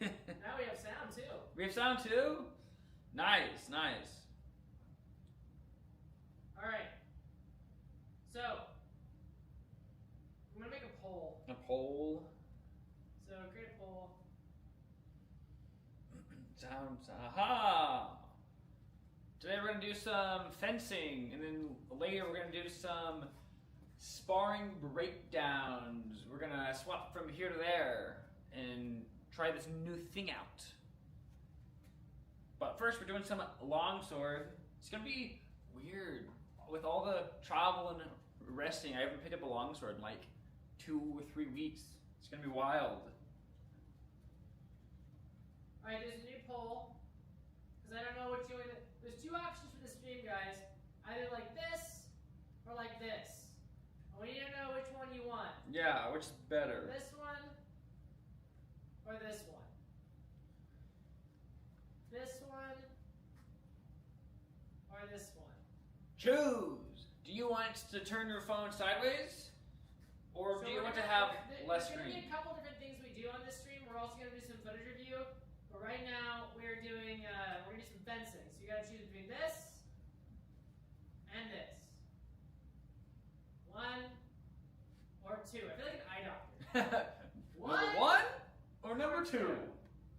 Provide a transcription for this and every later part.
Now we have sound too. We have sound too? Nice, nice. Alright. So, I'm going to make a poll. A poll. So, create a poll. Sounds, aha! Today we're going to do some fencing, and then later we're going to do some sparring breakdowns. We're going to swap from here to there and try this new thing out. But first we're doing some longsword. It's going to be weird. With all the travel and resting, I haven't picked up a longsword in like 2 or 3 weeks. It's going to be wild. Alright, there's a new poll. Because I don't know which one. There's 2 options for the stream, guys. Either like this or like this. And we need to know which one you want. Yeah, which is better? This one or this one. This one or this one. Choose! Do you want to turn your phone sideways? Or So do you we're want to gonna- have there's less gonna be screen? a couple different things we do on this stream. We're also going to do some footage review. But right now, we're doing, we're going to do some fencing. So you got to choose between this and this. 1 or 2. I feel like an eye doctor. Number 1 or number 2?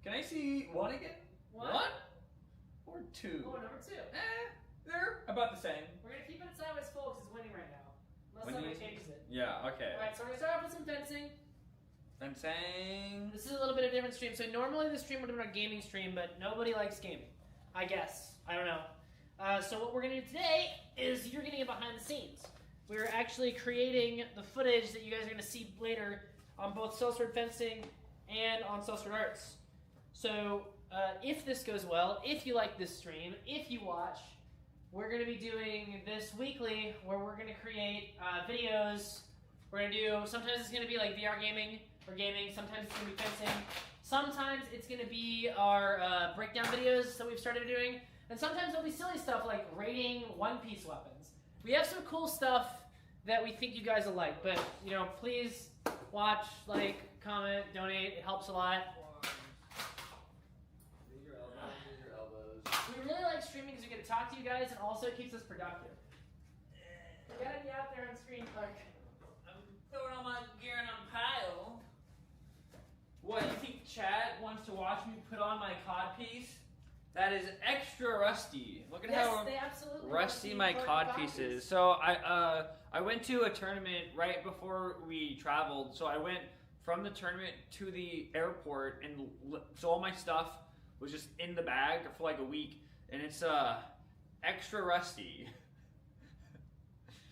Can I see 1 again? 1 or 2? Oh, number 2. They're about the same. We're going to keep it sideways full because it's winning right now. Unless somebody changes it. Yeah, okay. Alright, so we're going to start off with some fencing. Fencing. This is a little bit of a different stream. So normally the stream would have been a gaming stream, but nobody likes gaming. I guess. I don't know. So what we're going to do today is you're going to get behind the scenes. We're actually creating the footage that you guys are going to see later on both Sellsword Fencing and on Sellsword Arts. So if this goes well, if you like this stream, if you watch, we're going to be doing this weekly where we're going to create videos. We're going to do, sometimes it's going to be like VR gaming or gaming, sometimes it's going to be fencing, sometimes it's going to be our breakdown videos that we've started doing, and sometimes it'll be silly stuff like rating One Piece weapons. We have some cool stuff that we think you guys will like, but you know, please watch, like, comment, donate, it helps a lot. Use your elbows, use your elbows. We really like streaming because we get to talk to you guys and also it keeps us productive. We gotta be out there on screen, Clark. I'm throwing all my gear in a pile. What, you think Chad wants to watch me put on my codpiece? That is extra rusty. Look at how they absolutely rusty my codpiece is. So I went to a tournament right before we traveled. So I went from the tournament to the airport, and so all my stuff was just in the bag for like a week, and it's extra rusty.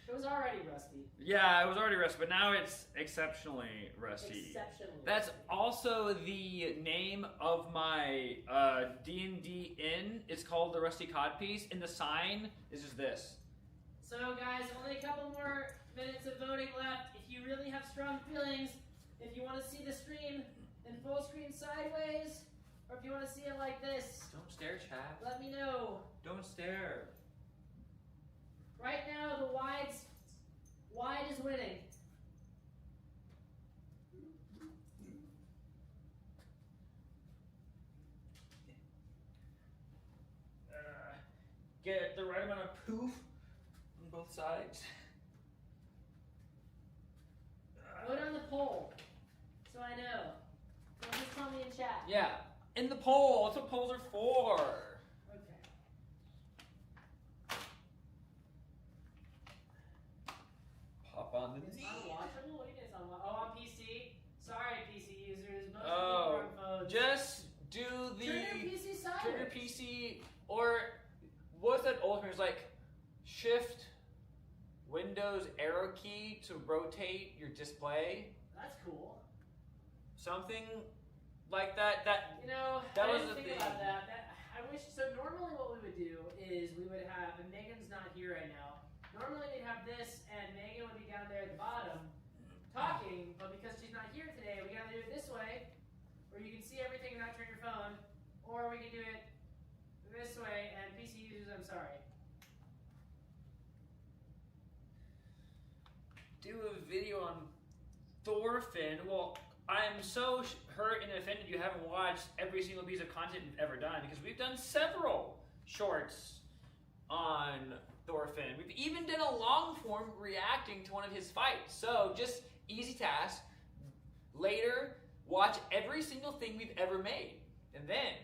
It was already rusty. Yeah, it was already rusty, but now it's exceptionally rusty. Exceptionally. That's also the name of my D&D inn. It's called the Rusty Codpiece, and the sign is just this. So guys, only a couple more minutes of voting left. If you really have strong feelings, if you want to see the stream in full screen sideways, or if you want to see it like this, Don't stare, Chad. let me know. Don't stare. Right now, the wide is winning. Get the right amount of poof on both sides. Vote on the poll, so I know. Don't just tell me in chat. Yeah, in the poll. That's what polls are for. Okay. Pop on the It's knee. unwatchable? What do you mean it's unwatchable? Oh, on PC? Sorry, PC users. Most Oh, people are on phones. just do the Turn your PC sideways. turn your PC, or what's that old thing? It's like Shift Windows arrow key to rotate your display. That's cool. Something like that. That You know, That I was didn't the think about thing. that. I wish, so normally what we would do is we would have, and Megan's not here right now, normally we'd have this and Megan would be down there at the bottom talking, but because she's not here today, we gotta do it this way, where you can see everything and not turn your phone, or we can do it this way, and PC users, I'm sorry. do a video on Thorfinn. Well, I'm so hurt and offended you haven't watched every single piece of content we've ever done because we've done several shorts on Thorfinn. We've even done a long form reacting to one of his fights. So just easy task. Later, watch every single thing we've ever made, and then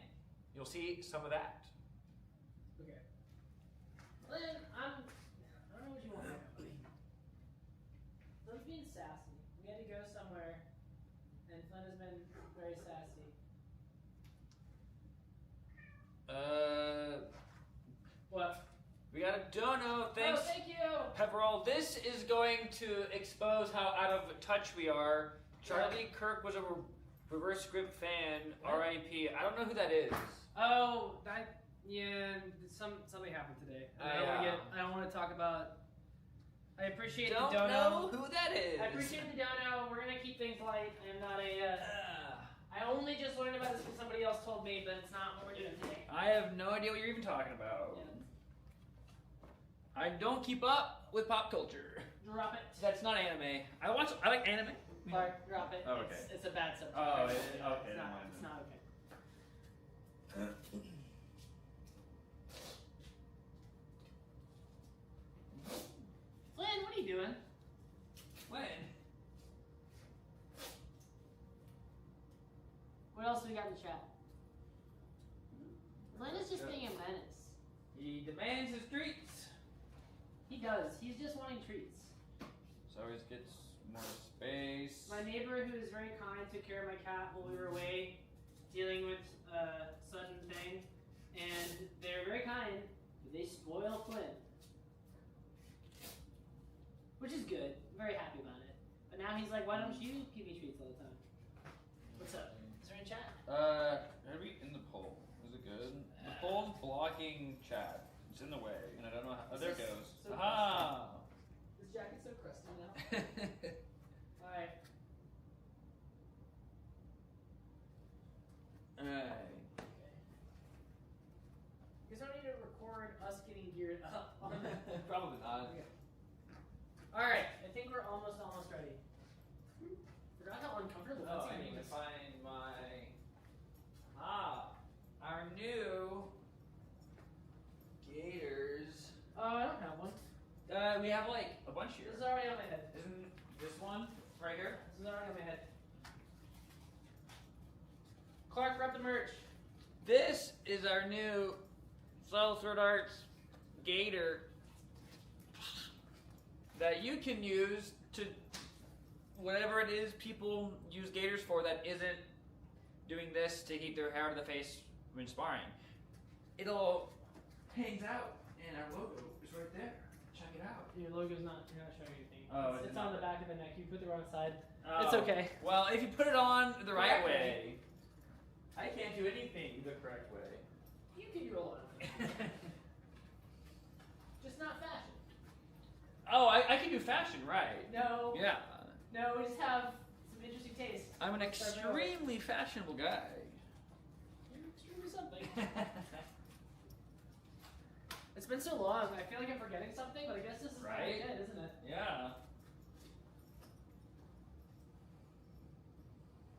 you'll see some of that. Okay. Well, then, I don't know what you want. Flynn's being sassy. We had to go somewhere, and Flynn has been very sassy. What? We got a dono. Thanks, Oh, thank you! Pepperell. This is going to expose how out of touch we are. Charlie Kirk was a reverse script fan. What? R.I.P. I don't know who that is. Oh, something happened today. I don't want to talk about. I appreciate Don't the dono. know who that is. I appreciate the dono. We're gonna keep things light. I'm not a. I only just learned about this because somebody else told me, but it's not what we're doing today. I have no idea what you're even talking about. Yeah. I don't keep up with pop culture. Drop it. That's not anime. I like anime. Clark, drop it. Oh, okay. It's a bad subject. Oh, It's okay, not, never mind it's then. not okay. Flynn, what are you doing? When? What else do we got in the chat? Flynn is just being a menace. He demands his treats. He does. He's just wanting treats. So always gets more space. My neighbor, who is very kind, took care of my cat while we were away dealing with a sudden thing. And they're very kind, but they spoil Flynn. Which is good. I'm very happy about it. But now he's like, why don't you give me treats all the time? What's up? Is there any chat? Are we in the poll? Is it good? The poll's blocking chat. It's in the way, and I don't know how. Oh, there it This is goes. so Aha! This jacket's so crusty now. Alright. Alright. You guys don't need to record us getting geared up on the Probably not. Okay. Alright, I think we're almost ready. Forgot how uncomfortable Oh, that's I gonna need be. to find my. Our new Gators. Oh, I don't have one. We have like a bunch here. This is already on my head. Isn't this one right here? This is already on my head. Clark, grab the merch. This is our new Soul Sword Arts Gator that you can use to whatever it is people use gators for that isn't doing this to keep their hair out of the face when sparring. It all hangs out, and our logo is right there. Check it out. Your logo's not, you're not showing anything. Oh, it's it's on not. the back of the neck. You put the wrong side. Oh, It's okay. Well, if you put it on the right Correct way, I can't do anything the correct way. You can do a lot of things. Just not fashion. Oh, I can do fashion, right? No. Yeah. No, we just have some interesting taste. I'm an extremely fashionable guy. You're extremely something. It's been so long. I feel like I'm forgetting something, but I guess this is Right? good, isn't it? Yeah.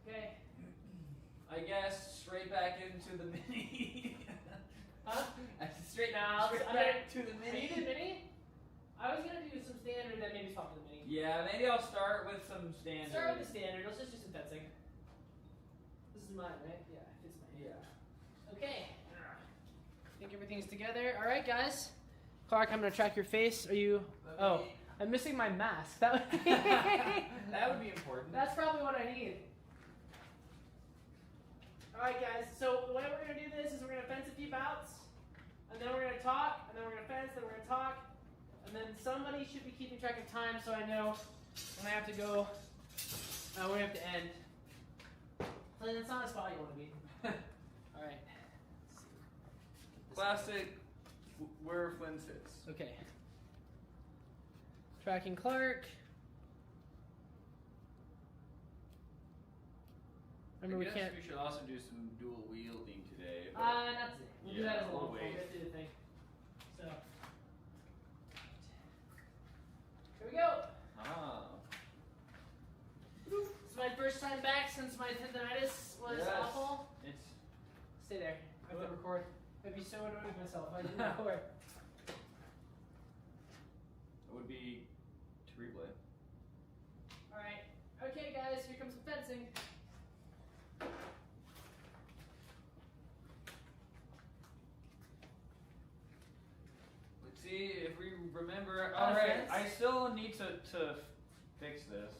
Okay. I guess straight back into the mini. Huh? Straight Now, straight I'm back to the Are you mini. doing mini? I was gonna do some standard, then maybe swap to the mini. Yeah, maybe I'll start with some standard. Start with the standard. Let's just do some fencing. This is mine, right? Yeah, it fits mine. Yeah. Okay. I think everything's together. All right, guys. Clark, I'm gonna track your face. Are you? Oh, I'm missing my mask. That would be. That would be important. That's probably what I need. All right, guys. So the way we're gonna do this is we're gonna fence a few bouts, and then we're gonna talk, and then we're gonna fence, then we're gonna talk, and then somebody should be keeping track of time so I know when I have to go, when I have to end. But it's not a spot you want to be. All right. Classic. Where Flynn sits. Okay. Tracking Clark. Remember, we I guess can't. we should also do some dual wielding today. but- That's it. We'll do that as a Yeah, long we'll form. wait. We have to do the thing. So. Here we go. Ah. It's my first first time back since my tendonitis was Yes. awful. It's Stay there. I have to record. I'd be so annoyed with myself if I didn't record. it would be terrible. Alright. Okay, guys, here comes some fencing. Let's see if we remember. On All right, fence? I still need to fix this.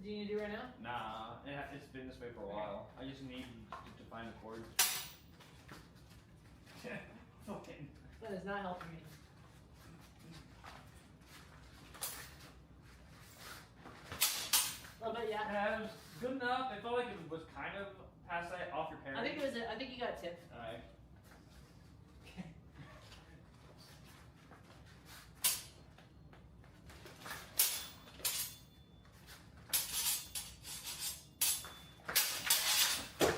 Do you need to do it right now? Nah, it's been this way for a while. I just need to find the cord. Fucking. That is not helping me. A little bit, yeah. It was good enough. It felt like it was kind of past that off your parents. I think it was. I think you got a tip. All right. Yes,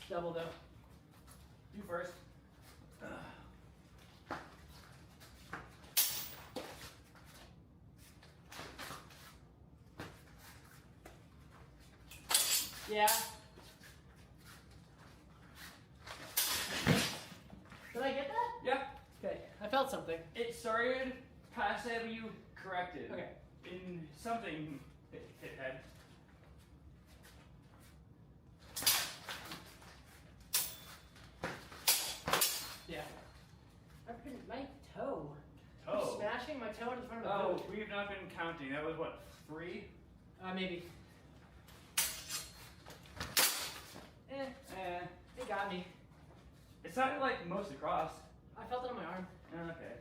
double though. You first. Yeah. Did I get that? Yeah. Okay. I felt something. It started past that, but you corrected. Okay. In something it had. Yeah. I pinned my toe. I'm Oh. smashing my toe into the front of the Oh, boot. we've not been counting. That was what, 3? Maybe. It got me. It sounded like most across. I felt it on my arm. Okay.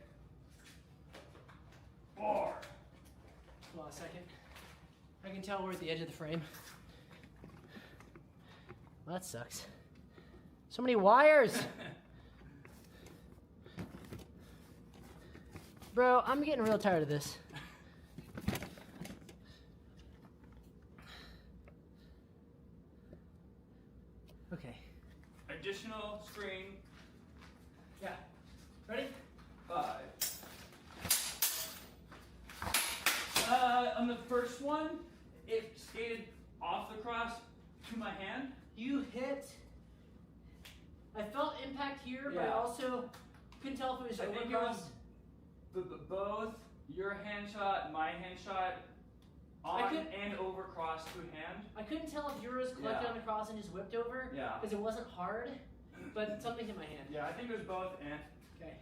4. Hold on a second. I can tell we're at the edge of the frame. Well, that sucks. So many wires! Bro, I'm getting real tired of this. Okay. Additional string. Yeah. Ready? 5. On the first one, it skated off the cross to my hand. You hit. I felt impact here, but I Yeah. also couldn't tell if it was I think it overcross. was both your hand shot, my hand shot, on could- and over cross to hand. I couldn't tell if yours collected Yeah. on the cross and just whipped over, Yeah. because it wasn't hard, but something hit my hand. Yeah, I think it was both and. Okay.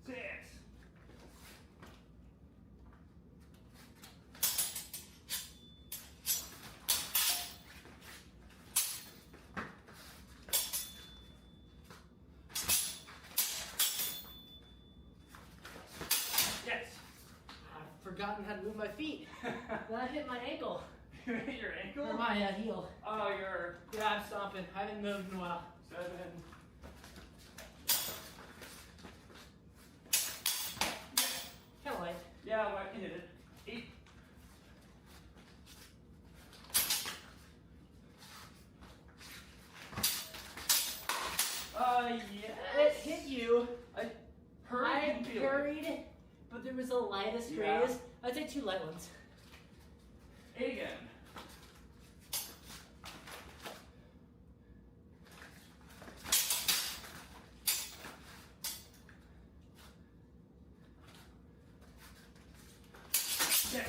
6. Yes. I've forgotten how to move my feet. Then I hit my ankle. You hit your ankle? Or my heel. Oh, you're Yeah, I'm stomping. I haven't moved in a while. 7. Kind of light. Yeah, well, I can hit it. 8. Yes. It hit you. I heard I you feel it. parried, but there was the lightest Yeah. raise. I'd say 2 light ones. 8 again. Yes.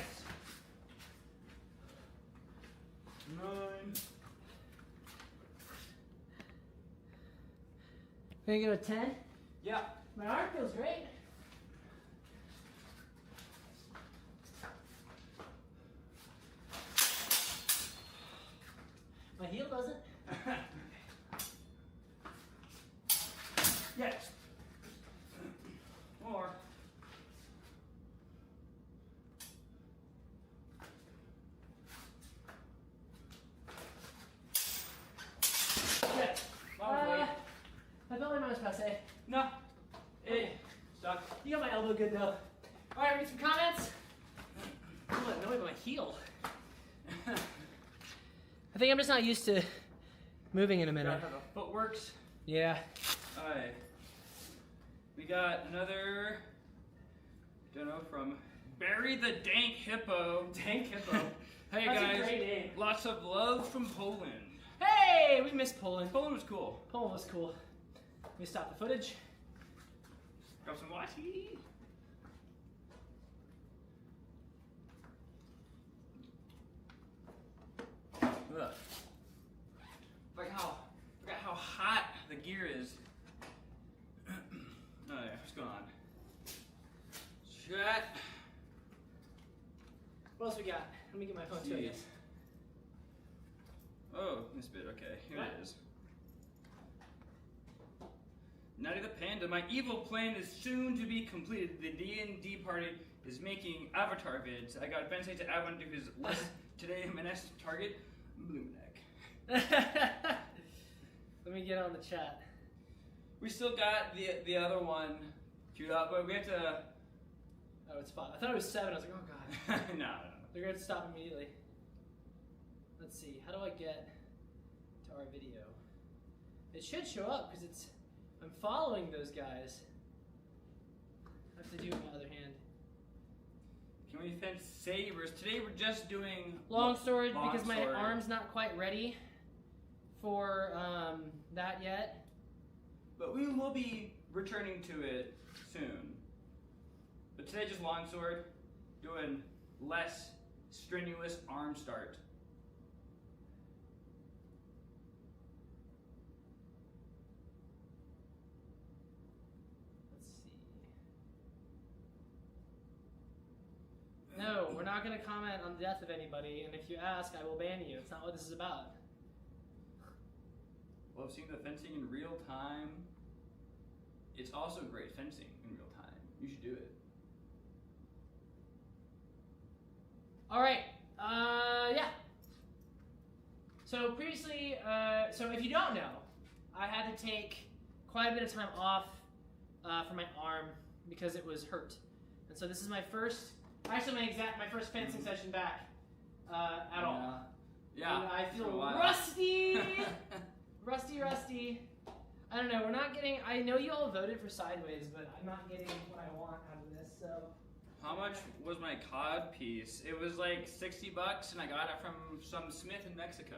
9. Gonna go to 10. Yeah. My arm feels great. My heel doesn't. Yes. More. Yes. Lovely. I felt like mine was passe. No. Okay. It stuck. You got my elbow good though. Alright, read some comments. I'm annoyed by my heel. I think I'm just not used to moving in a minute. How the foot works. Yeah. Alright. We got another, don't know, from Barry the Dank Hippo. Dank hippo. Hey That's a guys, great name. lots of love from Poland. Hey, we missed Poland. Poland was cool. Poland was cool. Let me stop the footage. Grab some washi. Look. Look how hot the gear is. Oh yeah, what's going on? Chat. What else we got? Let me get my phone too, I Jeez. guess. Oh, this bit, okay, here What? it is. Nutty the Panda, my evil plan is soon to be completed. The D&D party is making avatar vids. I got Bensei to add one to his list today. My next target, Bloomneck. Let me get on the chat. We still got the other one queued up, but we have to... Oh, it's 5. I thought it was 7. I was like, oh god. no. They're going to stop immediately. Let's see. How do I get to our video? It should show up because it's... I'm following those guys. I have to do it with my other hand. Can we fence sabers? Today we're just doing... Long sword because my sword. arm's not quite ready for that yet. But we will be returning to it soon. But today just longsword, doing less strenuous arm start. Let's see. No, we're not going to comment on the death of anybody, and if you ask, I will ban you. It's not what this is about. Love seeing the fencing in real time. It's also great fencing in real time. You should do it. All right. Yeah. So previously, so if you don't know, I had to take quite a bit of time off for my arm because it was hurt, and so this is my first, actually my first fencing session back at all. Yeah. And I for a feel while. rusty, rusty. I don't know. We're not getting. I know you all voted for Sideways, but I'm not getting what I want out of this. So. How much was my cod piece? It was like $60, and I got it from some Smith in Mexico.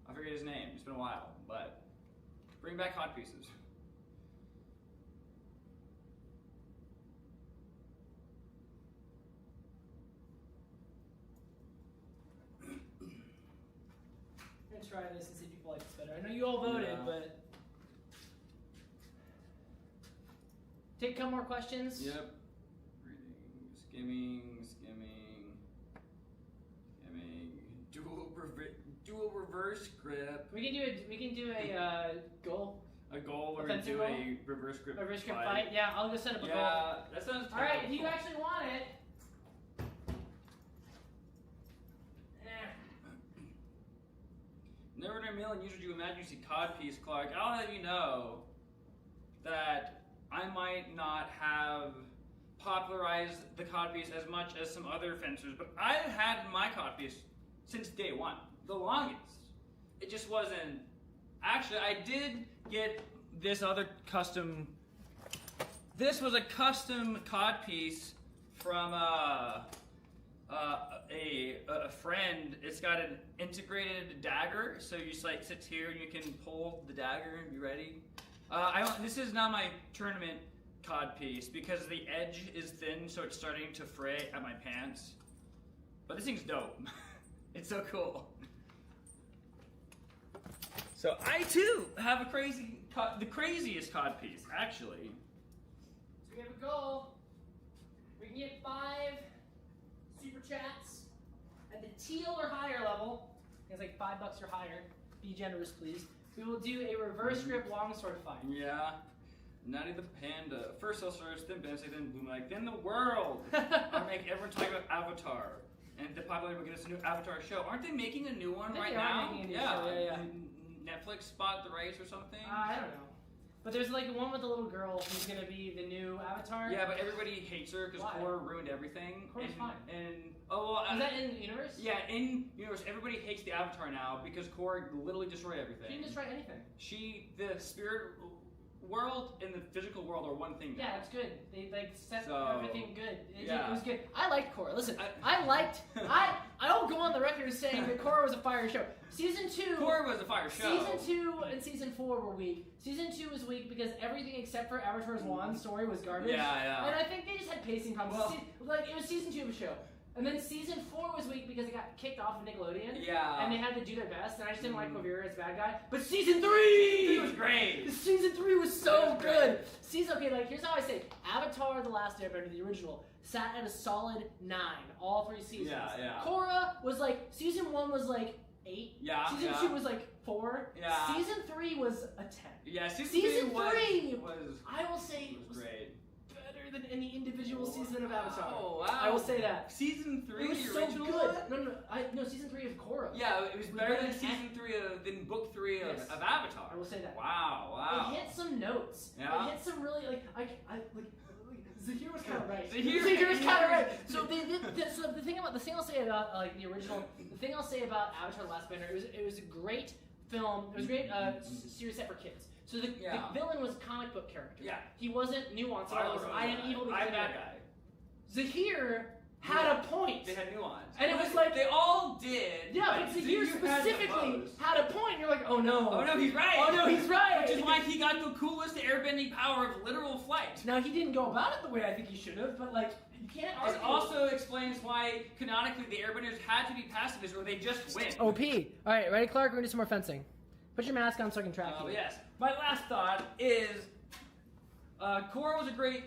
I forget his name. It's been a while, but bring back cod pieces. I'm gonna try this and see if people like this better. I know you all voted, Yeah. but take a couple more questions. Yep. Reading, skimming. Dual reverse grip. We can do a goal. A goal or Offensive do goal? a reverse grip. A risk fight. Yeah, I'll go set up a goal. Yeah, that sounds. All right, if you cool. actually want it. Never in a million years would you imagine you see codpiece, Clark. I'll have you know that I might not have popularized the codpiece as much as some other fencers, but I've had my codpiece since day one, the longest. It just wasn't. Actually, I did get this other custom. This was a custom codpiece from a friend. It's got an integrated dagger, so you just like sit here and you can pull the dagger and be ready. This is not my tournament cod piece because the edge is thin, so it's starting to fray at my pants. But this thing's dope. It's so cool. So I too have a the craziest cod piece, actually. So we have a goal. We can get 5 super chats at the teal or higher level. It's like $5 or higher. Be generous, please. We will do a reverse grip longsword fight. Yeah. Nutty the Panda. First Elseworlds, then Bensei, then Bloomlight, then the world. I'll make everyone talk about Avatar. And the popularity will get us a new Avatar show. Aren't they making a new one I think right they are now? making a new show, yeah. Netflix bought the rights or something? I don't know. But there's like the one with the little girl who's going to be the new Avatar. Yeah, but everybody hates her because Why? Korra ruined everything. Korra's fine. Is Is that in the universe? Yeah, in universe, everybody hates the Avatar now because Korra literally destroyed everything. She didn't destroy anything. The spirit world and the physical world are one thing now. Yeah, it's good. They like set So, everything good. It yeah. was good. I liked Korra. Listen, I- I Clark was saying that Korra was a fire show. Season 2. Korra was a fire show. Season 2 and Season 4 were weak. Season 2 was weak because everything except for Avatar's Wand story was garbage. Yeah. And I think they just had pacing problems. Well- Like, it was Season 2 of a show. And then Season 4 was weak because it got kicked off of Nickelodeon. Yeah. And they had to do their best, and I just didn't like Quavira as a bad guy. But Season 3! It was great. Season 3 was so It was good. Okay, like, here's how I say it. Avatar, The Last Airbender, the original, sat at a solid 9, all 3 seasons. Yeah. Korra was like, Season 1 was like 8. Yeah. Season 2 was like 4. Yeah. Season 3 was a 10. Yeah, Season 3 3 was I will say was great. better than any individual season of Avatar. Oh, wow. I will say that. Season 3, It was the so original good. one? No, Season 3 of Korra. Yeah, it was was better better than than season 3 than book 3 of, Yes. of Avatar. I will say that. Wow. It hit some notes. Yeah. It hit some really Zahir was kind of right. Zahir was kind of right. So the thing I'll say about like the original, the thing I'll say about Avatar: The Last Bender, it was a great film. It was a great series set for kids. So the villain was a comic book character. Yeah. He wasn't nuanced. I am evil. I'm that guy. Zahir had a point. They had nuance. And it was like they all did. Yeah, but Zahir specifically had a point. You're like, oh no. Oh no, he's right. Oh no, he's right. Which is why he got the coolest airbending power of literal flight. Now he didn't go about it the way I think he should have, but like you can't argue. It also explains why canonically the airbenders had to be pacifists or they just win. OP. All right, ready, Clark? We're gonna do some more fencing. Put your mask on so I can track you. Yes. My last thought is, Korra was a great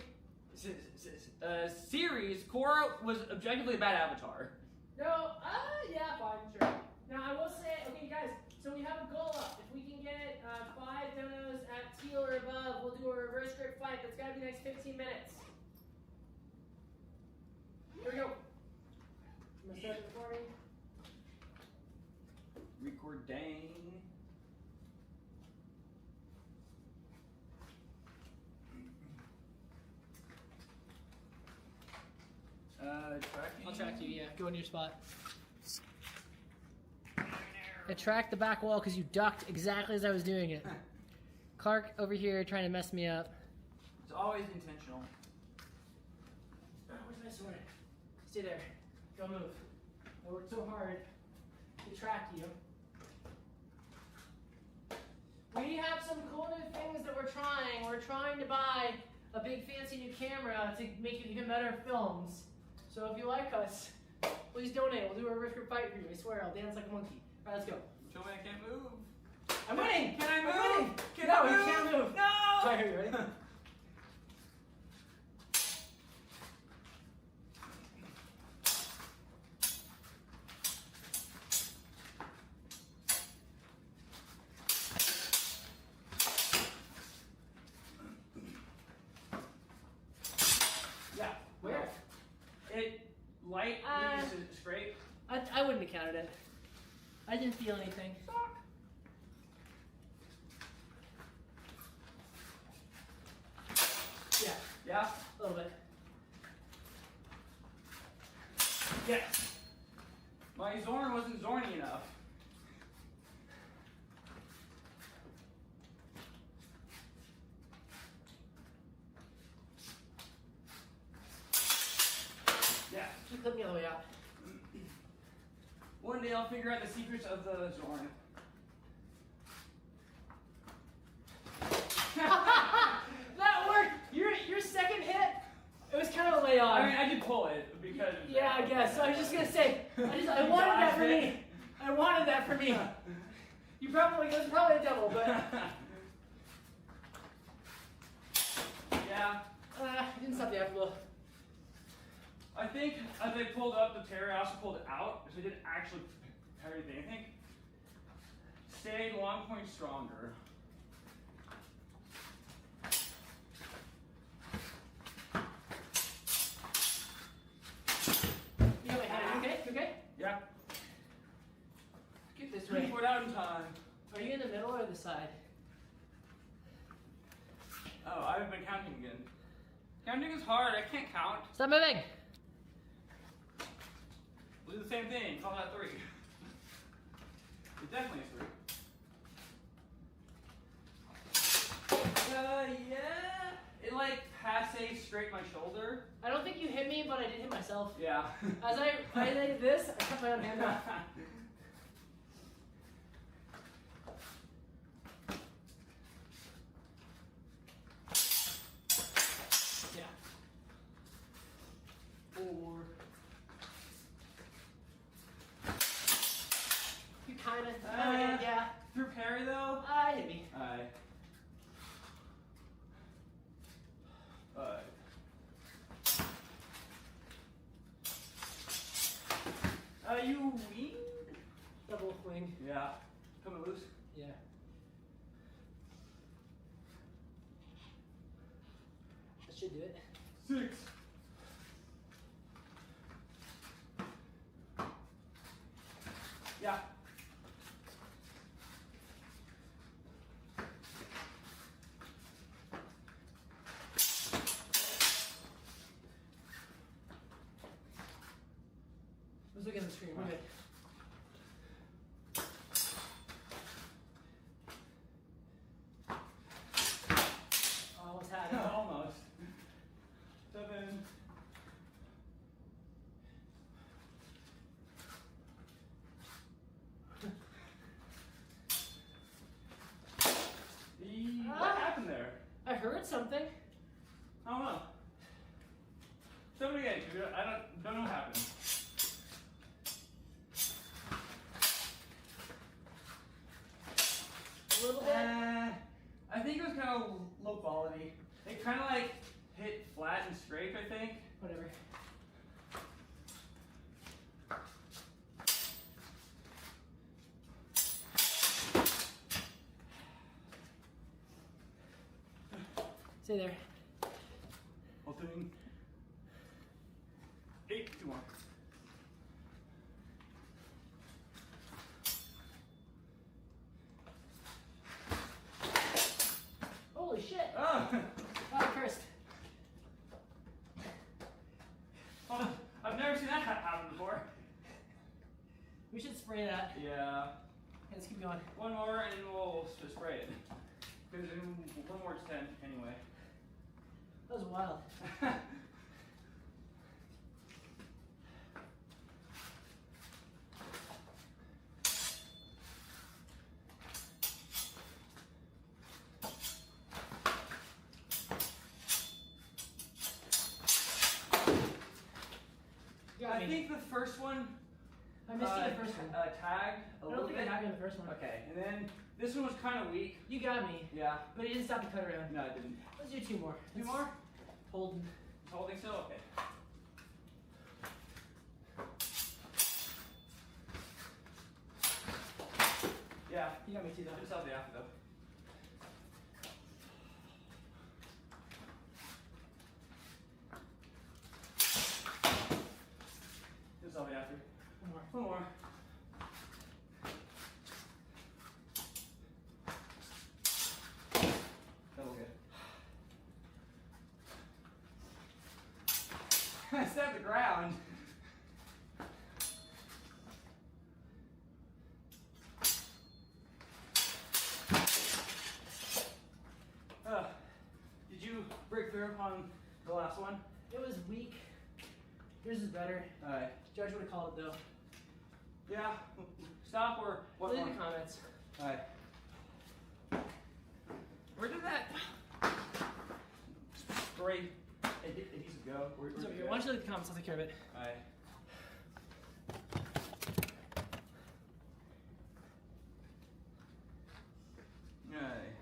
series. Korra was objectively a bad Avatar. No, yeah, fine, sure. Now I will say, okay, guys. So we have a goal up. If we can get 5 donos at teal or above, we'll do a reverse grip fight. That's gotta be the next 15 minutes. Here we go. I'm gonna start recording. Recording. Tracking. I'll track you, yeah. Go into your spot. I tracked the back wall because you ducked exactly as I was doing it. Clark over here trying to mess me up. It's always intentional. Where's my sword? Stay there. Don't move. I worked so hard to track you. We have some cool new things that we're trying. We're trying to buy a big fancy new camera to make even better films. So if you like us, please donate. We'll do a risk group fight for you. I swear, I'll dance like a monkey. All right, let's go. Show me I can't move. I'm winning! Can I move? I'm winning! Can no, I move? you can't move. No! Try here, you ready? Yeah. Where? It light needs to scrape. I wouldn't have counted it. I didn't feel anything. Yeah, Yeah. a little bit. Yes. My Zorn wasn't Zorny enough. Yeah. Keep clipping the other way out. One day I'll figure out the secrets of the Zorn. That worked! Your second hit, it was kind of a lay on. I mean, I did pull it because. Yeah, I guess. So I was just gonna say, I wanted that for me. I wanted that for me. You probably, it was probably a double, but Yeah. it didn't stop the afterglow. I think as I pulled up the tear, I also pulled it out, so I didn't actually tear anything. I think stayed long point stronger. You got my hand. You okay? You okay? Yeah. Get this Couldn't way. put out in time. Are you in the middle or the side? Oh, I haven't been counting again. Counting is hard. I can't count. Stop moving. We'll do the same thing. Call that 3. It definitely is 3. Yeah. It like passe straight my shoulder. I don't think you hit me, but I did hit myself. Yeah. As I did this, I kept my own hand up. Yeah. 4. You kind of. Yeah. Through parry though? Hit me. Aye. 5. You wing? Double wing. Yeah. Coming loose? Yeah. That should do it. 6. Yeah. Let's look at the screen. We're good. Almost had it. Almost. 7. What happened there? I heard something. I don't know. Somebody again. I don't know what happened. A little bit. I think it was kind of low quality. It kind of like hit flat and straight, I think. Whatever. Stay there. Opening. 8, 2 more. Holy shit. Oh! Oh, cursed. Oh, I've never seen that happen before. We should spray that. Yeah. Okay, let's keep going. One more and then we'll spray it. Because one more is 10 anyway. That was wild. I think the first one I missed you the first one. tagged a I little don't think bit. I got you the first one. Okay, and then this one was kind of weak. You got me, Yeah. but you didn't stop the cut around. No, I didn't. Let's do 2 more. 2 more? Holding. Holding still? Okay. Yeah. You got me too, though. Just out the after though. Just out the after. 1 more. 1 more. Double good. I stabbed the ground. Did you break through on the last one? It was weak. Yours is better. Alright. Judge would have called it, though. Yeah. Stop or what Leave more? in the comments. Alright. Where did that spray adhesive go? It's over here. Why don't you leave the comments? I'll take care of it. Alright. Alright.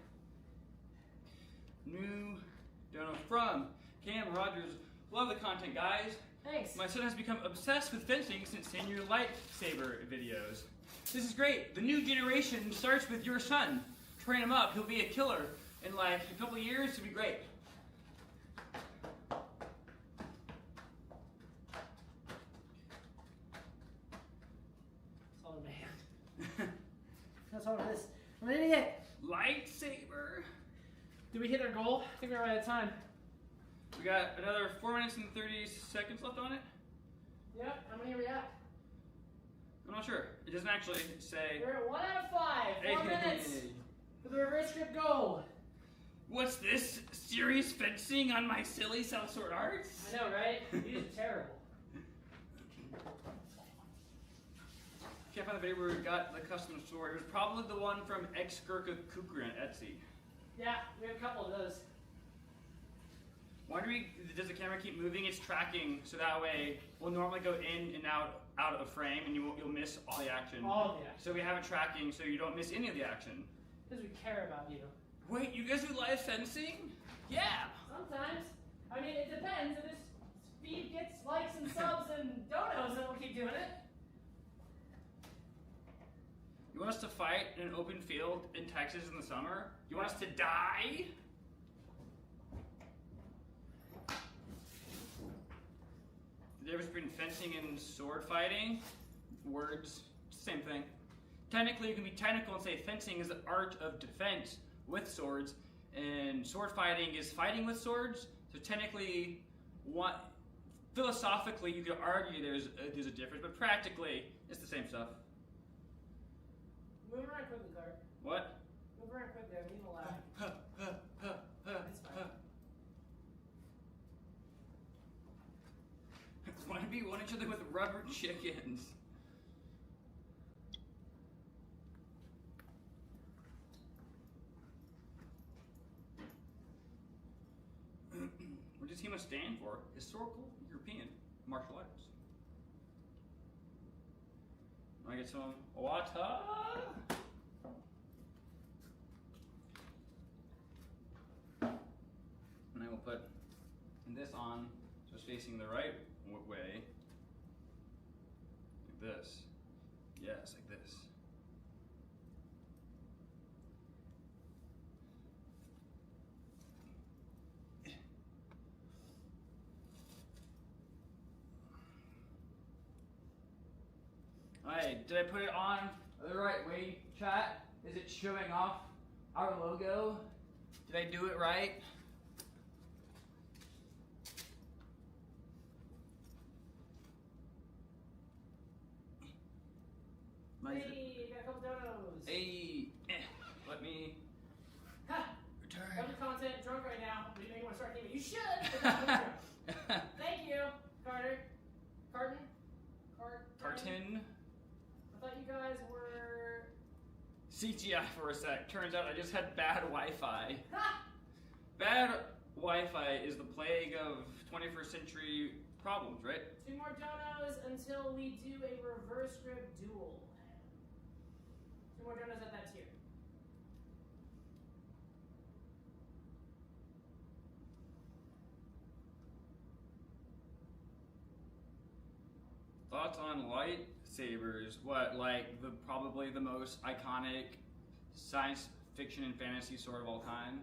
New dono from Cam Rogers. Love the content, guys. Thanks. My son has become obsessed with fencing since seeing your lightsaber videos. This is great. The new generation starts with your son. Train him up. He'll be a killer in like a couple of years. He'll be great. That's all in my hand. That's all it is. I'm an idiot. Lightsaber. Did we hit our goal? I think we're right at time. We got another 4 minutes and 30 seconds left on it. Yep. How many are we at? I'm not sure. It doesn't actually say. We're at 1 out of 5. 4 minutes. For the reverse grip goal. What's this? Serious fencing on my silly sellsword arts? I know, right? These are terrible. Can't find the video where we got the custom sword. It was probably the one from X Gurkha Kukra on Etsy. Yeah, we have a couple of those. Why does the camera keep moving its tracking so that way we'll normally go in and out of frame and you'll miss all the action. All of the action. So we have it tracking so you don't miss any of the action. Because we care about you. Wait, you guys do live fencing? Yeah. Sometimes. I mean, it depends. If this feed gets likes and subs and donos, then we'll keep doing it. You want us to fight in an open field in Texas in the summer? You want us to die? The difference between fencing and sword fighting? Words, same thing. Technically, you can be technical and say fencing is the art of defense with swords, and sword fighting is fighting with swords. So technically, philosophically, you could argue there's a difference, but practically, it's the same stuff. Move around quickly, Cart. What? Move around quickly. I'm being allowed. It's fine. Want to beat each other with rubber chickens? What does HEMA stand for? Historical European Martial Arts. I get some water. And I will put this on so it's facing the right way. Like this. Yes, like this. Alright, did I put it on the right way, chat? Is it showing off our logo? Did I do it right? Hey, got a couple donos. Hey, let me Ha! return. Love your content. Drunk right now. But you make me want to start gaming. You should. Thank you, Carter. Carton. Carton. I thought you guys were. CGI for a sec. Turns out I just had bad Wi-Fi. Ha! Bad Wi-Fi is the plague of 21st century problems, right? 2 more donos until we do a reverse grip duel. 2 more donos at that tier. Thoughts on lightsabers? What, like probably the most iconic science fiction and fantasy sword of all time?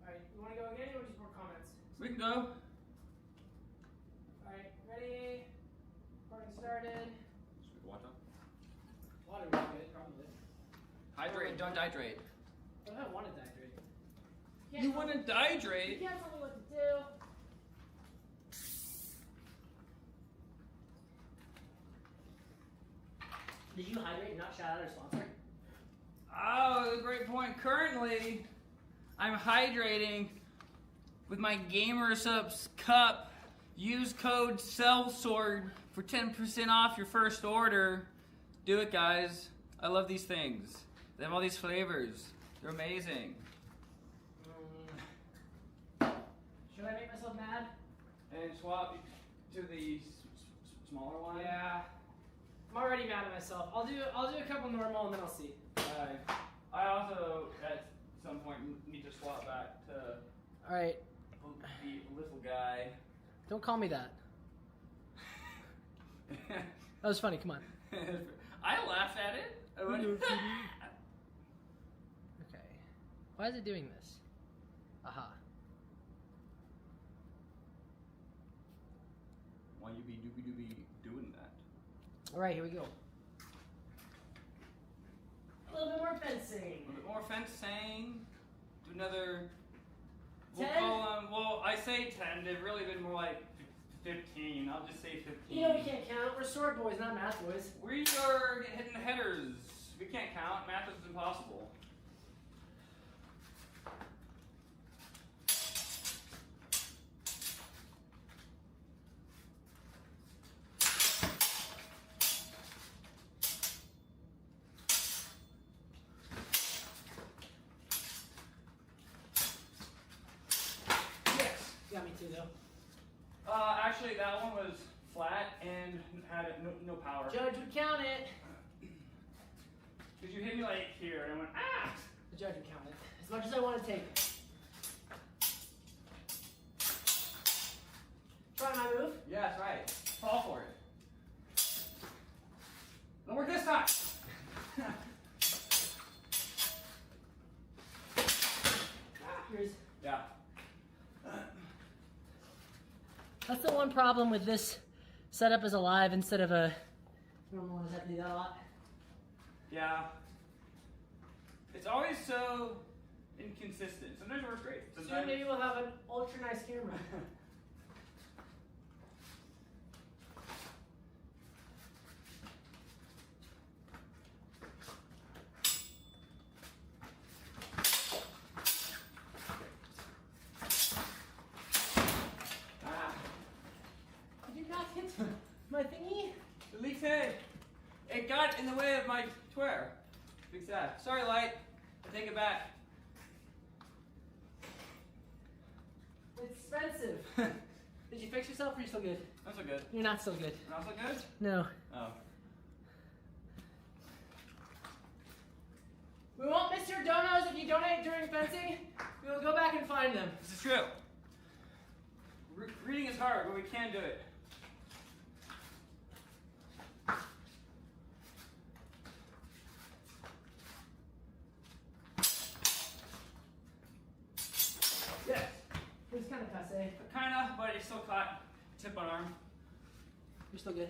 Alright, you want to go again or just more comments? We can go. Alright, ready? Recording started. Should we watch on? Water would be good, probably. Hydrate, don't dehydrate. What if I want to dehydrate? You want to You dehydrate? can't tell me what to do. Did you hydrate and not shout out our sponsor? Oh, great point. Currently, I'm hydrating with my GamerSupps cup. Use code SELLSWORD for 10% off your first order. Do it, guys. I love these things. They have all these flavors. They're amazing. Should I make myself mad? And swap to the smaller one. Yeah. I'm already mad at myself. I'll do a couple normal and then I'll see. I also at some point need to swap back to Alright. the little guy. Don't call me that. That was funny, come on. I laughed at it. I went, Okay. Why is it doing this? Aha. Why you be doobie doing that? Alright, here we go. A little bit more fencing. A little bit more fencing. Do another. We'll 10? call them. Well, I say 10. They've really been more like 15. I'll just say 15. You know we can't count. We're sword boys, not math boys. We are hitting the headers. We can't count. Math is impossible. actually, that one was flat and had no power. Judge would count it. Because you hit me like here, and I went, ah! The judge would count it. As much as I want to take it. Try my move. Yeah, that's right. Fall for it. Don't work this time. Here's. Yeah. That's the one problem with this setup as a live instead of a normal one. I have to do that a lot. Yeah. It's always so inconsistent. Sometimes it works great. Soon Sometimes maybe we'll have an ultra nice camera. Did you not hit my thingy? Elite, it got in the way of my twirl. Big sad. Sorry, Light. I take it back. It's expensive. Did you fix yourself or are you still good? Not so good. You're not still good. Not so good? No. Oh. We won't miss your donos if you donate during fencing. We will go back and find them. This is true. Reading is hard, but we can do it. Yes. It was kind of passe. Kinda, but it still caught tip on arm. You're still good.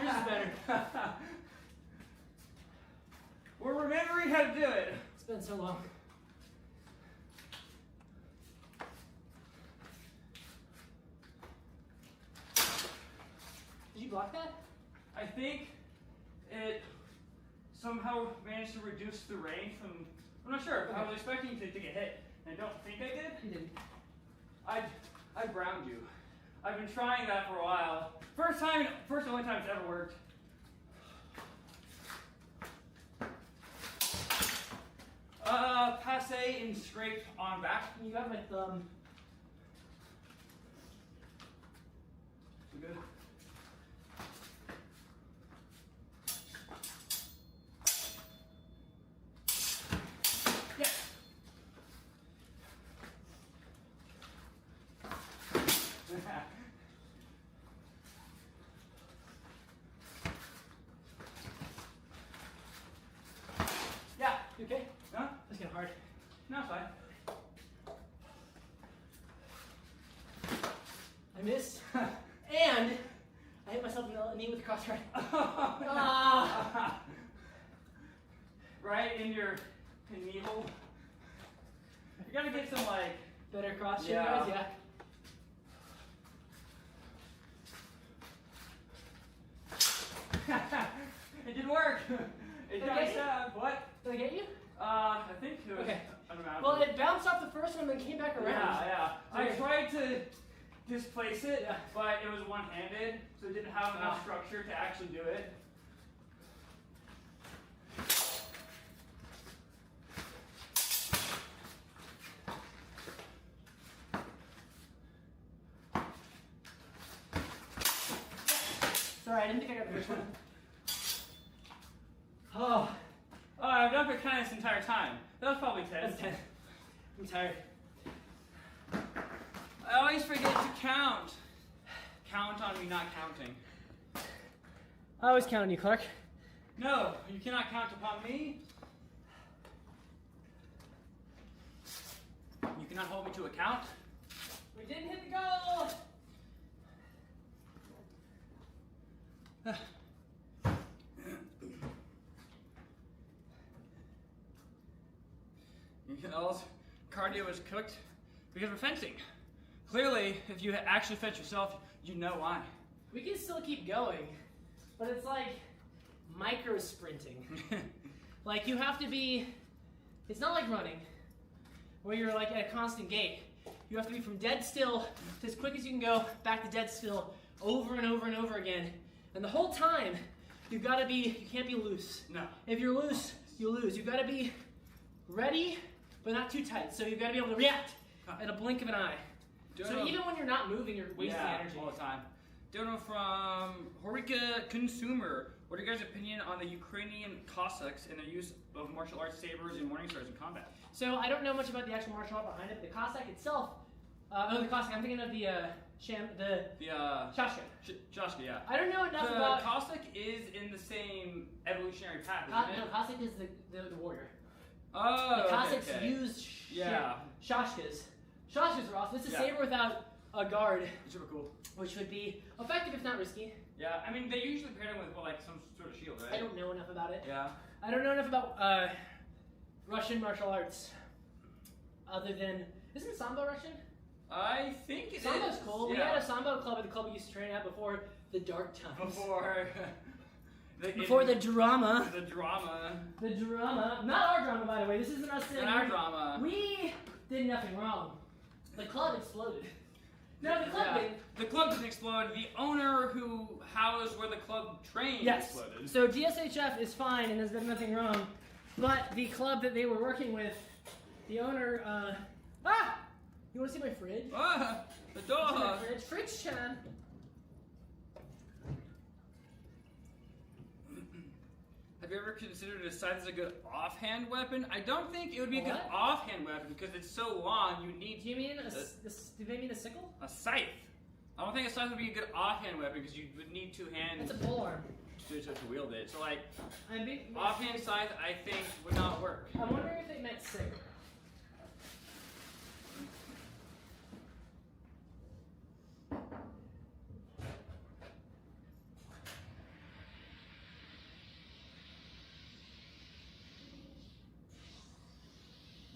Yours is better. We're remembering how to do it. It's been so long. Did you block that? I think it somehow managed to reduce the range from. I'm not sure. I was expecting to get hit. I don't think I did. You didn't. I browned you. I've been trying that for a while. First and only time it's ever worked. Passe and scrape on back. You got my thumb. We good? Yeah. Yeah. You okay? Huh? That's kind of hard. No, it's fine. I missed. And I hit myself in the knee with the cross right. Right in your navel. You gotta get some like. Better cross chin, Yeah. guys, yeah. It didn't work. It Did I got get you? stabbed. What? Did I get you? I think it was. Okay. Unmountable. Well, it bounced off the first one and then came back around. Yeah. I Okay. tried to displace it, Yeah. but it was one-handed, so it didn't have enough Ah. structure to actually do it. Sorry, I didn't think I got the first one. Oh, Oh, I've done it kind of this entire time. That was probably 10. that's 10. I'm tired. I always forget to count. Count on me not counting. I always count on you, Clark. No, you cannot count upon me. You cannot hold me to account. We didn't hit the goal! Y'all's cardio is cooked because we're fencing. Clearly, if you actually fence yourself, you know why. We can still keep going, but it's like micro sprinting. Like you have to be, it's not like running. where you're like at a constant gait. You have to be from dead still to as quick as you can go, back to dead still, over and over and over again. And the whole time, you can't be loose. No. If you're loose, you lose. You've got to be ready, but not too tight. So you've got to be able to react at a blink of an eye. So even when you're not moving, you're wasting energy. All the time. Dono from Horika Consumer. What are your guys' opinion on the Ukrainian Cossacks and their use of martial arts sabers and morning stars in combat? So I don't know much about the actual martial art behind it. The Cossack itself, the Cossack, I'm thinking of the Shashka. Shashka, yeah. I don't know enough about... The Cossack is in the same evolutionary path, isn't it? No, Cossack is the warrior. Oh, the Cossacks okay. use Shashkas. Shashkas are awesome. It's a saber without a guard. Super cool. Which would be effective if not risky. Yeah, I mean, they usually pair them with, like, some sort of shield, right? I don't know enough about it. Yeah. I don't know enough about Russian martial arts. Other than... Isn't Sambo Russian? I think it Sambo's is. cool. Yeah. We had a Sambo club at the club we used to train at before the dark times. Before the drama. The drama. The drama. Not our drama, by the way. This isn't us sitting Not our drama. We did nothing wrong. The club exploded. No, the club didn't. The club didn't explode. The owner who housed where the club trained exploded. So DSHF is fine and has done nothing wrong. But the club that they were working with, the owner, you want to see my fridge? The dog! Fridge Chan. Have you ever considered a scythe as a good offhand weapon? I don't think it would be a good What? offhand weapon because it's so long. You need. Do you mean do they mean a sickle? A scythe. I don't think a scythe would be a good offhand weapon because you would need two hands That's a polearm. to wield it. So like, I'm offhand scythe, I think would not work. I'm wondering if they meant sickle.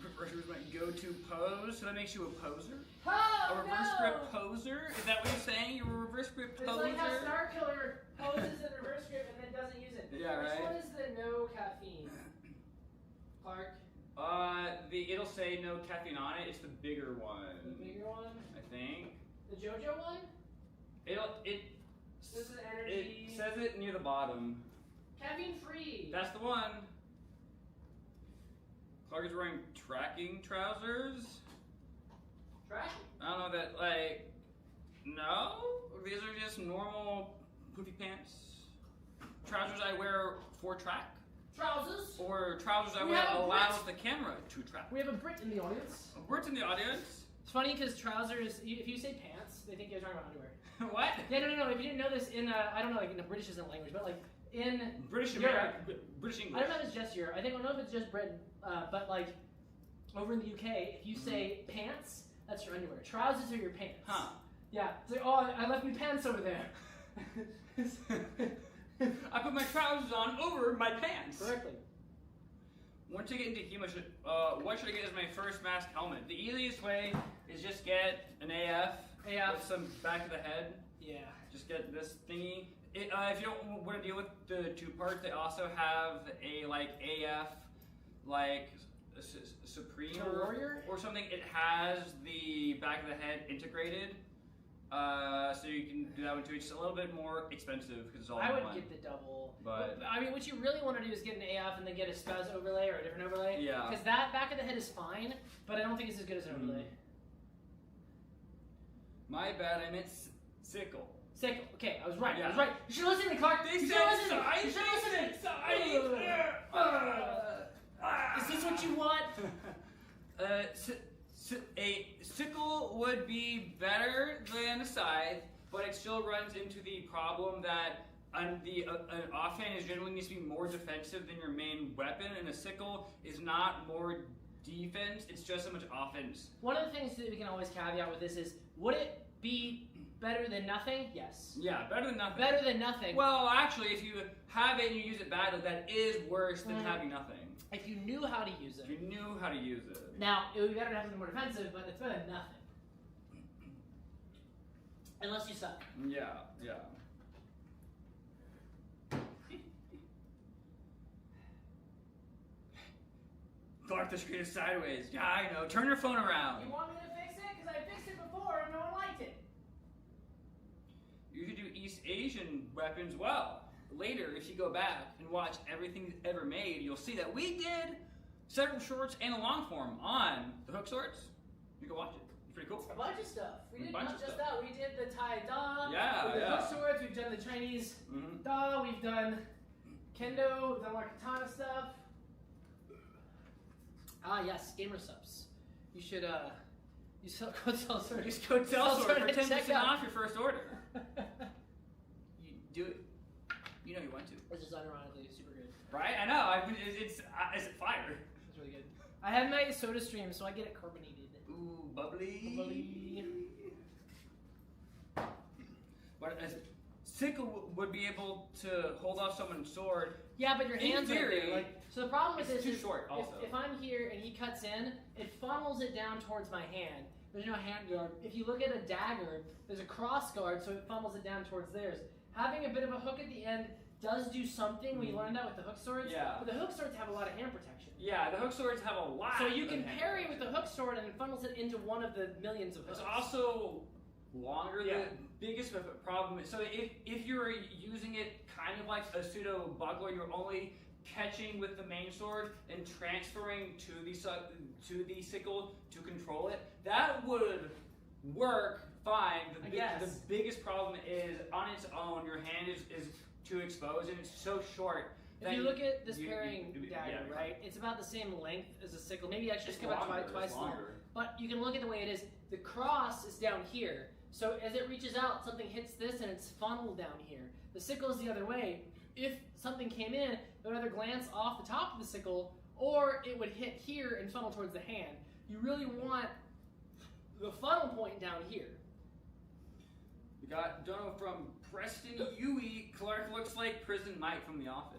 Reverse was my go-to pose, so that makes you a poser? Oh, A reverse grip poser? Is that what you're saying? You're a reverse grip It's poser? like how Star Killer poses in reverse grip and then doesn't use it. Yeah, right. Which one is the no caffeine? Clark? It'll say no caffeine on it. It's the bigger one. The bigger one? I think. The JoJo one? This is energy. It says it near the bottom. Caffeine free. That's the one. Clark is wearing tracking trousers. Tracking? I don't know that, like, no? These are just normal poofy pants. Trousers I wear for track. Trousers? Or trousers I We wear have a allows Brit. the camera to track. We have a Brit in the audience. A Brit in the audience. It's funny because trousers, if you say pants, they think you're talking about underwear. What? Yeah, no. If you didn't know this, I don't know, like, British isn't a language, but like in British Europe, American, British English. I don't know if it's just Europe. I don't know if it's just Britain, but like over in the UK, if you say pants, that's your underwear. Trousers are your pants. Huh. Yeah. It's like, oh, I left my pants over there. I put my trousers on over my pants. Correctly. Once I get into HEMA, what should I get as my first mask helmet? The easiest way is just get an AF. With some back of the head. Yeah. Just get this thingy. If you don't want to deal with the two parts, they also have a like AF, like Supreme Warrior or something. It has the back of the head integrated, so you can do that one too. It's just a little bit more expensive because it's all I in would one. get the double. But I mean, what you really want to do is get an AF and then get a Spaz overlay or a different overlay. Yeah. Because that back of the head is fine, but I don't think it's as good as an overlay. My bad, I meant sickle. Sickle. Okay, I was right. Yeah. I was right. You should listen to me, Clark. They You said should listen. side. You should listen. Is this what you want? A sickle would be better than a scythe, but it still runs into the problem that an offhand is generally needs to be more defensive than your main weapon, and a sickle is not more defense, it's just so much offense. One of the things that we can always caveat with this is, would it be better than nothing? Yes. Yeah, better than nothing. Better than nothing. Well, actually, if you have it and you use it badly, that is worse than having nothing. If you knew how to use it. If you knew how to use it. Now, it would be better to have something more defensive, but it's better than nothing. Unless you suck. Yeah, yeah. Clark, the screen is sideways. Yeah, I know. Turn your phone around. You want me to fix it? Because I fixed it before and no one liked it. You should do East Asian weapons well. Later, if you go back and watch everything ever made, you'll see that we did several shorts and a long form on the hook swords. You can watch it. It's pretty cool. A bunch of stuff. We did bunch not of just stuff. that. We did the Tai Da. Yeah, with the yeah. hook swords. We've done the Chinese Mm-hmm. Da. We've done Kendo. We've done our katana stuff. Ah, yes, gamer subs. You should, you sell go tell sword. Just go tell Sword for and 10% check out. off your first order. You do it. You know you want to. This is unironically super good. Right? I know. It's fire. It's really good. I have my soda stream, so I get it carbonated. Ooh, bubbly. Bubbly. But a sickle would be able to hold off someone's sword. Yeah, but your In hands theory, are there. Like, so the problem with it's this too is short also. If I'm here and he cuts in, it funnels it down towards my hand. There's no hand guard. If you look at a dagger, there's a cross guard, so it funnels it down towards theirs. Having a bit of a hook at the end does do something. We learned that with the hook swords. Yeah. But the hook swords have a lot of hand protection. Yeah, the hook swords have a lot. So you of can hand parry protection. with the hook sword and it funnels it into one of the millions of hooks. It's also longer. Yeah. The biggest problem is, so if you're using it kind of like a pseudo buckler, you're only catching with the main sword and transferring to the sickle to control it. That would work fine. I guess. The biggest problem is on its own, your hand is too exposed and it's so short. If you look at this parrying yeah, dagger, yeah. right, it's about the same length as a sickle. Maybe actually It's just about longer, twice it's long. longer. But you can look at the way it is. The cross is down here. So as it reaches out, something hits this and it's funneled down here. The sickle is the other way. If something came in, it would either glance off the top of the sickle or it would hit here and funnel towards the hand. You really want the funnel point down here. We got Dono from Preston Huey. Clark looks like Prison Mike from The Office.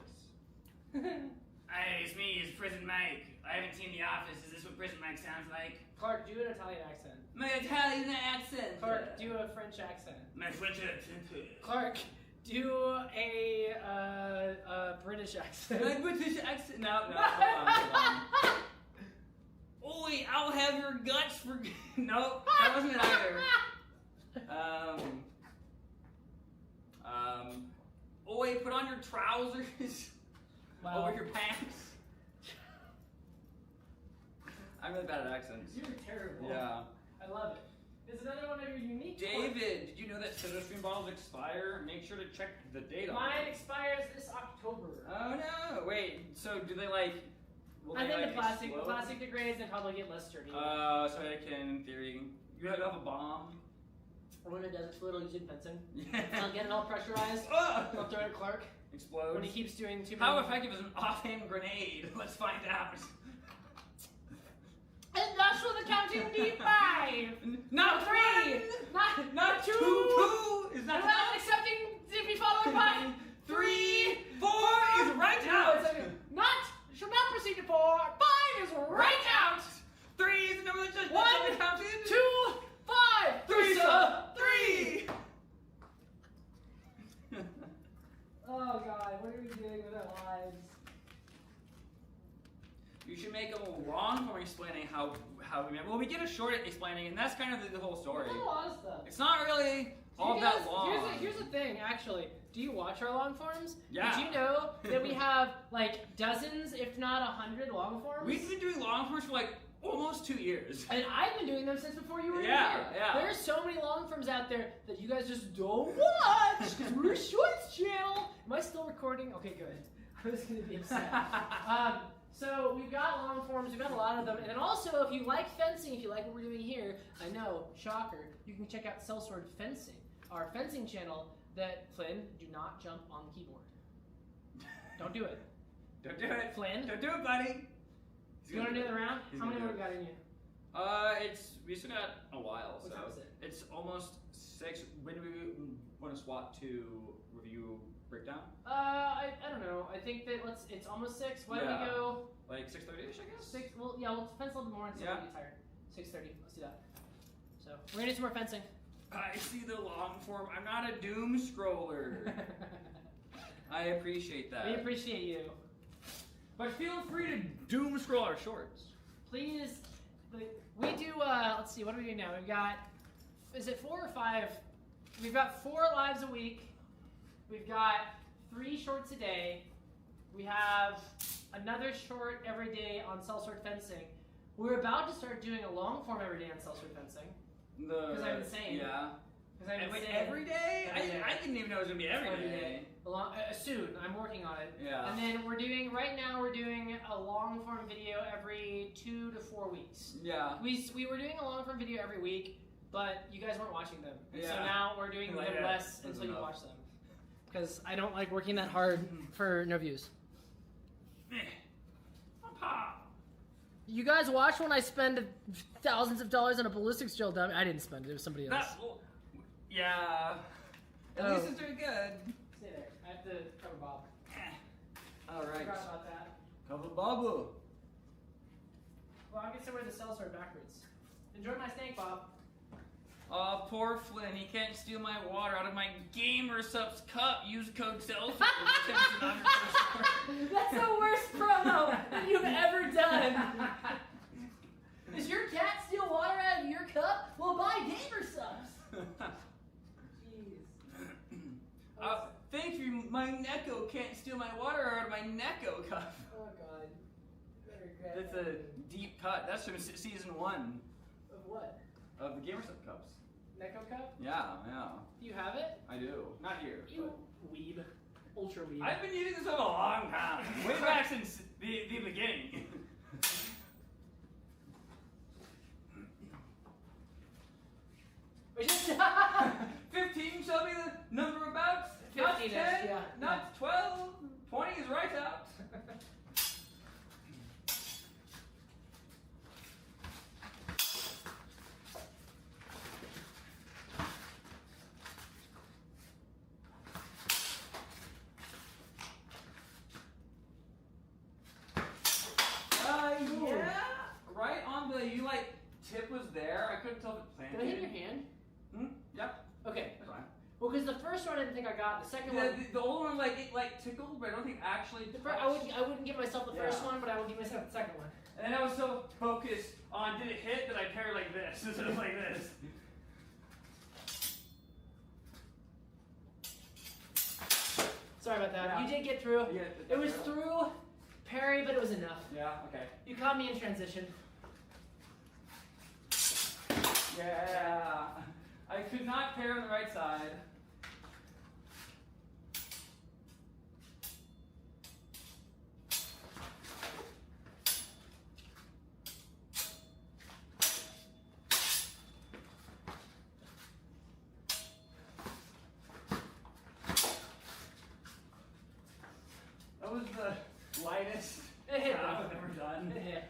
Hey, it's me, it's Prison Mike. I haven't seen The Office. Is this what Prison Mike sounds like? Clark, do an Italian accent. My Italian accent. Clark, do a French accent. My French accent. Clark, do a British accent. My British accent. No, hold on. Oi, I'll have your guts for. Nope, that wasn't it either. Oi, put on your trousers Wow. over your pants. I'm really bad at accents. You're terrible. Yeah. I love it. Is another one of your unique David, did you know that SodaStream bottles expire? Make sure to check the date on Mine them. expires this October. Oh no! Wait. So do they like? Will I they, think like, the explode? plastic degrades and probably get less sturdy. So I can, in theory, you have a bomb. Or when it does explode, I'll use it in fencing. Yeah. I'll get it all pressurized. Ah! I'll throw it at Clark. Explodes. When he keeps doing too many. How effective is an offhand grenade? Let's find out. And that's for the counting D5! Not three! one! Not two! Two is not Without accepting to be followed by 3, 4 is right No, out. it's okay. Should not proceed to 4. 5 is right out. 3 is the number that just 1, counted. 2, 5. 3, sir. 3. Oh God, what are we doing with our lives? You should make a long form explaining how we met. Well, we get a short explaining, and that's kind of the whole story. We've done a lot of stuff. It's not really all You that guys- long. Here's the thing, actually. Do you watch our long forms? Yeah. Did you know that we have like dozens, if not 100 long forms? We've been doing long forms for like almost 2 years. And I've been doing them since before you were Yeah, here. yeah. There's so many long forms out there that you guys just don't watch because we're a shorts channel. Am I still recording? Okay, good. I was gonna be upset. So we've got long forms, we've got a lot of them, and then also if you like fencing, if you like what we're doing here, I know, shocker, you can check out Sellsword Fencing, our fencing channel. That Flynn, do not jump on the keyboard. Don't do it. Don't do it. Flynn, Don't do it, buddy. do you want to do the round? He's How many gonna more do we got in you? We still got a while. What so time is it? It's almost 6. When do we want to swap to review breakdown? I don't know. I think that it's almost 6. Why don't Yeah. we go Like 6:30ish, I guess. 6? Well, yeah, we'll fence a little bit more until Yeah. we get tired. 6:30. Let's do that. So we're gonna do some more fencing. I see the long form. I'm not a doom scroller. I appreciate that. We appreciate you. But feel free to doom scroll our shorts. please. We do. Let's see. What are we doing now? We've got. Is it 4 or 5? We've got 4 lives a week. We've got 3 shorts a day. We have another short every day on cell-sort fencing. We're about to start doing a long form every day on cell-sort fencing. Because I'm insane. Yeah. Because I'm And wait, insane. every day? Every day. I didn't even know it was gonna be every day. Soon. I'm working on it. Yeah. And then right now we're doing a long form video every 2 to 4 weeks. Yeah. We were doing a long form video every week, but you guys weren't watching them. And so Yeah. now we're doing them Yeah, less that's until you enough. watch them. Because I don't like working that hard for no views. You guys watch when I spend thousands of dollars on a ballistics drill dummy. I didn't spend it. It was somebody else. Yeah. At Oh. least it's doing good. Stay there. I have to cover Bob. All right. Forgot about that. Cover Babu. Well, I'll get somewhere to sell sort backwards. Enjoy my steak, Bob. Oh, poor Flynn. He can't steal my water out of my Gamer Subs cup. Use code SELF. That's the worst promo that you've ever done. Does your cat steal water out of your cup? Well, buy Gamer Subs. Jeez. Thank you. My Neko can't steal my water out of my Neko cup. Oh God. That's a deep cut. That's from season 1 Of what? of the Gamer Sub cups. Neko cup? Yeah. Do you have it? I do. Not here. You weeb. Ultra weeb. I've been using this for a long time. Way back since the beginning. 15 shall be the number about. Not 10, 15-ish, yeah. not 12. 20 is right out. Yeah, right on the, tip was there. I couldn't tell if it planted. Did I hit your hand? Yep, Okay. that's fine. Well, because the first one I didn't think I got. The second one. The old one, it tickled, but I don't think actually I wouldn't give myself the first Yeah. one, but I would give myself the second one. And then I was so focused on did it hit that I parried like this instead of like this. Sorry about that. Yeah. You did get through. Yeah, It was through parry, but it was enough. Yeah, okay. You caught me in transition. Yeah. I could not parry on the right side. That was the lightest It hit, job though. I've ever done. It hit.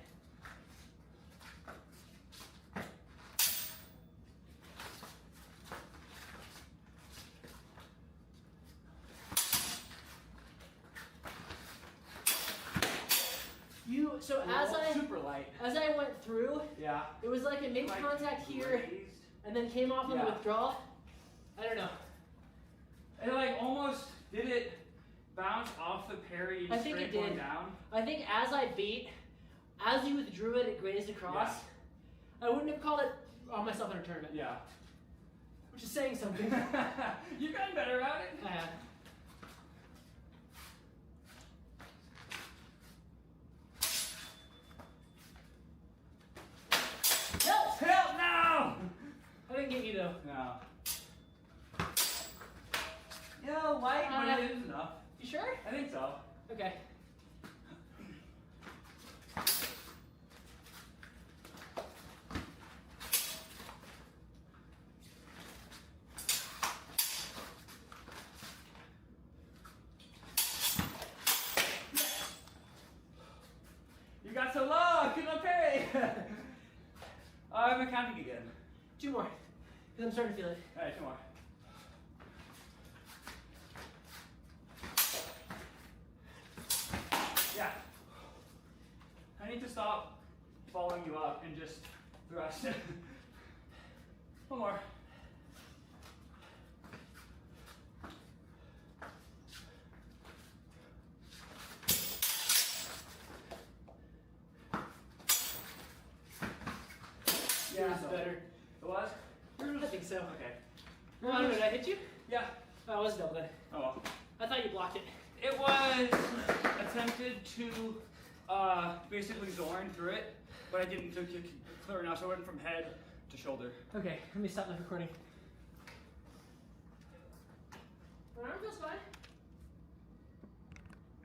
So Super light. as I went through, Yeah. it was like it made Like contact here raised. and then came off on the Yeah. withdrawal. I don't know. It almost did it bounce off the parry I think straight it going did. down. I think as I beat, as you withdrew it, it grazed across. I wouldn't have called it on myself in a tournament. Yeah. Which is saying something. You've gotten better at it. I have. Help! Help now! I didn't get you though. No. Yeah, light, but it is enough. You sure? I think so. Okay. You got so low, I could not parry. I'm counting again. 2 more. Because I'm starting to feel it. Alright, 2 more. Yeah. I need to stop following you up and just thrust. 1 more. was better. It was? I think so. Okay. Well, I don't know, did I hit you? Yeah. Oh, it was double then. Oh well. I thought you blocked it. It was attempted to basically Zorn through it, but I didn't do it clear enough, so I went from head to shoulder. Okay, let me stop the recording. My arm feels fine.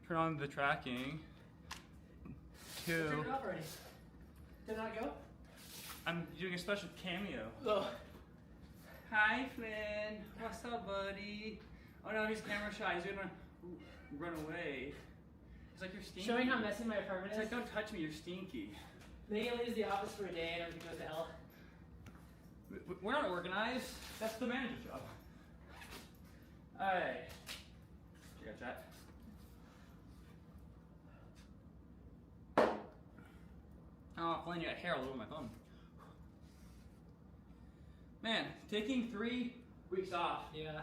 Turn on the tracking. Turn it off already. Did it not go? I'm doing a special cameo. Oh. Hi, Flynn. What's up, buddy? Oh no, he's camera shy. He's gonna run away. He's like, you're stinky. Showing how messy my apartment He's is. like, don't touch me, you're stinky. Then he leaves the office for a day and everything goes to hell. We're not organized. That's the manager's job. Alright. Check out chat. Oh, Flynn, you got hair all over my phone. Man, taking 3 weeks off. Yeah.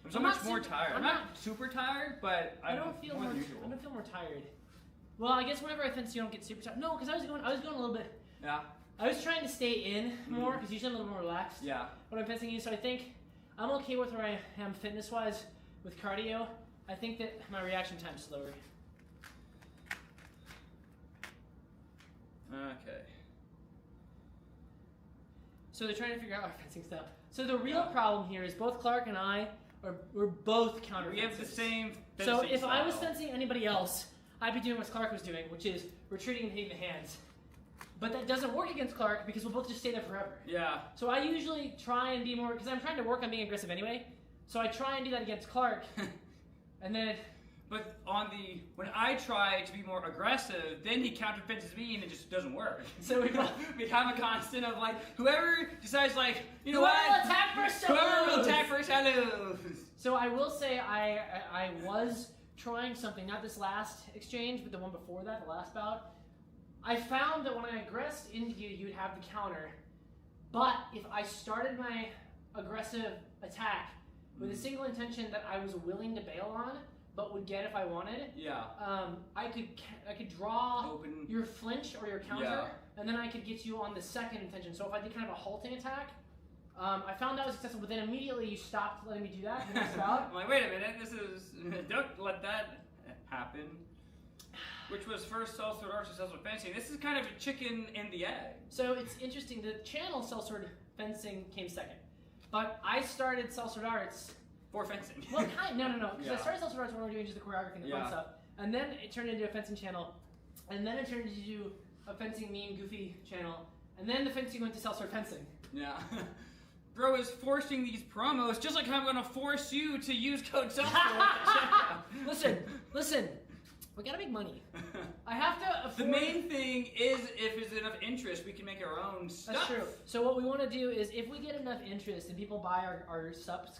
I'm so I'm much not more super- tired. I'm I'm not super tired, but I don't feel more more. than usual. I don't feel more tired. Well, I guess whenever I fence, you don't get super tired. No, because I was going a little bit. Yeah. I was trying to stay in more because usually I'm a little more relaxed Yeah. when I'm fencing you. So I think I'm okay with where I am fitness-wise with cardio. I think that my reaction time's slower. Okay. So they're trying to figure out our fencing stuff. So the real problem here is both Clark and I we're both counter. We have the same. So fencing if I was style. fencing anybody else, I'd be doing what Clark was doing, which is retreating and hitting the hands. But that doesn't work against Clark because we'll both just stay there forever. Yeah. So I usually try and be more, because I'm trying to work on being aggressive anyway. So I try and do that against Clark, and then. But when I try to be more aggressive, then he counterfences me and it just doesn't work. So we have a constant of like, whoever decides like, you know Whoever what? will attack first, Whoever will lose. attack first, I lose. So I will say I was trying something, not this last exchange, but the one before that, the last bout. I found that when I aggressed into you, you'd have the counter. But if I started my aggressive attack with a single intention that I was willing to bail on, but would get if I wanted, Yeah. I could draw Open. your flinch or your counter, Yeah. and then I could get you on the second intention. So if I did kind of a halting attack, I found that was successful, but then immediately you stopped letting me do that. The next bout. I'm like, wait a minute, don't let that happen. Which was first Salsa Arts and Salsa Fencing. This is kind of a chicken and the egg. So it's interesting, the channel Sellsword Fencing came second. But I started Sellsword Arts. For fencing. Well, no. Because I Yeah. started Sellsword Arts when we were doing just the choreography and the fun Yeah. stuff. And then it turned into a fencing channel. And then it turned into a fencing meme goofy channel. And then the fencing went to Sellsword Fencing. Yeah. Bro is forcing these promos just like I'm gonna force you to use code Sellsword. Listen. We gotta make money. I have to afford... The main thing is if there's enough interest, we can make our own stuff. That's true. So what we want to do is if we get enough interest and people buy our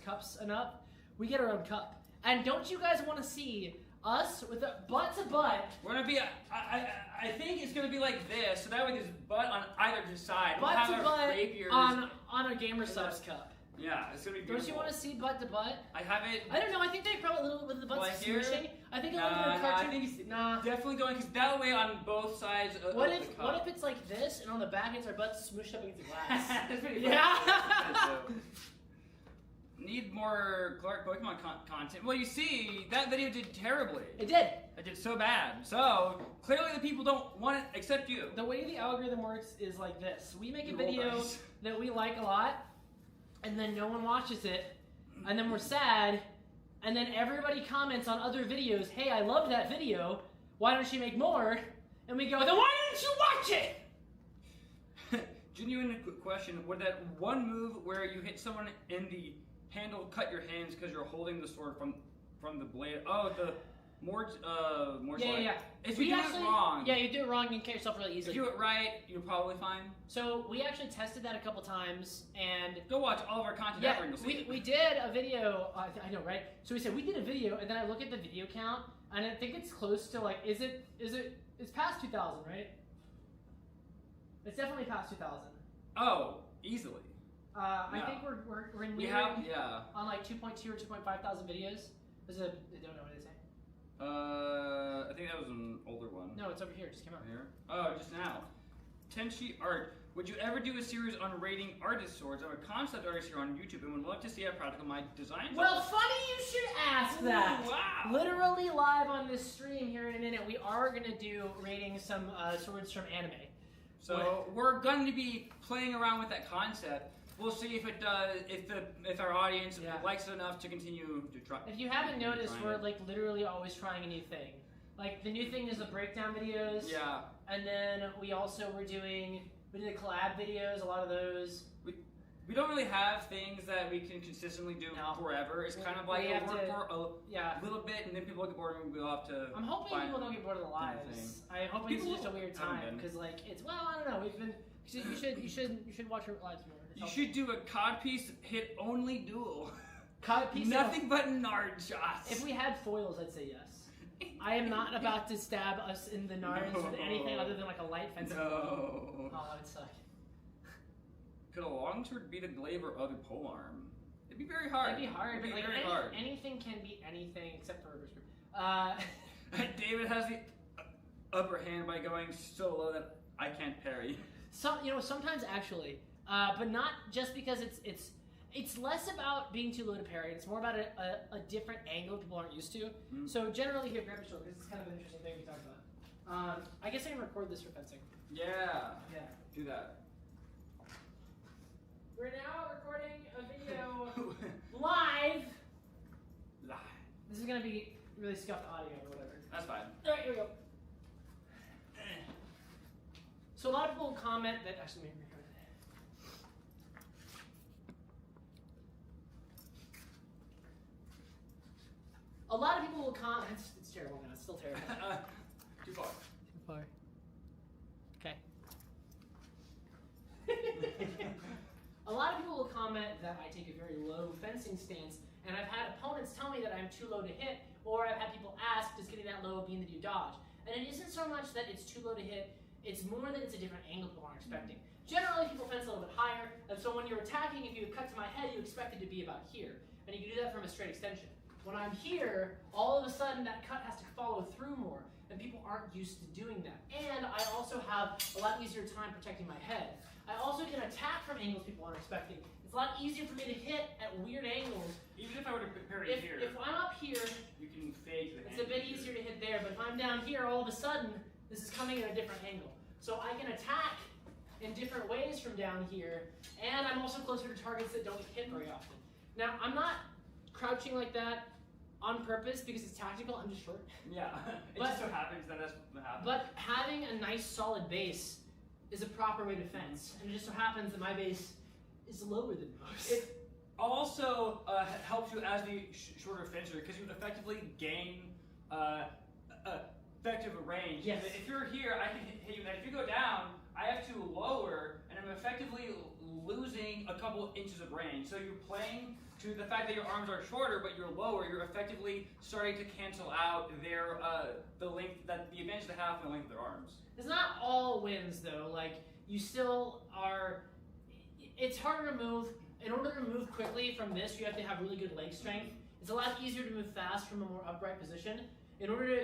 cups enough, we get our own cup. And don't you guys want to see us with a butt to butt? We're gonna be, I think it's gonna be like this, so that way there's butt on either side. We'll Butt have to our butt rapiers. on a Gamer Subs cup. Yeah, it's gonna be beautiful. Don't you want to see butt to butt? I have it. I don't know. I think they probably a little with the butts Like here? smooshing. I think a Nah, little bit of nah, I cartoon. think it's Nah. definitely going, because that way on both sides of What the if cup. it's like this and on the back it's our butts smooshed up against the glass? That's pretty fun. Yeah. Need more Clark Pokemon content. Well, you see, that video did terribly. It did. It did so bad. So, clearly the people don't want it except you. The way the algorithm works is like this. We make a You roll video dice. that we like a lot, and then no one watches it, and then we're sad, and then everybody comments on other videos, hey, I loved that video, why don't you make more? And we go, then why didn't you watch it? Genuine question, would that one move where you hit someone in the handle cut your hands because you're holding the sword from the blade, the more Yeah. If We you do actually- it wrong, Yeah, you do it wrong, you can kill yourself really if easily. you do it right, you're probably fine. So we actually tested that a couple times, and Go watch all of our content yeah, ever and you'll see. we did a video, I know, right? So we said we did a video, and then I look at the video count, and I think it's close to like, it's past 2,000, right? It's definitely past 2,000. Oh, easily. I Yeah. think we're in We have, yeah. on like 2.2 or 2.5 thousand videos. This is I don't know what they say. I think that was an older one. No, it's over here. It just came out. Here. Oh, just now. Tenchi Art. would you ever do a series on rating artist swords? I'm a concept artist here on YouTube and would love to see how practical my designs Well, are. funny you should ask that. Ooh, wow. Literally live on this stream here in a minute, we are going to do rating some swords from anime. So we're going to be playing around with that concept. We'll see if it does, if our audience likes it enough to continue to try. If you haven't noticed, we're like literally always trying a new thing. Like the new thing is the breakdown videos. Yeah. And then we did the collab videos, a lot of those. We don't really have things that we can consistently do forever. It's kind of like we'll work for a little bit, and then people get bored, and we'll have to. I'm hoping people don't get bored of the lives. I hope it's just a weird time because, like, it's I don't know. We've been. You should watch your lives more. You should do a codpiece hit only duel. Codpiece. Nothing but Nard shots. If we had foils, I'd say yes. I am not about to stab us in the Nards with anything other than like a light fencing. No. Oh, that would suck. Could a longsword beat a glaive or other polearm? It'd be very hard. It'd be hard. It'd be like, very hard. Anything can beat anything except for reverse grip. David has the upper hand by going so low that I can't parry. Sometimes actually, but not just because it's less about being too low to parry. It's more about a different angle people aren't used to. Mm. So generally, here, grab your sword. This is kind of an interesting thing we talk about. I guess I can record this for fencing. Yeah. Yeah. Do that. We're now recording a video live. This is gonna be really scuffed audio or whatever. That's fine. All right, here we go. So a lot of people will comment that actually maybe record it. A lot of people will comment. It's terrible now. It's still terrible. Too far. Too far. Okay. A lot of people will comment that I take a very low fencing stance, and I've had opponents tell me that I'm too low to hit, or I've had people ask, does getting that low mean that you dodge? And it isn't so much that it's too low to hit, it's more that it's a different angle people aren't expecting. Generally, people fence a little bit higher, and so when you're attacking, if you cut to my head, you expect it to be about here. And you can do that from a straight extension. When I'm here, all of a sudden that cut has to follow through more, and people aren't used to doing that. And I also have a lot easier time protecting my head. I also can attack from angles people aren't expecting. It's a lot easier for me to hit at weird angles. Even if I were to parry here. If I'm up here, you can fade to the it's a bit easier to hit there, but if I'm down here, all of a sudden, this is coming at a different angle. So I can attack in different ways from down here, and I'm also closer to targets that don't get hit very often. Now, I'm not crouching like that on purpose because it's tactical, I'm just short. Yeah, it just so happens that that's what happens. But having a nice solid base is a proper way to fence, and it just so happens that my base is lower than most. It also helps you as the shorter fencer because you effectively gain effective range. Yes. If you're here, I can hit you. And if you go down, I have to lower, and I'm effectively losing a couple inches of range. So you're playing to the fact that your arms are shorter, but you're lower. You're effectively starting to cancel out their the advantage they have in the length of their arms. It's not all wins though, like you still are, it's harder to move. In order to move quickly from this, you have to have really good leg strength. It's a lot easier to move fast from a more upright position.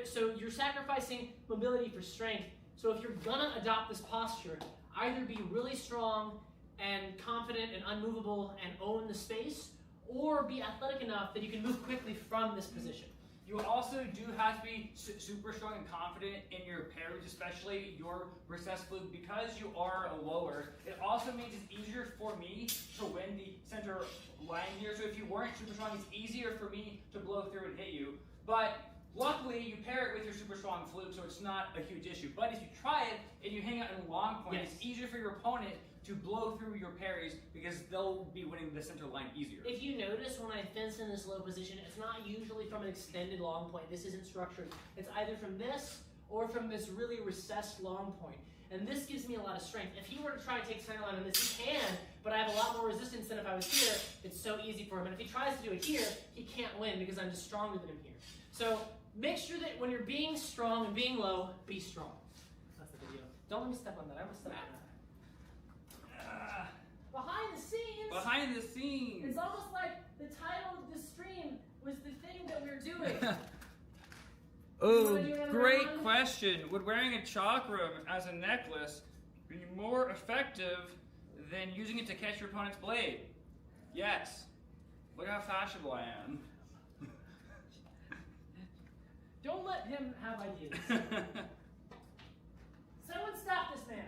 So you're sacrificing mobility for strength. So if you're gonna adopt this posture, either be really strong and confident and unmovable and own the space, or be athletic enough that you can move quickly from this position. You also do have to be super strong and confident in your parries, especially your recess flute, because you are lower. It also means it's easier for me to win the center line here. So if you weren't super strong, it's easier for me to blow through and hit you. But luckily, you pair it with your super strong flute, so it's not a huge issue. But if you try it and you hang out in long point, it's easier for your opponent to blow through your parries because they'll be winning the center line easier. If you notice when I fence in this low position, it's not usually from an extended long point. This isn't structured. It's either from this or from this really recessed long point. And this gives me a lot of strength. If he were to try to take center line on this, he can, but I have a lot more resistance than if I was here. It's so easy for him. And if he tries to do it here, he can't win because I'm just stronger than him here. So make sure that when you're being strong and being low, be strong. That's the video. Don't let me step on that. I almost stepped on that. Behind the scenes. Behind the scenes. It's almost like the title of this stream was the thing that we're doing. Oh, great question. Would wearing a chakram as a necklace be more effective than using it to catch your opponent's blade. Yes. Look how fashionable I am. Don't let him have ideas. Someone stop this man.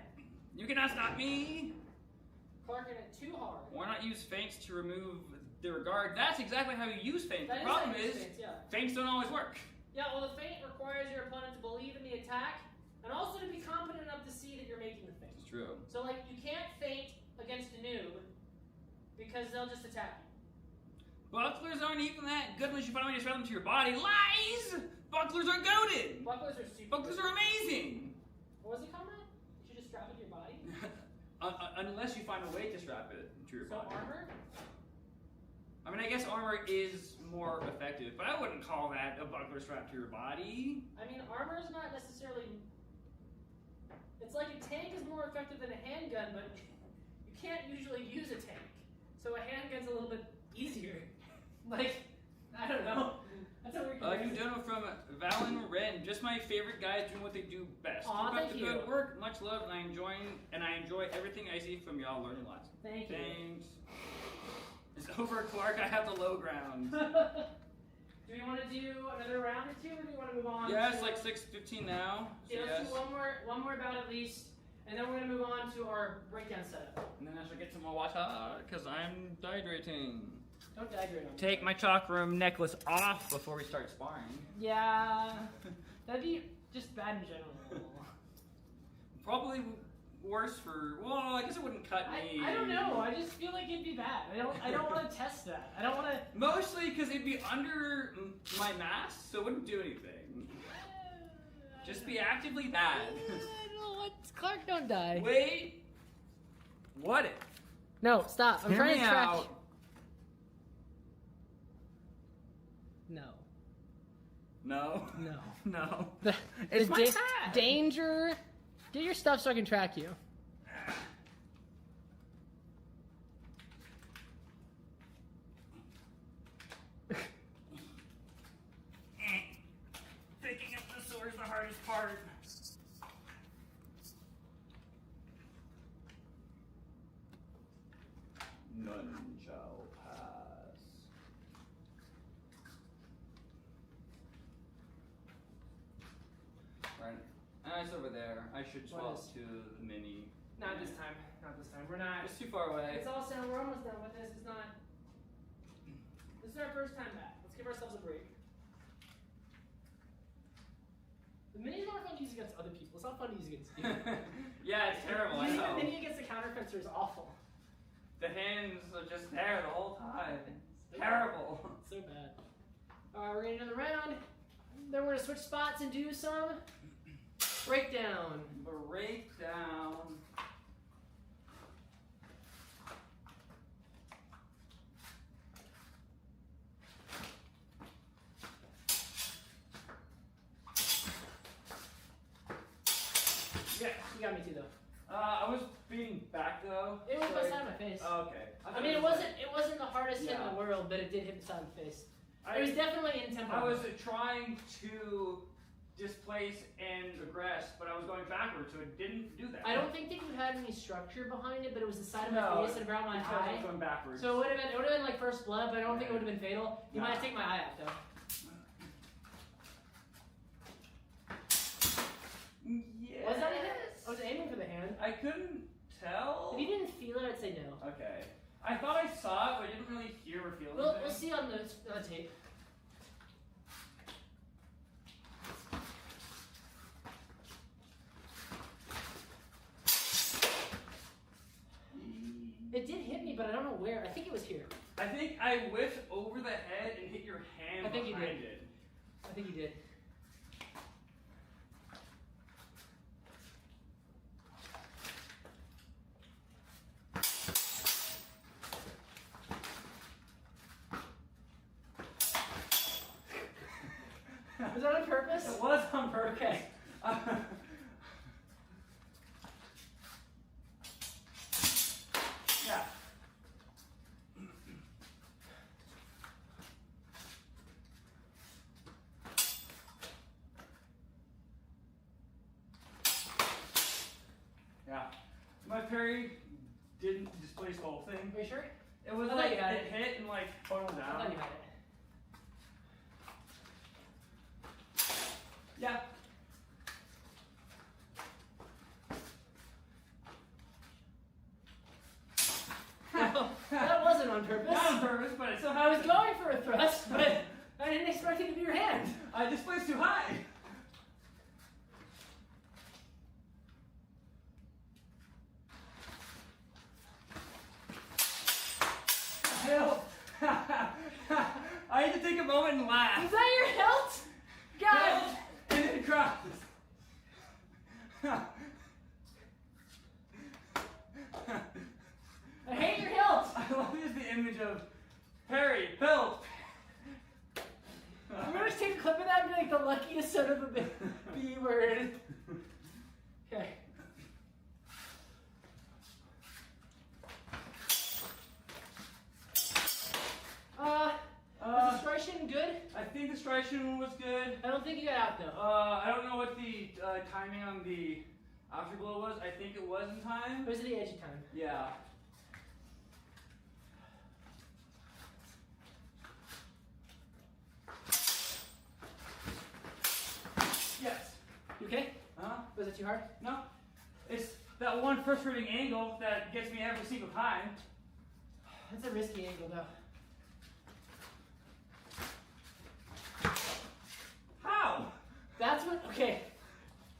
You cannot stop me. Clarking it too hard. Why not use feints to remove the regard? That's exactly how you use feints. That The problem how you use is, feints, yeah. feints don't always work. Yeah, well, the feint requires your opponent to believe in the attack and also to be competent enough to see that you're making the feint. It's true. So, like, you can't feint against a noob because they'll just attack you. Bucklers aren't even that good unless you find a way to strap them to your body. Lies! Bucklers are goated! Bucklers are super. Bucklers are amazing! What was it, Comrade? You should just strap it to your body. Unless you find a way to strap it to your So body. armor? I mean, I guess armor is more effective, but I wouldn't call that a buckler strapped to your body. I mean, armor is not necessarily. It's like a tank is more effective than a handgun, but you can't usually use a tank. So a handgun's a little bit easier. Like, I don't know. That's a weird You comparison. don't know from Valen Ren, just my favorite guys doing what they do best. Aw, Keep up thank the you. good work, much love, and I enjoy everything I see from y'all. Learning lots. Thank you. Thanks. It's over, Clark. I have the low ground. Do we want to do another round or two, or do we want to move on? Yeah, it's to, like 6:15 now. So Yeah, let's yes. do one more bout at least, and then we're gonna move on to our breakdown setup. And then I should get some more water because I'm dehydrating. Don't dehydrate on me. Take my chakram necklace off before we start sparring. Yeah, that'd be just bad in general. Probably worse for. Well, I guess it wouldn't cut me. I don't know. I just feel like it'd be bad. I don't want to test that. I don't want to. Mostly because it'd be under my mask, so it wouldn't do anything. Just be actively bad. Clark, don't die. Wait. What if? No, stop. I'm Hear trying me to track. out. No. No. No. No. The, It's the my hat. danger. Get your stuff so I can track you. Picking up the sword is the hardest part. None shall pass. Right. It's over there. I should swap is? to the mini. Not this time. Not this time. We're not. It's too far away. It's all sound. We're almost done with this. It's not. This is our first time back. Let's give ourselves a break. The mini's not fun to use against other people. It's not fun to use against you. Yeah, it's terrible. I Using know. the mini against the counter fencer is awful. The hands are just there the whole time. Terrible. So bad. Alright, we're gonna do another round. Then we're gonna switch spots and do some breakdown. Breakdown. Yeah, you got me too though. I was beating back though. It was so by side of my face. Oh, okay. I mean, it wasn't the hardest hit in Yeah. the world, but it did hit the side of the face. I, It was definitely in tempo. I was trying to displace and aggress, but I was going backwards, so it didn't do that. I don't think that you had any structure behind it, but it was the side of my No, face and around my because I eye. was going backwards. So it would have been like first blood, but I don't think it would have been fatal. You Nah. might have taken my eye out though. Yes. Was that a hit? I was aiming for the hand. I couldn't tell. If you didn't feel it, I'd say no. Okay. I thought I saw it, but I didn't really hear or feel We'll anything. see on the tape. It did hit me, but I don't know where. I think it was here. I think I whipped over the head and hit your hand I think you behind did. it. I think you did. Was that on purpose? It was on purpose. Okay. Yeah. Yeah. parry didn't displace the whole thing. Are you sure? It was I thought like you had it hit and like funneled I down. thought you had it. Yeah. No, that wasn't on purpose. Not on purpose, but it I was somehow going for a thrust, but I didn't expect it to be your hand. I displaced too high. Help! I had to take a moment and laugh. Is that your hilt? God! Help! And then cross. I hate your hilt! I love just the image of Harry, help! I'm gonna just take a clip of that and be like the luckiest son of a B word. Okay. Was the striation good? I think the striation was good. I don't think you got out though. I don't know what the timing on the afterglow was. I think it was in time. It was at the edge of time. Yeah. Yes. You okay? Huh? Was it too hard? No. It's that one frustrating angle that gets me every single time. That's a risky angle though. How? That's what, okay.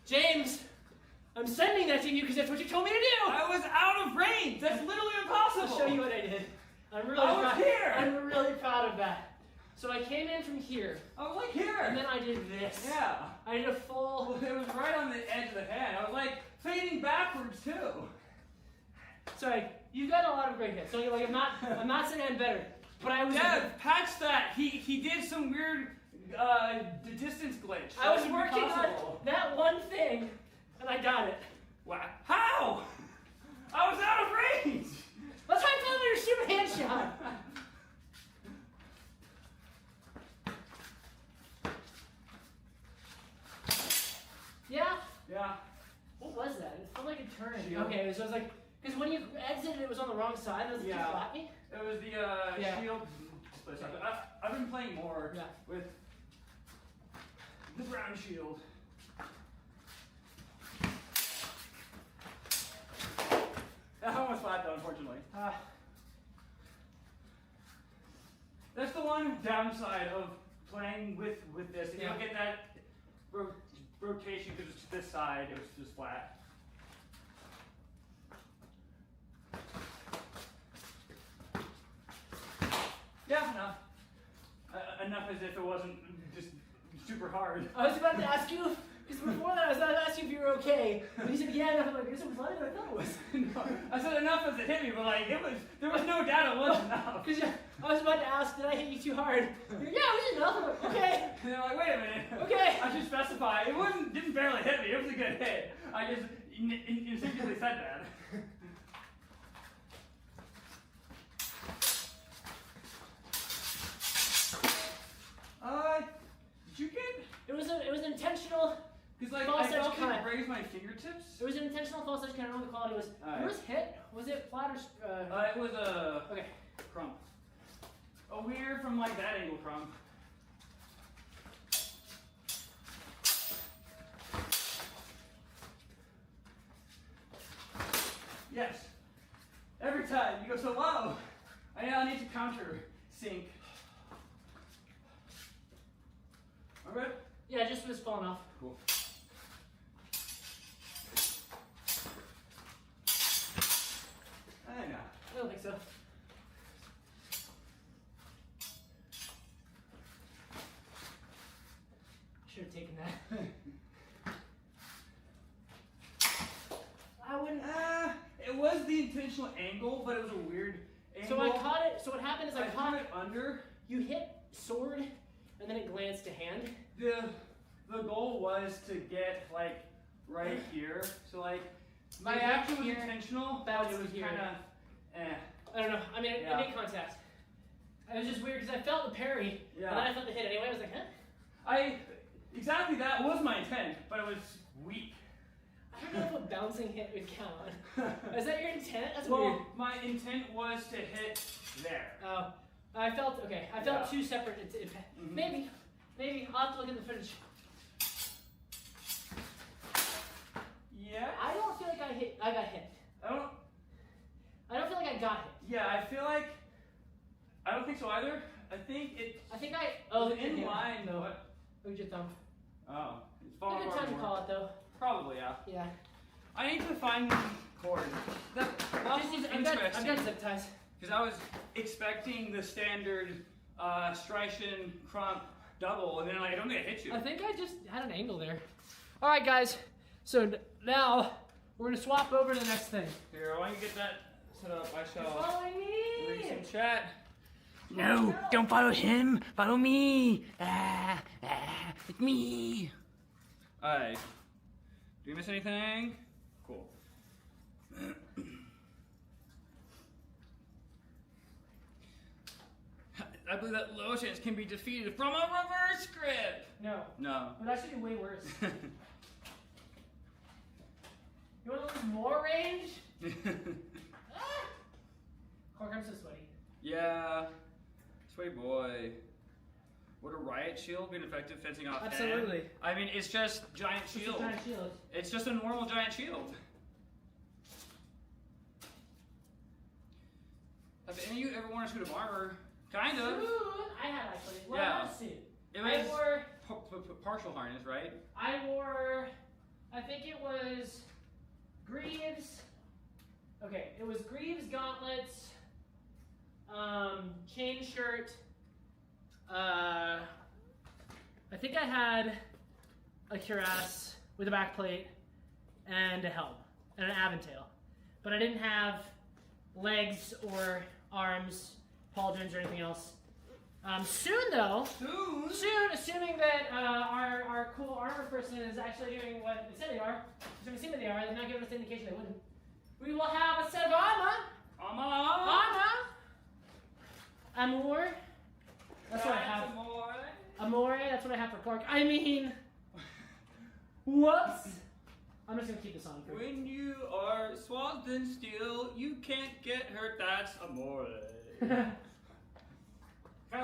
James, I'm sending that to you because that's what you told me to do. I was out of range. That's literally impossible. I'll show you what I did. I'm really I was proud. here. I'm really proud of that. So I came in from here, I was like here. and then I did this. Yeah. I did a full. Well, it was right on the edge of the hand. I was like fading backwards too. Sorry, you've got a lot of great hits. So like, I'm not saying I'm better, but I was. Dev, patch that. He did some weird distance glitch. I was That wouldn't be working on possible. that one thing, and I got it. Wow. How? I was out of range. Let's try and film your stupid hand shot. Yeah. Yeah. What was that? It felt like a turn. Shield. Okay, so it was like, because when you exited, it was on the wrong side. Does it Yeah. slap me? It was the Yeah. shield display. So I've been playing more Yeah. with the brown shield. That one was flat though, unfortunately. That's the one downside of playing with this. If you don't get that rotation because it's to this side, it was just flat. Yeah, enough. Enough as if it wasn't just super hard. I was about to ask you, because before that I was about to ask you if you were okay. But you said, yeah, and I'm like, this was lighter than I thought it was. No, I said enough as it hit me, but like there was no doubt it was enough. Because I was about to ask, did I hit you too hard? You're like, yeah, it was enough. I'm like, okay. And they're like, wait a minute. Okay. I should specify. It didn't barely hit me. It was a good hit. I just instinctively said that. Did you get? It was an intentional. Because like False I felt edge cut. it raise my fingertips. It was an intentional false edge cut. I don't know what the quality was. Alright. Yours hit? Was it flat or? It was a Okay. crump. A weird from like that angle crump. Yes. Every time you go so low. I now need to counter sync. Alright? Yeah, it just was falling off. Cool. I know. I don't think so. Should have taken that. I wouldn't. It was the intentional angle, but it was a weird angle. So I caught it. So what happened is I caught caught it under. You hit sword, and then it glanced to hand. The goal was to get like right here. So like my You action was here, intentional, bounce but it was here. kind of I don't know. I mean, Yeah. it made contact. It was just weird because I felt the parry, and then I felt the hit anyway. I was like, huh? Exactly that was my intent, but it was weak. I don't know if a bouncing hit would count. Is that your intent? That's Well, weird. my intent was to hit there. Oh, I felt okay. I felt Yeah. two separate. Maybe I'll have to look at the footage. Yeah. I don't feel like I got hit. I don't feel like I got hit. Yeah, I feel like. I don't think so either. I think it. I think I. Oh, was in line. No. What? Moved your thumb. Oh, it's A falling good apart time to more. call it though. Probably, yeah. Yeah. I need to find cord. That was I've got interesting. zip ties. Because I was expecting the standard Strytion crump double, and then I don't think it hit you. I think I just had an angle there. All right, guys. So now we're gonna swap over to the next thing. Here, why don't you get that set up? I You're shall following read me. some chat. No, don't follow him. Follow me. It's me. Alright. Do we miss anything? Cool. I believe that Lotions can be defeated from a reverse grip. No, No. it would actually be way worse. You want to lose more range? Ah! Clark, I'm so sweaty. Yeah. Sweaty boy. Would a riot shield be an effective fencing off Absolutely. hand? I mean, it's just giant It's a shield. giant shield. It's just a normal giant shield. Have any of you ever worn a suit of armor? Kind of. Soon, I had actually. Well, Yeah. not a suit. It I was wore. partial harness, right? I think it was Greaves. Okay, it was Greaves gauntlets, chain shirt. I think I had a cuirass with a backplate and a helm and an aventail, but I didn't have legs or arms, pauldrons, or anything else. Soon though. Soon, assuming that our cool armor person is actually doing what they said they are, assuming they are, they're not giving us an indication they wouldn't. We will have a set of armor. Amour. That's what I have. Amore. That's what I have for Clark. I mean, whoops. I'm just gonna keep this on. For When you are swathed in steel, you can't get hurt. That's amore. Kind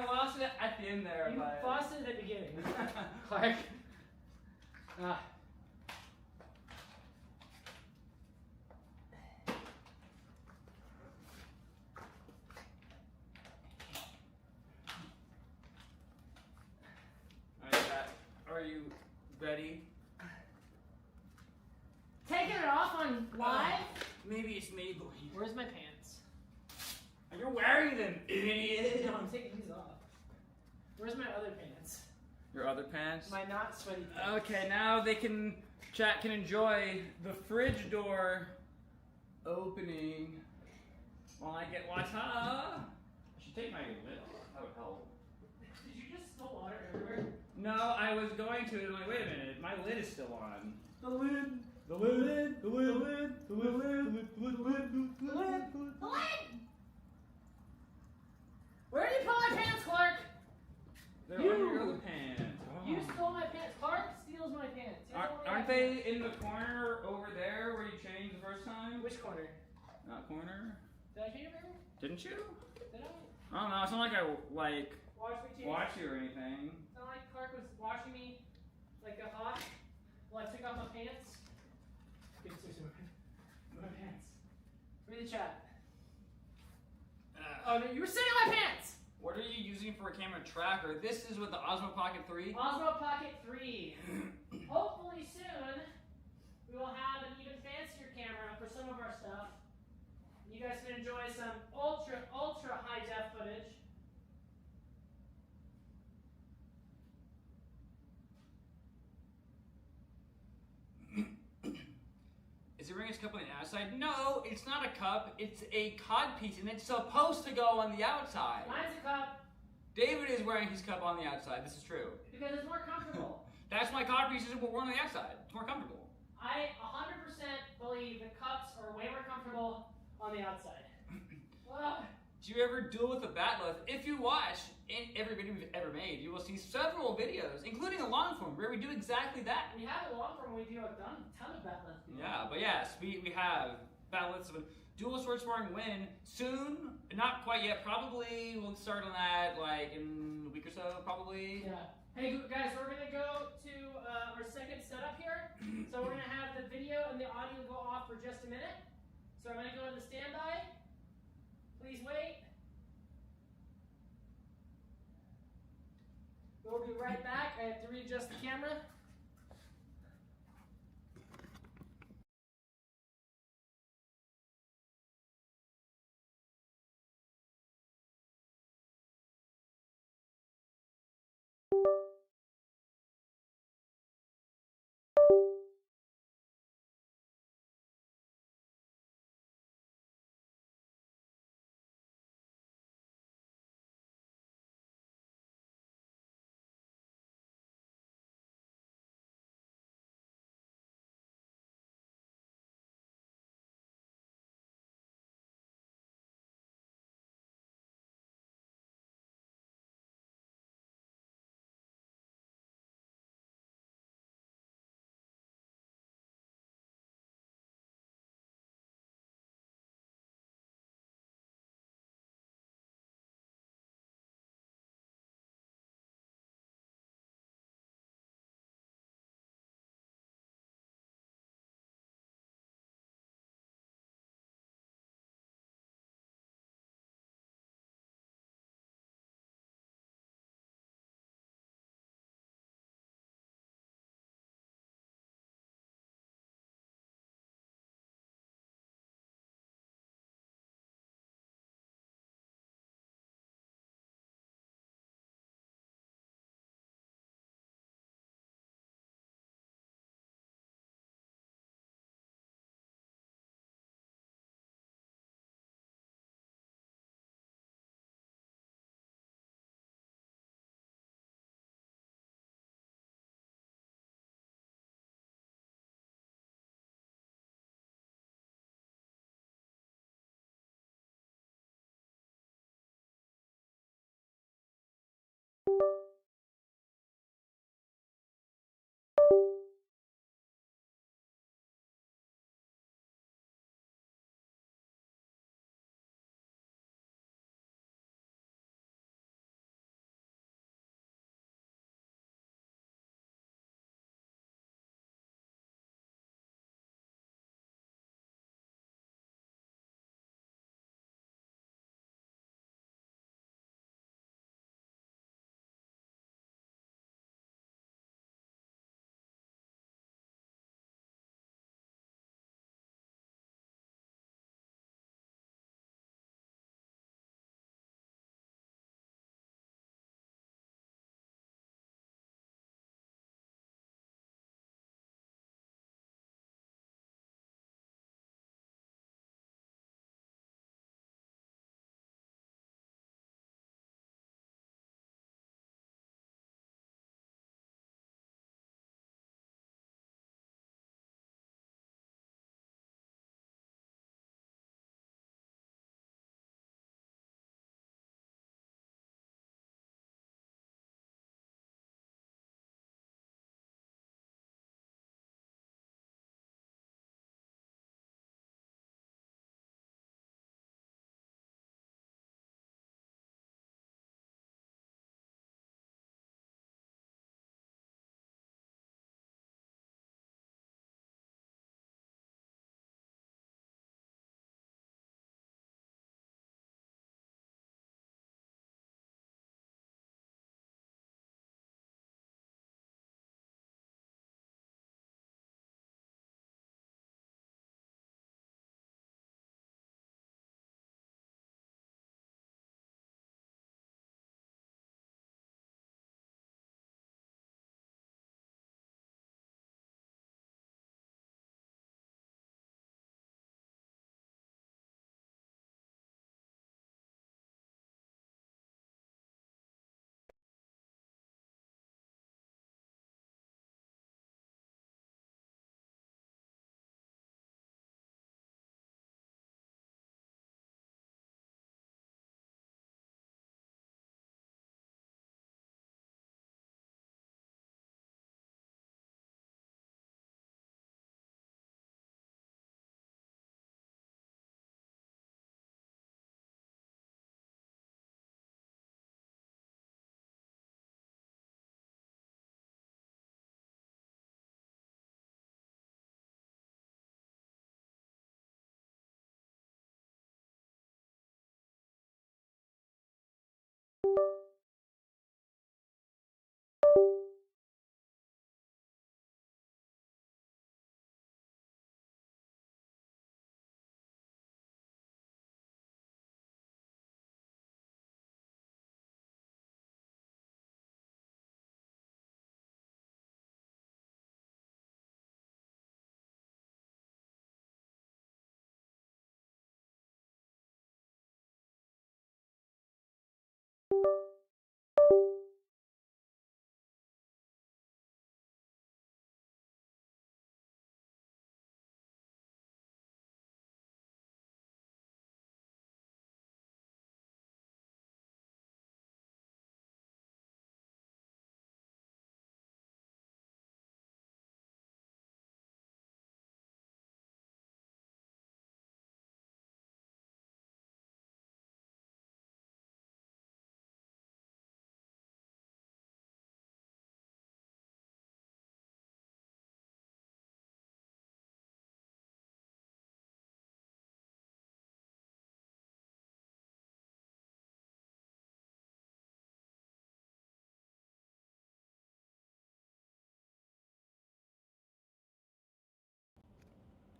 of lost it at the end there, You but. lost it at the beginning, Clark. Alright, Pat, are you ready? Taking it off on live. Maybe it's Maybelline. Where's my pants? You're wearing them, idiot. No, I'm taking these off. Where's my other pants? Your other pants? My not sweaty pants. Okay, now chat can enjoy the fridge door opening while I get water. I should take my lid off. That would help. Did you just spill water everywhere? No, I was going to. I'm like, wait a minute. My lid is still on. The lid. The lid. The lid. The lid. The lid. The lid. The lid. The lid. Where did you put my pants, Clark? They're You. under your other pants. Oh. You stole my pants. Clark steals my pants. He doesn't Aren't want my they in the corner over there where you changed the first time? pants. Which corner? Not corner. Did I change it ever? Didn't you? Did I? I don't know. It's not like I Watch me change. watch you or anything. It's not like Clark was watching me like a hawk while I took off my pants. Okay, seriously, where are my pants? Read the chat. Oh no, you were sitting on my pants! What are you using for a camera tracker? This is with the Osmo Pocket 3. Osmo Pocket 3. Hopefully soon we will have an even fancier camera for some of our stuff. You guys can enjoy some ultra high def footage. Is he wearing his cup on the outside? No, it's not a cup. It's a cod piece, and it's supposed to go on the outside. Mine's a cup David is wearing his cup on the outside. This is true. because it's more comfortable. That's why cod pieces were worn on the outside. It's more comfortable. I 100% believe the cups are way more comfortable on the outside. Well, Did you ever duel with a batleth? If you watch, in every video we've ever made, you will see several videos, including a long form, where we do exactly that. We have a long form. We do a ton of battle. Yeah, but yes, we have ballots of a dual sword sparring win soon. Not quite yet. Probably we'll start on that like in a week or so. Probably. Yeah. Hey guys, we're gonna go to our second setup here. So we're gonna have the video and the audio go off for just a minute. So I'm gonna go into standby. Please wait. We'll be right back. I have to readjust the camera.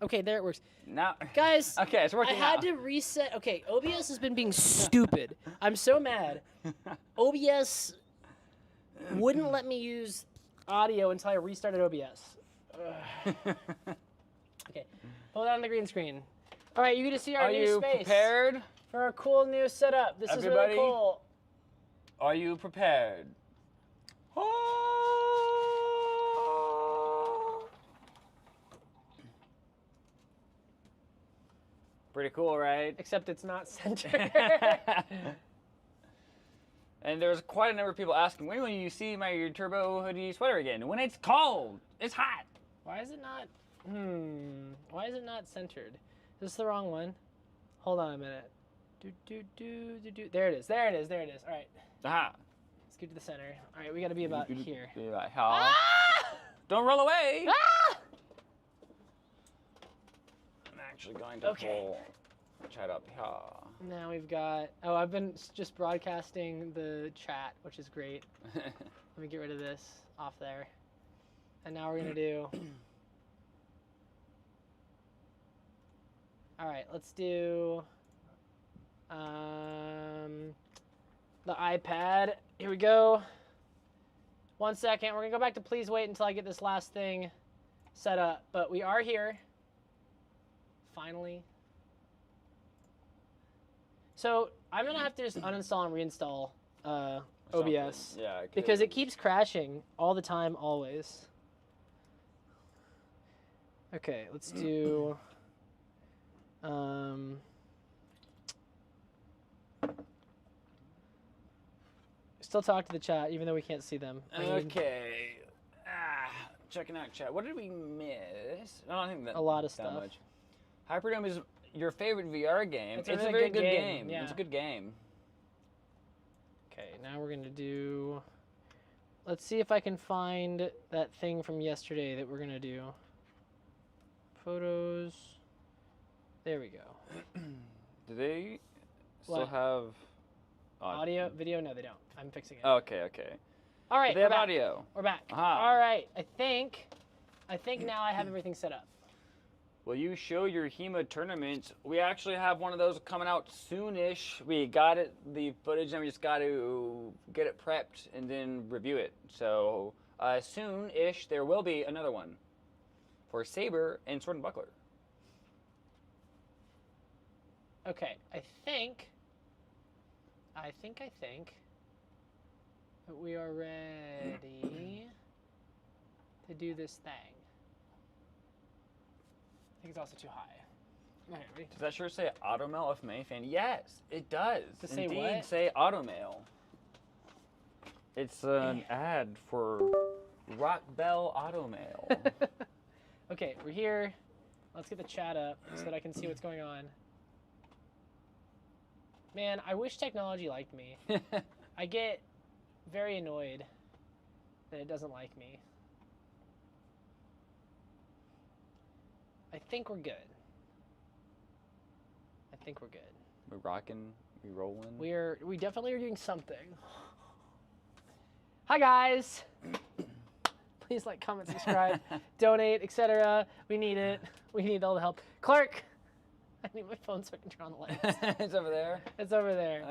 Okay, there it works. Now, Guys, okay, it's I working had out. to reset. Okay, OBS has been being stupid. I'm so mad. OBS wouldn't let me use audio until I restarted OBS. Ugh. Okay, hold on the green screen. All right, you're gonna see our Are new you space prepared? for our cool new setup. This is Everybody? really cool. Are you prepared? Pretty cool, right? Except it's not centered. And there's quite a number of people asking, when will you see my turbo hoodie sweater again? When it's cold. It's hot. Why is it not? Why is it not centered? Is this the wrong one? Hold on a minute. There it is. There it is. There it is. All right. Aha. Let's get to the center. All right, we got to be about here. Be like, Ah! Don't roll away. Ah! I'm actually going to Okay. pull chat up here. Now we've got. Oh, I've been just broadcasting the chat, which is great. Let me get rid of this off there. And now we're gonna do. All right, let's do. The iPad. Here we go. 1 second. We're gonna go back to please wait until I get this last thing set up. But we are here. Finally. So I'm gonna have to just uninstall and reinstall OBS Yeah. because it keeps crashing all the time, always. Okay, let's do. Still talk to the chat, even though we can't see them. I mean, Okay. Checking out chat. What did we miss? I don't think that A lot of that stuff. much. Hyperdome is your favorite VR game. It's It's a a really very good good game, game. yeah. It's a good game. Okay, now we're gonna do. Let's see if I can find that thing from yesterday that we're gonna do. Photos. There we go. Do they still What? have Audio, video? No, they don't. I'm fixing it. Oh, okay. All right, They we're have back. audio. We're back. Aha. All right, I think now I have everything set up. Will you show your HEMA tournament? We actually have one of those coming out soonish. We got it, the footage, and we just got to get it prepped and then review it. So soon-ish, there will be another one for Saber and Sword and Buckler. Okay, I think that we are ready to do this thing. I think it's also too high. Okay, ready? Does that sure say Automail of May fan? Yes, it does. Does it say Indeed, what? say Automail. It's an ad for Rock Bell Automail. Okay, we're here. Let's get the chat up so that I can see what's going on. Man, I wish technology liked me. I get very annoyed that it doesn't like me. I think we're good. We rocking, we rolling. We definitely are doing something. Hi guys. Please like, comment, subscribe, donate, etc. We need it. We need all the help. Clark, I need my phone so I can turn on the lights. It's over there. It's over there.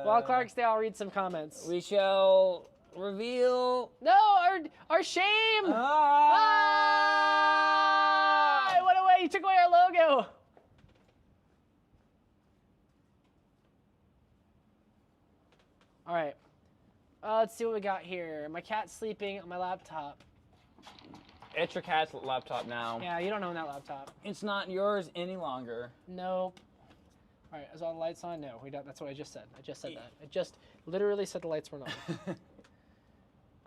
While Clark's there, I'll read some comments. We shall reveal. No, our shame. Ah! It went away. You took away our logo. All right. Let's see what we got here. My cat's sleeping on my laptop. It's your cat's laptop now. Yeah, you don't own that laptop. It's not yours any longer. Nope. All right, is all the lights on? No, we don't. That's what I just said. I just said that. I just literally said the lights weren't on.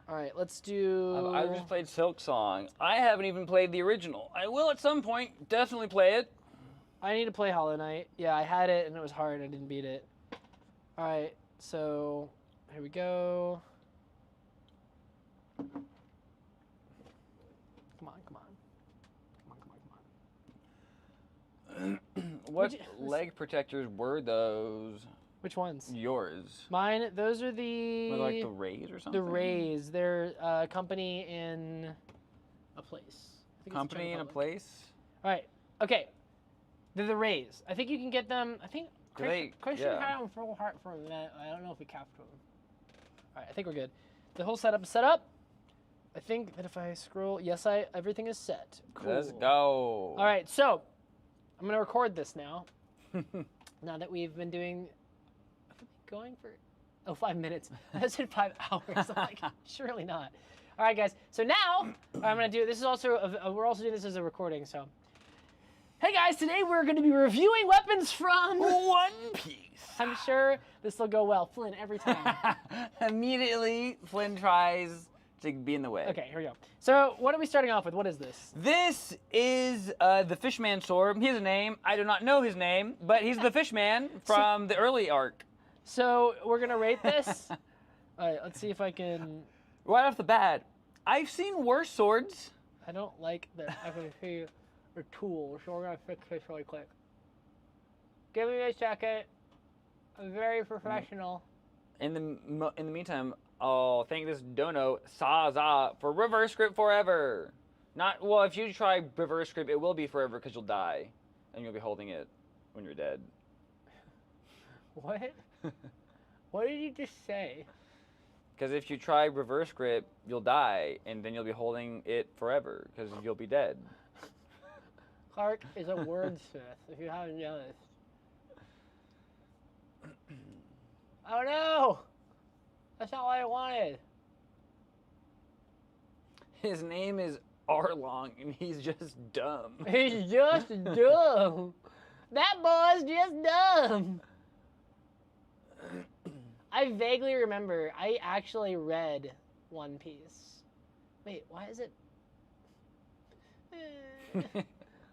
All right, let's do. I just played Silk Song. I haven't even played the original. I will at some point. Definitely play it. I need to play Hollow Knight. Yeah, I had it and it was hard. I didn't beat it. All right, so here we go. Come on. What Which- leg protectors were those? Which ones? Yours. Mine. Those are the. Were they like the Rays or something? The Rays. They're a company in a place. I think it's Company Czech in a Republic. place? All right. Okay. They're the rays. I think you can get them. I think Christian yeah. had them full heart for a minute. I don't know if we captured them. All right, I think we're good. The whole setup is set up. I think that if I scroll, yes, everything is set. Cool. Let's go. All right, so I'm gonna record this now. Now that we've been doing, going for 5 minutes. I said 5 hours. I'm like, surely not. All right, guys. So now I'm gonna do. This is also we're also doing this as a recording. So, hey guys, today we're gonna be reviewing weapons from One Piece. I'm sure this will go well. Flynn, every time. Immediately, Flynn tries to be in the way. Okay, here we go. So, what are we starting off with? What is this? This is the Fishman sword. He has a name. I do not know his name, but he's the Fishman from the early arc. So, we're gonna rate this. All right, let's see if I can. Right off the bat, I've seen worse swords. I don't like that I can see the tool, so we're gonna fix this really quick. Give me a second. I'm very professional. In the meantime, I'll thank this dono Saza for reverse grip forever. Not well. If you try reverse grip, it will be forever because you'll die, and you'll be holding it when you're dead. What? What did you just say? Because if you try reverse grip, you'll die, and then you'll be holding it forever because you'll be dead. Clark is a wordsmith, if you haven't noticed. Oh no! That's not what I wanted. His name is Arlong, and he's just dumb. He's just dumb. That boy's just dumb. I vaguely remember I actually read One Piece. Wait, why is it?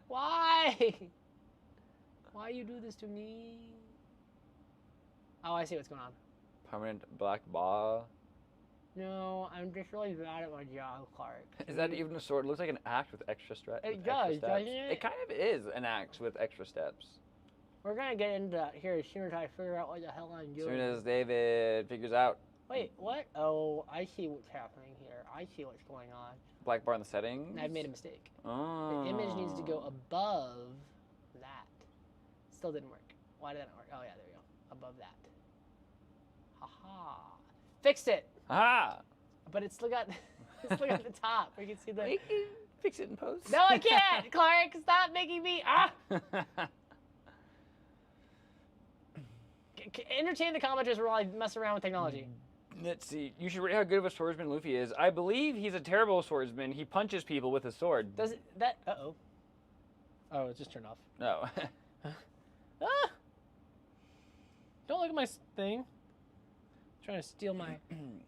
Why? Why you do this to me? Oh, I see what's going on. Permanent black bar. No, I'm just really bad at my job, Clark. Is that even a sword? It looks like an axe with extra steps. It does, doesn't it? It kind of is an axe with extra steps. We're gonna get into that here as soon as I figure out what the hell I'm As doing. soon as David figures out Wait, what? Oh, I see what's happening here. I see what's going on. black bar in the settings. I've made a mistake. Oh. The image needs to go above that. Still didn't work. Why did that not work? Oh yeah, there we go. Above that. Haha. Fixed it. Aha! But it's still got the top. We can see the. You can fix it in post. No, I can't, Clark. Stop making me. Entertain the commenters while I mess around with technology. Let's see. You should rate how good of a swordsman Luffy is. I believe he's a terrible swordsman. He punches people with his sword. Does it that? Uh-oh. Oh, it just turned off. No. Ah! Don't look at my thing. Trying to steal my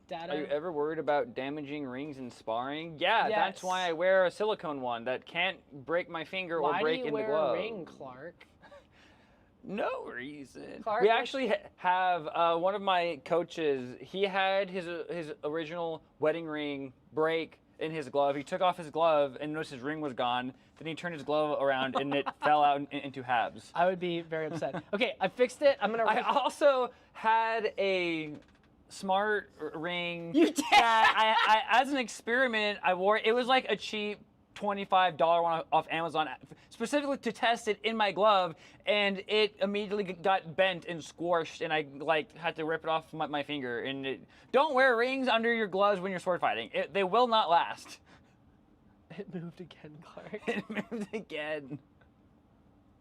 data. Are you ever worried about damaging rings in sparring? Yeah, Yes. that's why I wear a silicone one that can't break my finger or break in the glove. Why do you wear a ring, Clark? No reason. Clark, we what's- actually have one of my coaches. He had his original wedding ring break in his glove. He took off his glove and noticed his ring was gone. Then he turned his glove around and it fell out into halves. I would be very upset. Okay, I fixed it. I'm gonna. I also had a smart ring. You did? That I as an experiment, I wore. It was like a cheap $25 one off Amazon, specifically to test it in my glove, and it immediately got bent and squashed, and I had to rip it off my finger. And don't wear rings under your gloves when you're sword fighting. They will not last. It moved again, Clark. It moved again.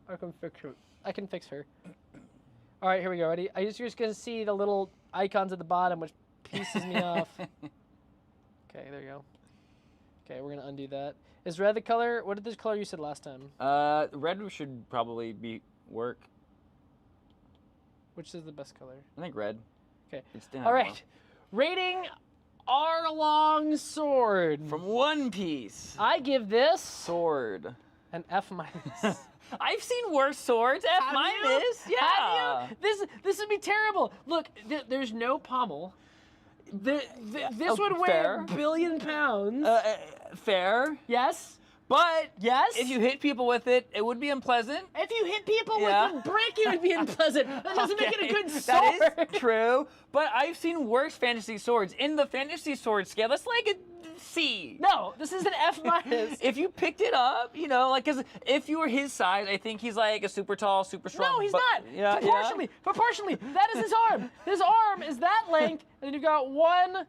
I can fix her. I can fix her. All right, here we go. Ready? You're just gonna see the little icons at the bottom, which pisses me off. Okay, there you go. Okay, we're gonna undo that. Is red the color? What did this color you said last time? Red should probably work. Which is the best color? I think red. Okay. It's down All right. Rating Arlong sword. From One Piece. I give this Sword. an F minus. I've seen worse swords. F Have minus. you? Yeah. Have you? This would be terrible. Look, there's no pommel. This would weigh fair. a billion pounds. Fair. Yes. But Yes? if you hit people with it, it would be unpleasant. If you hit people Yeah. with a brick, it would be unpleasant. That doesn't make it a good sword. That is true. But I've seen worse fantasy swords. In the fantasy sword scale, that's like a C. No, this is an F minus. If you picked it up, you know, like, because if you were his size, I think he's like a super tall, super strong. No, he's but- not. Yeah, Proportionally, that is his arm. His arm is that length, and then you've got 1,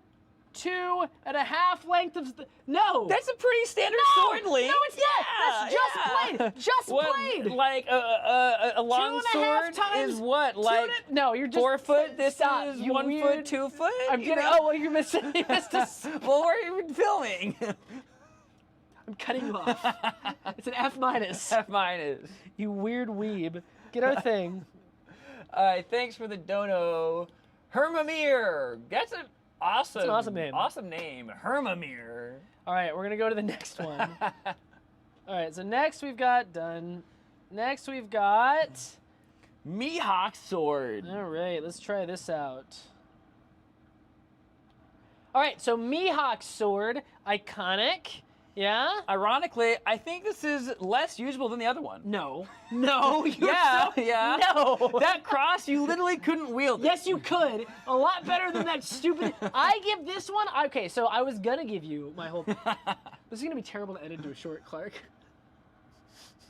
2.5 length of. No. That's a pretty standard No! sword length. No, it's not. That's just blade. Just What, blade. Like a long 2.5 sword times is what? Like No, you're just 4 foot. This stop, is you 1 weird- foot, 2 foot. I'm you getting. know? Oh, well, you missed it. You missed a. Well, where are you filming? I'm cutting you off. It's an F minus. F minus. You weird weeb. Get our thing. All right, thanks for the dono, Hermamir. That's an awesome. That's an awesome name. Awesome name, Hermamir. All right, we're gonna go to the next one. All right, so next we've got done. Next we've got. Mihawk sword. All right, let's try this out. All right, so Mihawk sword, iconic. Yeah? Ironically, I think this is less usable than the other one. No. No. You're Yeah, so, yeah. No. That cross, you literally couldn't wield it. Yes, you could. A lot better than that stupid. I give this one. Okay, so I was gonna give you my whole. This is gonna be terrible to edit into a short, Clark.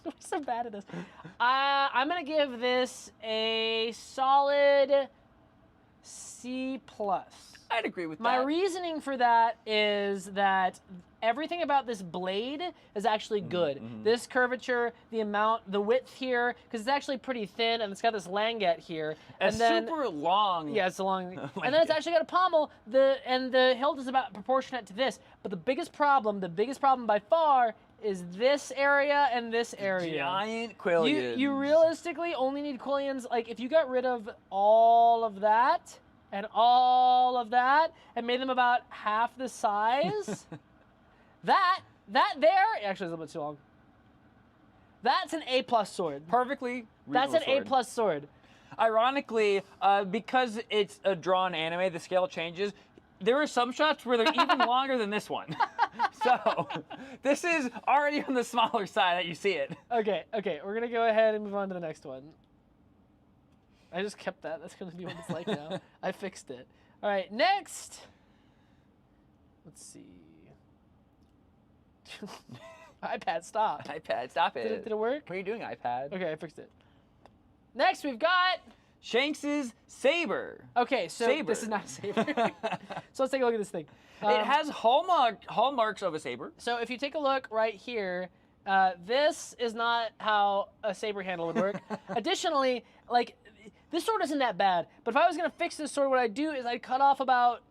I'm so bad at this. I'm gonna give this a solid C plus. I'd agree with My that. reasoning for that is that everything about this blade is actually good. This curvature, the width here, because it's actually pretty thin and it's got this languette here. A And then, super long. yeah, it's a long. And then it's actually got a pommel. The hilt is about proportionate to this. But the biggest problem by far, is this area and this area. Giant quillions. You realistically only need quillions. Like if you got rid of all of that and all of that and made them about half the size, that there actually is a little bit too long. That's an A plus sword. Perfectly. That's an reasonable A plus sword. Ironically, because it's a drawn anime, the scale changes. There are some shots where they're even longer than this one. So, this is already on the smaller side that you see it. Okay, we're gonna go ahead and move on to the next one. I just kept that. That's gonna be what it's like now. I fixed it. All right, next. Let's see. iPad, stop. iPad, stop it. Did it work? What are you doing, iPad? Okay, I fixed it. Next, we've got. Shanks's saber. Okay, so Saber. this is not a saber. So let's take a look at this thing. It has hallmarks of a saber. So if you take a look right here, this is not how a saber handle would work. Additionally, like, this sword isn't that bad, but if I was gonna fix this sword, what I'd do is I'd cut off about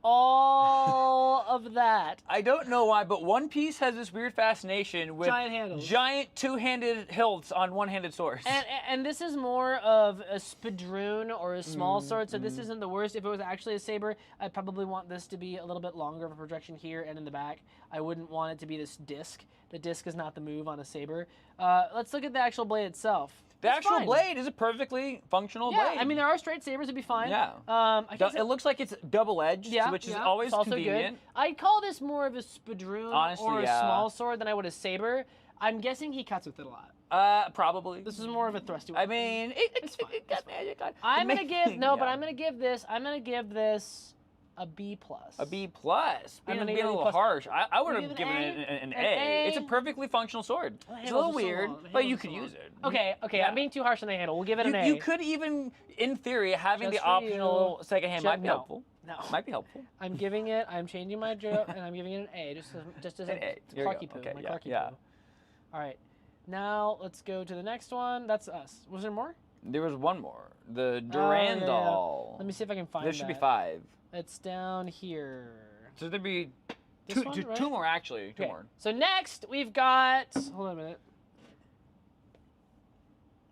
all of that. I don't know why, but One Piece has this weird fascination with Giant handles. giant two-handed hilts on one-handed swords. And this is more of a spadroon or a small sword, so this isn't the worst. If it was actually a saber, I'd probably want this to be a little bit longer of a projection here and in the back. I wouldn't want it to be this disc. The disc is not the move on a saber. Let's look at the actual blade itself. The It's actual fine. blade is a perfectly functional Yeah, blade. I mean, there are straight sabers, it'd be fine. Yeah. I guess It looks like it's double-edged, yeah, which is yeah, always it's also convenient. good. I'd call this more of a spadroon Honestly, or a yeah. small sword than I would a saber. I'm guessing he cuts with it a lot. Probably. This is more of a thrusty I one. mean, It's fine. it got magic on. I'm gonna give no, but yeah. I'm gonna give this a B plus. A B plus. I'm Being, gonna being give a it a little plus. harsh. I would You have give given an it an A? A. An A? It's a perfectly functional sword. The It's a little handles are so weird, long. The but you handles could are so use long. it. Okay, Yeah. I'm being too harsh on the handle. We'll give it an A. You could even, in theory, having Just the for you. optional second hand might be No. helpful. No. Might be helpful. I'm giving it. I'm changing my joke, and I'm giving it an A, just as An a A. There you Clarky go. poo. Okay, My yeah, Clarky yeah. poo. All right, now let's go to the next one. That's us. Was there more? There was one more. The Oh, yeah, Durandal. Let me see if I can find There should be that. 5. It's down here. So there'd be This two, one, two, right? two more, actually. Two Okay. more. So next we've got. Hold on a minute.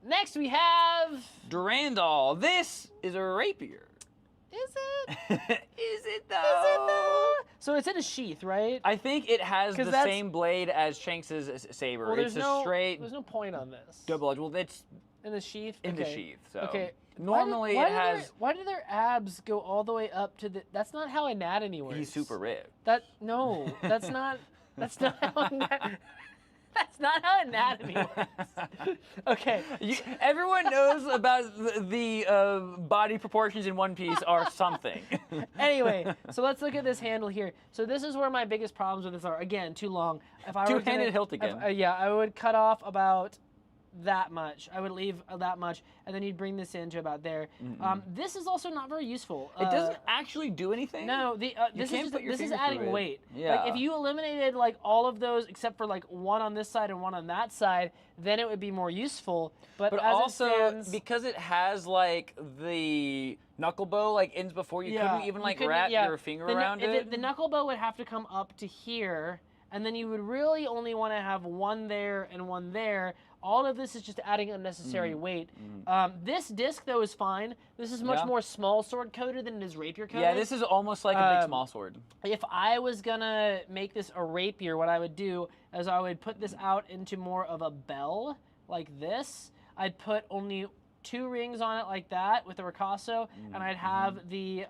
Next we have. Durandal. This is a rapier. Is it? Is it though? Is it though? So it's in a sheath, right? I think it has 'Cause the that's- same blade as Shanks's saber. Well, It's a straight There's no point on this. double edge. Well, it's In the sheath. in the Okay. sheath. So Okay. normally why it has. Why do their abs go all the way up to the? That's not how anatomy works. He's super ripped. No, that's not. That's not how that's not how anatomy works. Okay. Everyone knows about the body proportions in One Piece are something. Anyway, so let's look at this handle here. So this is where my biggest problems with this are. Again, too long. If I were Two-handed hilt again. Yeah, I would cut off about that much. I would leave that much, and then you'd bring this in to about there. This is also not very useful. It doesn't actually do anything? No, this can't is put your this is finger adding through it. weight. Yeah. Like if you eliminated like all of those except for like one on this side and one on that side, then it would be more useful. But as also, it stands, because it has like the knuckle bow like ends before, you couldn't even like wrap your finger around it. The knuckle bow would have to come up to here, and then you would really only want to have one there and one there. All of this is just adding unnecessary weight. This disc, though, is fine. This is much more small sword coated than it is rapier coated. Yeah, this is almost like a big small sword. If I was gonna make this a rapier, what I would do is I would put this out into more of a bell, like this. I'd put only 2 rings on it like that with the ricasso, and I'd have the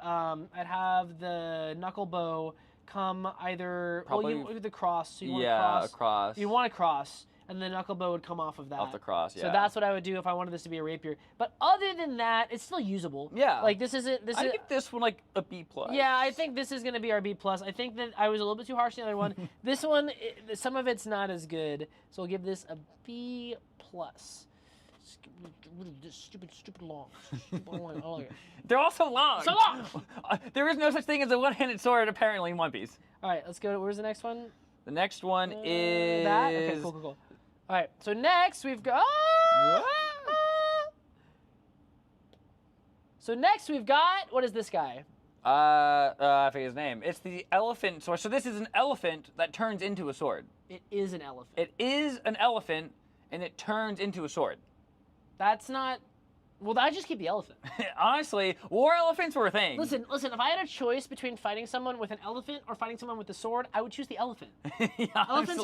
knuckle bow come either the cross. So you want a cross. You want a cross. And the knuckle bow would come off of that. Off the cross, yeah. So that's what I would do if I wanted this to be a rapier. But other than that, it's still usable. Yeah. Like this isn't. I'd give this one like a B+. Yeah, I think this is gonna be our B+. I think that I was a little bit too harsh on the other one. This one, some of it's not as good, so we'll give this a B+. This stupid long. They're all so long. So long. There is no such thing as a one-handed sword apparently in One Piece. All right, let's go to where's the next one? The next one is that. Okay, cool. All right, so next we've got. So next we've got, what is this guy? I forget his name. It's the elephant sword. So this is an elephant that turns into a sword. It is an elephant. It is an elephant, and it turns into a sword. That's not. Well, I just keep the elephant. Honestly, war elephants were a thing. Listen. If I had a choice between fighting someone with an elephant or fighting someone with a sword, I would choose the elephant. Elephants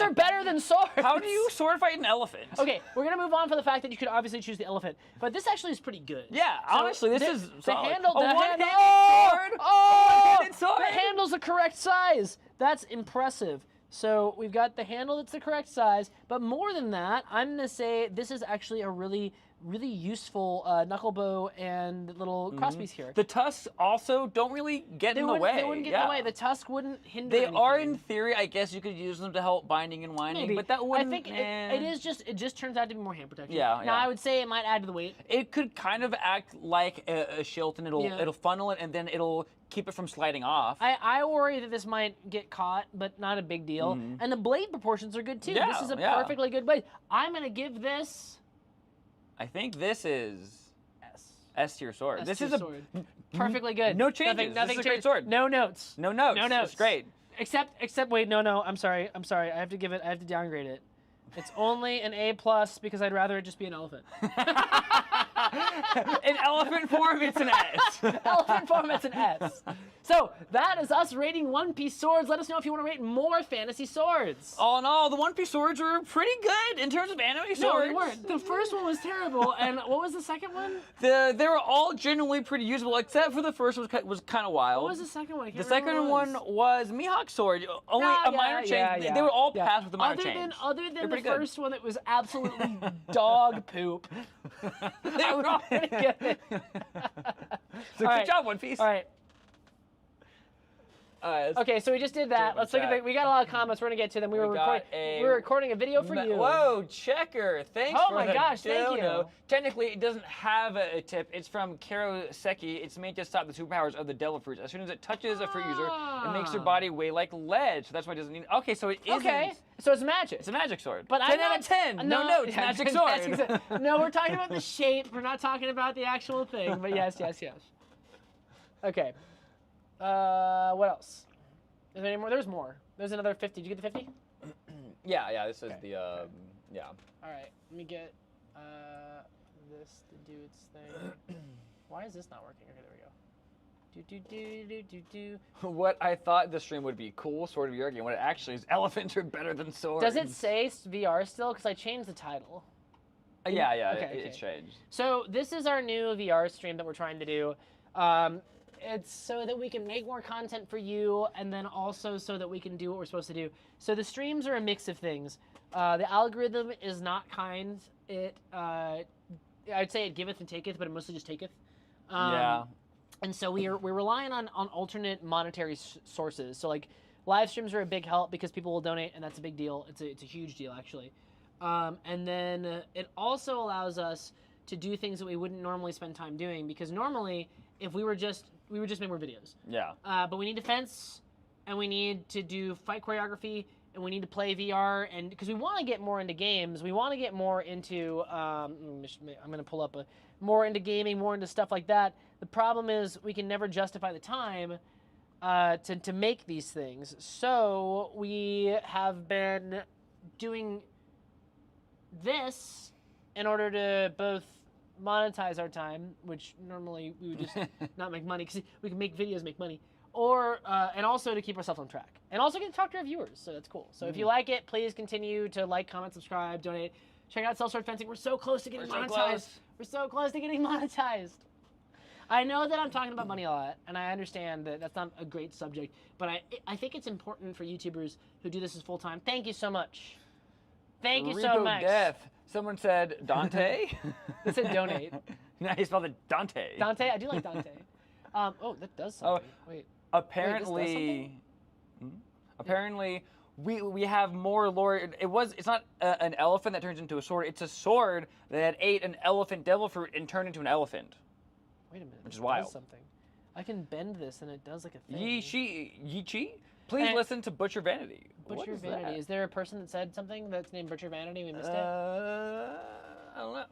are better than swords. How do you sword fight an elephant? Okay, we're gonna move on for the fact that you could obviously choose the elephant, but this actually is pretty good. Yeah, So honestly, this is the solid. handle. A The one-handed handle. sword. Oh, A one-handed sword. the handle's the correct size. That's impressive. So we've got the handle that's the correct size, but more than that, I'm gonna say this is actually a really useful knuckle bow and little crosspiece here. The tusks also don't really get in the way. They wouldn't get in the way. The tusk wouldn't hinder They anything. are, in theory, I guess you could use them to help binding and winding, Maybe. but that wouldn't. I think it just turns out to be more hand protection. Yeah, Now yeah. I would say it might add to the weight. It could kind of act like a shield, and it'll funnel it, and then it'll keep it from sliding off. I worry that this might get caught, but not a big deal. And the blade proportions are good too. Yeah, This is a yeah. perfectly good blade. I'm gonna give this I think this is S. S tier sword. S This tier is a sword. Perfectly good. No changes. Nothing This is a great changed. sword. No notes. No notes. No notes. It's great. Except wait, no. I'm sorry. I have to downgrade it. It's only an A+ because I'd rather it just be an elephant. In elephant form, it's an S. Elephant form, it's an S. So that is us rating One Piece swords. Let us know if you want to rate more fantasy swords. All in all, the One Piece swords were pretty good in terms of anime swords. No, they weren't. The first one was terrible, and what was the second one? They were all generally pretty usable, except for the first one was kind of wild. What was the second one? I can't The remember second what it one was Mihawk's sword. Only a minor change. They were all passed with a minor change. Other than the pretty good. first one, that was absolutely dog poop. They were all pretty good. So All good right. job, One Piece. All right. Okay, so we just did that. Double Let's look at check. We got a lot of comments. We're gonna get to them. We were got a recording a video for you. Whoa, Checker! Thanks Oh for my the gosh, thank you. dono. Technically, it doesn't have a tip. It's from Karo Seki. It's made to stop the superpowers of the devil fruits. As soon as it touches a fruit user, it makes their body weigh like lead. So that's why it doesn't need. Okay, so it isn't. Okay, so it's magic. It's a magic sword. But 10 out of 10. No notes. yeah, Magic sword. No, we're talking about the shape. We're not talking about the actual thing. But yes. Okay. What else? Is there any more? There's more. There's another 50. Did you get the 50? Yeah. This is Okay. the yeah. All right. Let me get this to do its thing. Why is this not working? Okay, there we go. Do. What I thought the stream would be cool, Sword of Your game. What it actually is, elephants are better than swords. Does it say VR still? Because I changed the title. Yeah. Okay, It's changed. So this is our new VR stream that we're trying to do. it's so that we can make more content for you, and then also so that we can do what we're supposed to do. So the streams are a mix of things. The algorithm is not kind. I'd say it giveth and taketh, but it mostly just taketh. Yeah. And so we're relying on alternate monetary sources. So like live streams are a big help because people will donate, and that's a big deal. It's a huge deal actually. And then it also allows us to do things that we wouldn't normally spend time doing, because normally if we would just make more videos. Yeah. But we need defense, and we need to do fight choreography, and we need to play VR, and because we want to get more into games, we want to get more into. I'm gonna pull up more into gaming, more into stuff like that. The problem is we can never justify the time to make these things. So we have been doing this in order to both monetize our time, which normally we would just not make money, because we can make videos, make money, or and also to keep ourselves on track, and also get to talk to our viewers. So that's cool. So if you like it, please continue to like, comment, subscribe, donate. Check out Self-Sword Fencing. We're so close to getting monetized. We're so close to getting monetized. I know that I'm talking about money a lot, and I understand that that's not a great subject, but I think it's important for YouTubers who do this as full time. Thank you so much. Thank you so much. Death. Someone said Dante. They said donate. No, he spelled it Dante. Dante, I do like Dante. Oh, that does something. Wait. Apparently, apparently, we have more lore. It's not an elephant that turns into a sword. It's a sword that ate an elephant devil fruit and turned into an elephant. Wait a minute. Which is it wild. Does something. I can bend this and it does like a thing. Yi-chi? Please listen to Butcher Vanity. Butcher Vanity. That? Is there a person that said something that's named Butcher Vanity? We missed it. I don't know.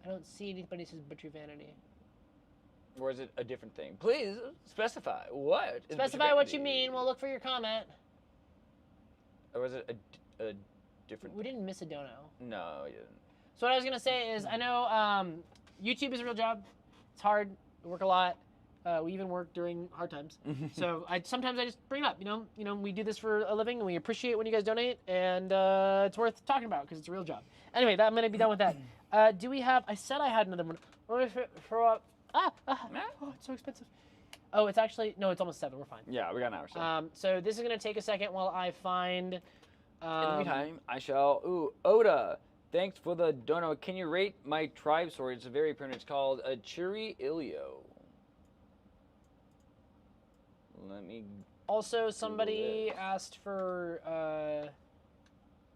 I don't see anybody who says Butcher Vanity. Or is it a different thing? Please specify what. Is Specify Butcher what Vanity? you mean. We'll look for your comment. Or was it a different? We didn't miss a dono. No, you didn't. So what I was gonna say is, I know YouTube is a real job. It's hard. We work a lot. We even work during hard times. So sometimes I just bring it up. You know, we do this for a living, and we appreciate when you guys donate, and it's worth talking about because it's a real job. Anyway, I'm gonna be done with that. Do we have? I said I had another one. Oh, it's so expensive. Oh, it's actually no. It's almost 7. We're fine. Yeah, we got an hour. So this is gonna take a second while I find. In the meantime, I shall. Ooh, Oda. Thanks for the dono. Can you rate my tribe sword? It's a very primitive. It's called a Churi Ilio. Let me. Also, somebody asked for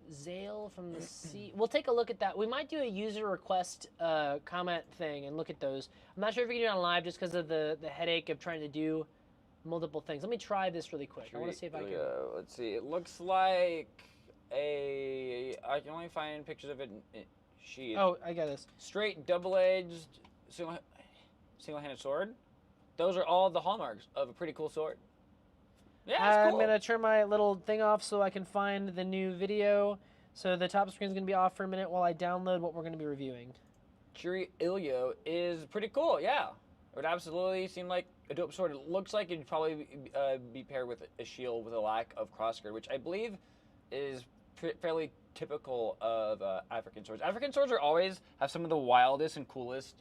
Zale from the Sea. We'll take a look at that. We might do a user request comment thing and look at those. I'm not sure if we can do it on live just because of the headache of trying to do multiple things. Let me try this really quick. I want to see if I can. Let's see. It looks like I can only find pictures of it in sheath. Oh, I got this. Straight, double-edged, single-handed sword. Those are all the hallmarks of a pretty cool sword. Yeah, it's cool. I'm gonna turn my little thing off so I can find the new video. So the top screen's gonna be off for a minute while I download what we're gonna be reviewing. Churi Ilio is pretty cool. Yeah, it would absolutely seem like a dope sword. It looks like it'd probably be paired with a shield with a lack of crossguard, which I believe is fairly typical of African swords. African swords are always have some of the wildest and coolest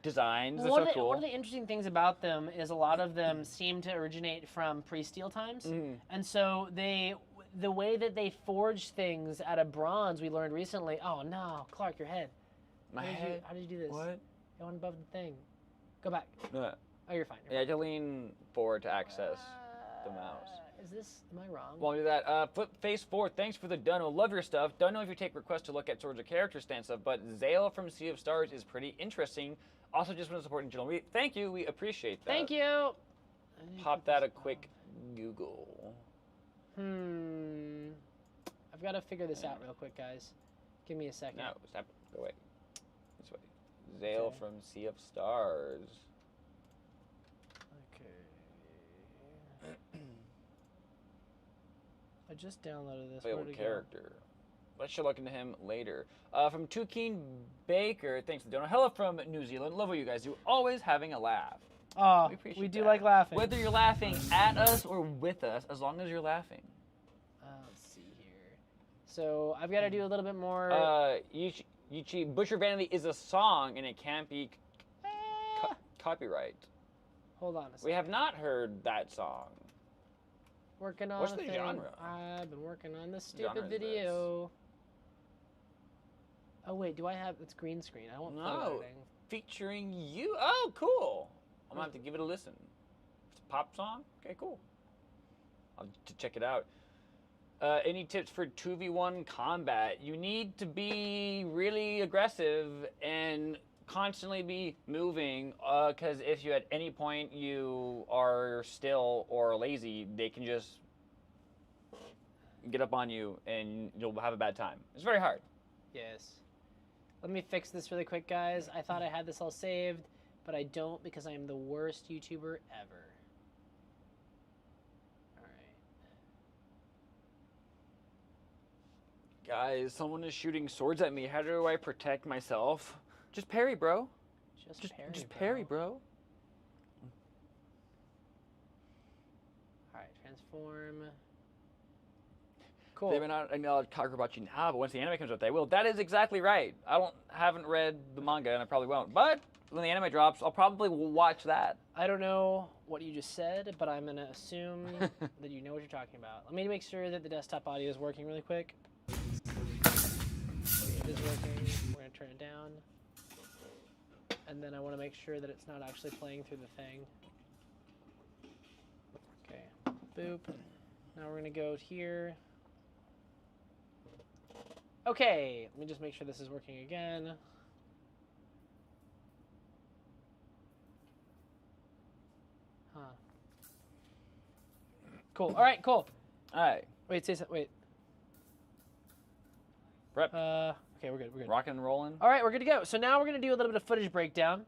designs. They're so cool. One of the interesting things about them is a lot of them seem to originate from pre-steel times, and so the way that they forge things out of bronze, we learned recently. Oh no, Clark, your head. My head. How did you do this? What? Go on above the thing. Go back. No. Oh, you're fine. Yeah, you have to lean forward to access the mouse. Am I wrong? While we do that, Flip Face 4, thanks for the dono. Love your stuff. Don't know if you take requests to look at swords or character stance stuff, but Zale from Sea of Stars is pretty interesting. Also, just want to support in general. Thank you. We appreciate that. Thank you. Pop that a quick Google. I've got to figure this out real quick, guys. Give me a second. No, stop. Go away. This way. Zale from Sea of Stars. I just downloaded this. Playable character. Let's should look into him later. From Tukeen Baker, thanks for the donor. Hello from New Zealand. Love what you guys do. Always having a laugh. Oh, we do like laughing. Whether you're laughing at us or with us, as long as you're laughing. Let's see here. So I've got to do a little bit more. Butcher Vanity is a song and it can't be copyright. Hold on a second. We have not heard that song. Working on What's a the thing. genre? I've been working on this Genre stupid is video. Oh wait, do I have? It's green screen. I don't want photo No. editing. Featuring you. Oh, cool. I'm gonna have to give it a listen. It's a pop song. Okay, cool. I'll have to check it out. Any tips for 2v1 combat? You need to be really aggressive and constantly be moving, because if you at any point you are still or lazy, they can just get up on you and you'll have a bad time. It's very hard. Yes. Let me fix this really quick, guys. I thought I had this all saved, but I don't because I am the worst YouTuber ever. Guys, someone is shooting swords at me. How do I protect myself? Just parry, bro. Just parry, bro. Alright, transform. Cool. They may not acknowledge Kagurabachi now, but once the anime comes out, they will. That is exactly right. Haven't read the manga, and I probably won't. But when the anime drops, I'll probably watch that. I don't know what you just said, but I'm gonna assume that you know what you're talking about. Let me make sure that the desktop audio is working really quick. It is working. We're gonna turn it down. And then I want to make sure that it's not actually playing through the thing. Okay. Boop. Now we're gonna go here. Okay, let me just make sure this is working again. Huh. Cool. All right, cool. All right. Wait, say something. Wait. Prep. Okay, we're good. We're good. Rocking and rolling. All right, we're good to go. So now we're going to do a little bit of footage breakdown.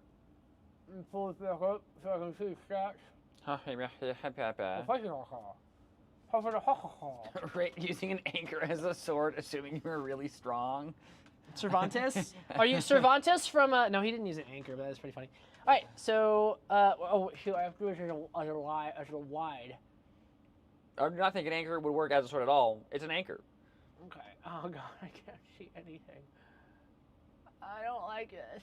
Pull it back up so I can see stats. Right, using an anchor as a sword, assuming you were really strong. Cervantes? Are you Cervantes from, no, he didn't use an anchor, but that's pretty funny. All right, so, oh, shoot, I have to do it as a wide. I do not think an anchor would work as a sword at all. It's an anchor. Okay. Oh, God, I can't see anything. I don't like this.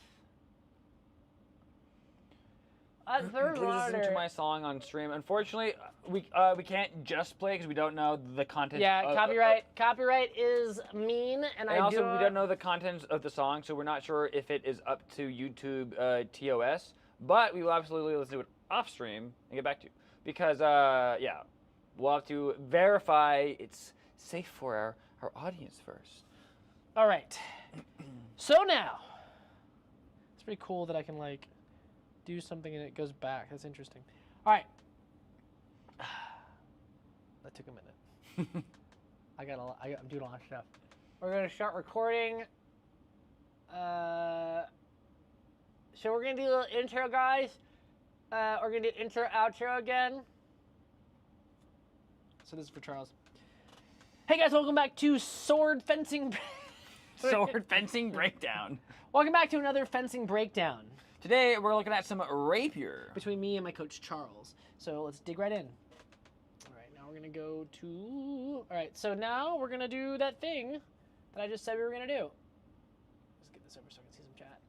Please listen to my song on stream. Unfortunately, we can't just play because we don't know the content. Yeah, copyright. Copyright is mean, and we don't know the content of the song, so we're not sure if it is up to YouTube TOS. But we will absolutely listen to it off stream and get back to you because yeah, we'll have to verify it's safe for our audience first. All right. So now, it's pretty cool that I can like do something and it goes back. That's interesting. All right. That took a minute. I'm doing a lot of stuff. We're gonna start recording. So we're gonna do a little intro, guys. We're gonna do intro, outro again. So this is for Charles. Hey guys, welcome back to Sword Fencing. Sword Fencing Breakdown. Welcome back to another fencing breakdown. Today we're looking at some rapier. Between me and my coach Charles. So let's dig right in. All right, now we're gonna go to. All right, so now we're gonna do that thing that I just said we were gonna do. Let's get this over so I can see some chat.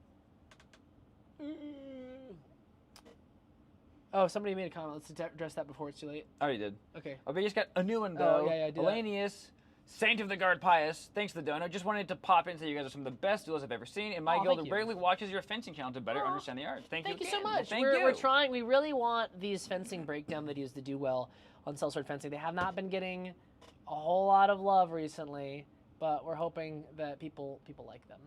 Oh, somebody made a comment. Let's address that before it's too late. I already did. Okay. Oh, but you just got a new one though. Oh, yeah, do that. Elanius, Saint of the Guard Pious. Thanks for the dono. Just wanted to pop in and say you guys are some of the best duelists I've ever seen. In my guild, thank who you. regularly watches your fencing channel to better understand the art. Thank you so again. much. Well, We're trying. We really want these fencing breakdown videos to do well on Sellsword Fencing. They have not been getting a whole lot of love recently, but we're hoping that people like them.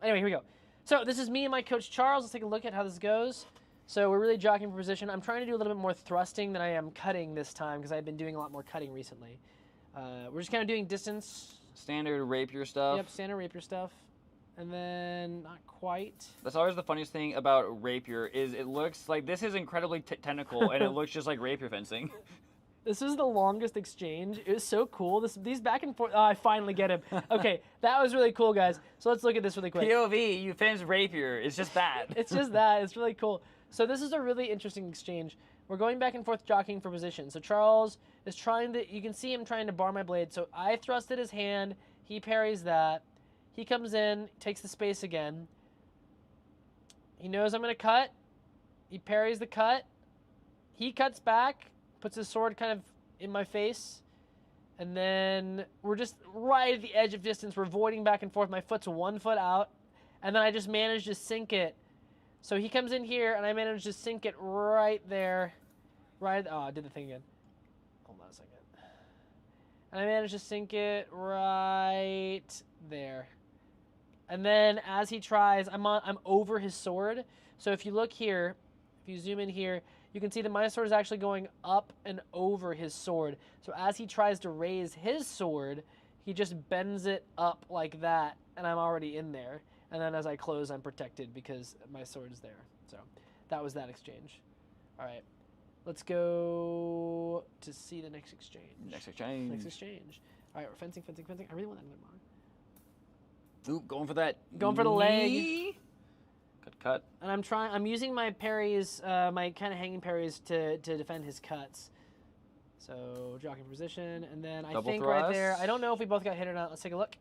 Anyway, here we go. So this is me and my coach Charles. Let's take a look at how this goes. So we're really jockeying for position. I'm trying to do a little bit more thrusting than I am cutting this time because I've been doing a lot more cutting recently. We're just kind of doing distance. Standard rapier stuff. Yep, standard rapier stuff. And then not quite. That's always the funniest thing about rapier is it looks like this is incredibly technical and it looks just like rapier fencing. This is the longest exchange. It was so cool. These back and forth. Oh, I finally get him. Okay, that was really cool, guys. So let's look at this really quick. POV, you fence rapier. It's just that. It's just that. It's really cool. So this is a really interesting exchange. We're going back and forth jockeying for position. So Charles is trying to, you can see him trying to bar my blade. So I thrusted his hand. He parries that. He comes in, takes the space again. He knows I'm going to cut. He parries the cut. he cuts back, puts his sword kind of in my face, and then we're just right at the edge of distance. We're voiding back and forth. My foot's 1 foot out, and then I just managed to sink it. So he comes in here, and I managed to sink it right there. Right. Oh, I did the thing again. Hold on a second. And I managed to sink it right there. And then as he tries, I'm over his sword. So if you look here, if you zoom in here, you can see that my sword is actually going up and over his sword. So as he tries to raise his sword, he just bends it up like that, and I'm already in there. And then as I close, I'm protected because my sword is there. So that was that exchange. All right. Let's go to see the next exchange. Next exchange. Next exchange. All right, we're fencing. I really want that Mog. Ooh, going for that. Going for the leg. knee. Cut. And I'm using my parries, my kind of hanging parries to defend his cuts. So jockeying position, and then I Double think right there, thrust. I don't know if we both got hit or not. Let's take a look.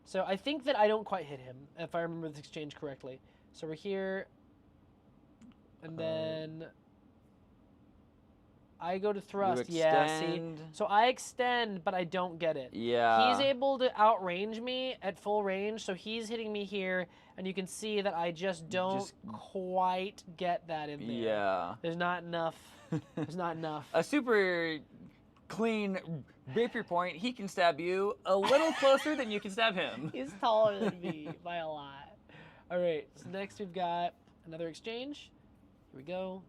So I think that I don't quite hit him, if I remember this exchange correctly. So we're here, and then I go to thrust. Yeah, see. extend. So I extend, but I don't get it. Yeah. He's able to outrange me at full range, so he's hitting me here, and you can see that I just don't quite get that in there. Yeah. There's not enough. There's not enough. A super clean rapier point. He can stab you a little closer than you can stab him. He's taller than me by a lot. All right, so next we've got another exchange. Here we go.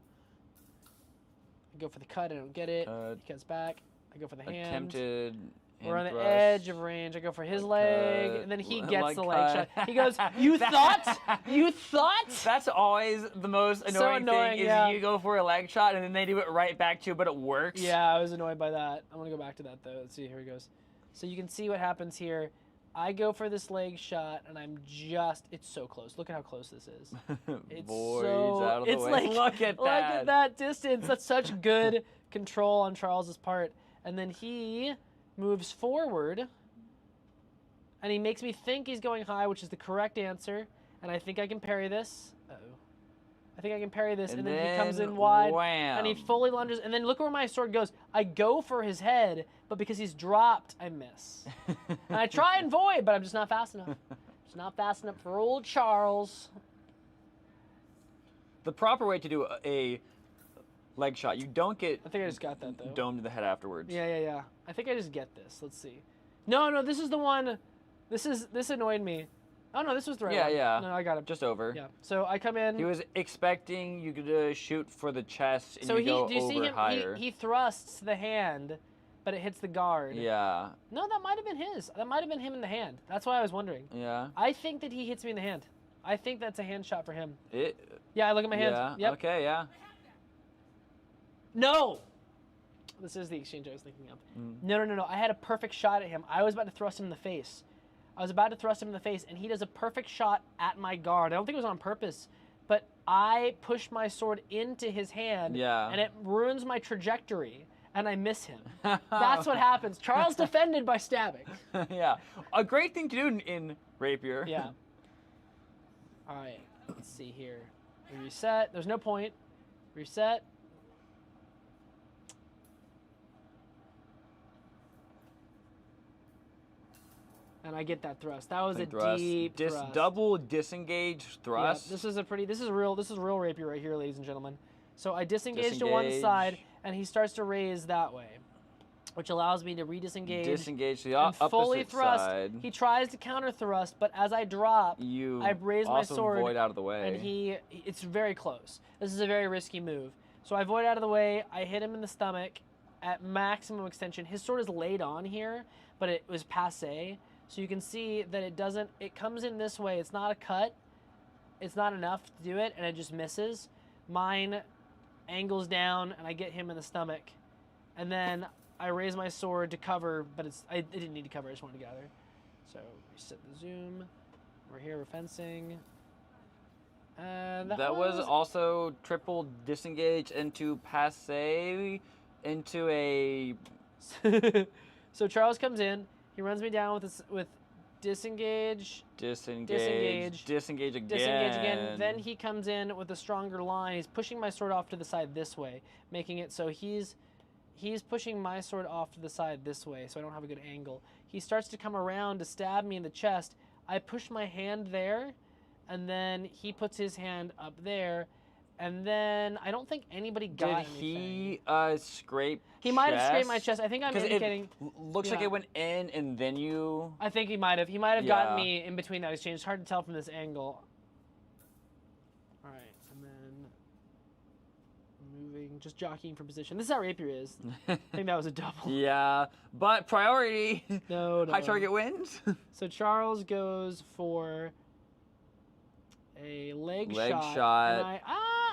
I go for the cut, I don't get it. He cuts back. I go for the hand. Attempted. We're on the thrust. edge of range. I go for his leg, cut, and then he leg gets the leg cut. shot. He goes, "You thought? You thought?" That's always the most So annoying, annoying, thing is yeah. you go for a leg shot and then they do it right back to you, but it works. Yeah, I was annoyed by that. I'm gonna go back to that though. Let's see. Here he goes. So you can see what happens here. I go for this leg shot, and it's so close. Look at how close this is. It's Voids so, out of the it's way. like, Look at that. Look at that distance. That's such good control on Charles's part. And then he moves forward, and he makes me think he's going high, which is the correct answer. And I think I can parry this. Uh-oh. I think I can parry this, and then he comes in wide, wham. and he fully lunges. And then look where my sword goes. I go for his head, but because he's dropped, I miss. And I try and void, but I'm just not fast enough. Just not fast enough for old Charles. The proper way to do a leg shot, you don't get I think I just got that, though. domed to the head afterwards. Yeah. I think I just get this. Let's see. No, this is the one. This annoyed me. Oh, no, this was the right one. Yeah. No, I got him. Just over. Yeah. So I come in. He was expecting you to shoot for the chest and so you go do you see over him? higher. He thrusts the hand, but it hits the guard. Yeah. No, that might have been his. That might have been him in the hand. That's why I was wondering. Yeah. I think that he hits me in the hand. I think that's a hand shot for him. It. Yeah, I look at my hand. Yeah. Yep. Okay. Yeah. No! This is the exchange I was thinking of. No. I had a perfect shot at him. I was about to thrust him in the face. And he does a perfect shot at my guard. I don't think it was on purpose, but I push my sword into his hand, Yeah. and it ruins my trajectory, and I miss him. That's what happens. Charles defended by stabbing. Yeah. A great thing to do in rapier. Yeah. All right. Let's see here. We reset. There's no point. Reset. And I get that thrust. That was a deep thrust. Double disengage thrust. Yeah, this is real rapier right here, ladies and gentlemen. So I disengage to one side, and he starts to raise that way, which allows me to re-disengage. Disengage to the and opposite fully thrust. side. He tries to counter thrust, but as I drop, I raise my also sword, void out of the way. and it's very close. This is a very risky move. So I void out of the way. I hit him in the stomach at maximum extension. His sword is laid on here, but it was passé. So you can see that it comes in this way. It's not a cut. It's not enough to do it, and it just misses. Mine angles down, and I get him in the stomach. And then I raise my sword to cover, but I didn't need to cover. I just wanted to gather. So reset the zoom. We're here. We're fencing. And that was also triple disengage into passe into a. So Charles comes in. He runs me down with disengage, Disengage. Disengage again. disengage again. Then he comes in with a stronger line. He's pushing my sword off to the side this way, making it so he's pushing my sword off to the side this way, so I don't have a good angle. He starts to come around to stab me in the chest. I push my hand there, and then he puts his hand up there, and then I don't think anybody got Did anything. he scrape? He might have scraped my chest. I think I'm indicating. It looks like yeah. it went in and then you. I think he might have. He might have gotten me in between that exchange. It's hard to tell from this angle. All right, and then moving, just jockeying for position. This is how rapier is. I think that was a double. Yeah, but priority. No. High target wins. So Charles goes for a leg Leg shot. shot. And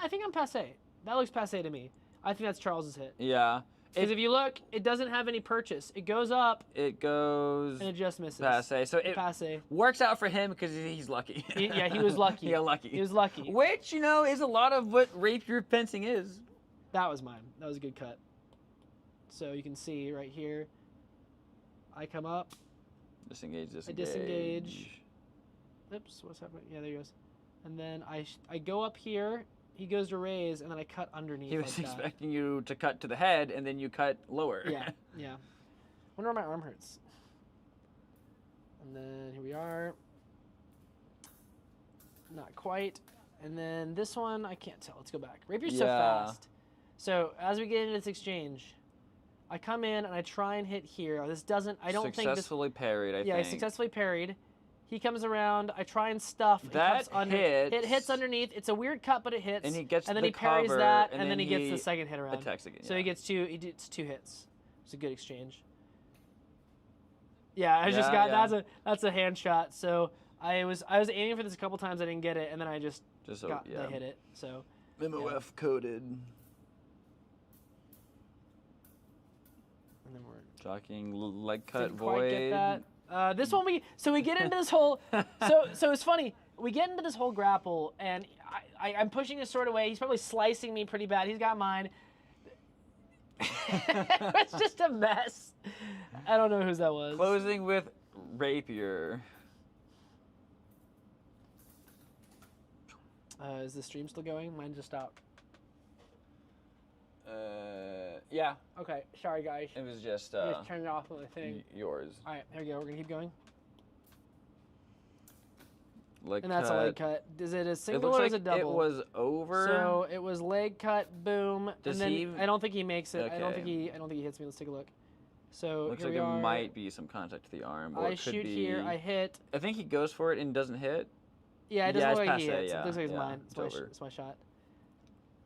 I think I'm passe. That looks passe to me. I think that's Charles's hit. Yeah. Because if you look, it doesn't have any purchase. It goes up. It goes. And it just misses. Passe. So it passe. works out for him because he's lucky. He was lucky. He got lucky. He was lucky. Which, is a lot of what rapier fencing is. That was mine. That was a good cut. So you can see right here. I come up. Disengage. I disengage. Oops, what's happening? Yeah, there he goes. And then I go up here. He goes to raise, and then I cut underneath. He was like expecting you to cut to the head, and then you cut lower. Yeah. Wonder where my arm hurts. And then here we are. Not quite. And then this one, I can't tell. Let's go back. Rapier's so fast. So as we get into this exchange, I come in and I try and hit here. This doesn't. I don't think this. Successfully parried. I think. Yeah, I successfully parried. He comes around. I try and stuff. That it cuts hits. It hits underneath. It's a weird cut, but it hits. And he gets and then the he parries cover, that, and and then then he gets he the second hit around. attacks again. So yeah. he gets two. He gets 2 hits. It's a good exchange. Yeah, I just got that's a hand shot. So I was aiming for this a couple times. I didn't get it, and then I just I hit it. So MOF coded. And then we're Jockeying leg cut didn't void. quite get that. This one we get into this whole so it's funny. We get into this whole grapple, and I'm pushing his sword away. He's probably slicing me pretty bad. He's got mine. It's just a mess. I don't know whose that was. Closing with rapier. Is the stream still going? Mine just stopped. Yeah. Okay, sorry guys. It was just Just turn it off with the thing. yours. All right, here we go. We're gonna keep going. Leg And that's cut. a leg cut. Is it a It single looks or like is it double? it was over. So it was leg cut, boom, Does and then he- I don't think he makes it. I don't Okay. think he hits me. Let's take a look. So looks here like we are. there might be some contact to the arm. Or I it could shoot be... here. I hit. I think he goes for it and doesn't hit. Yeah, it doesn't Yeah, look it's like he passe, hits. yeah, It looks like it's yeah, mine. it's over. It's my shot.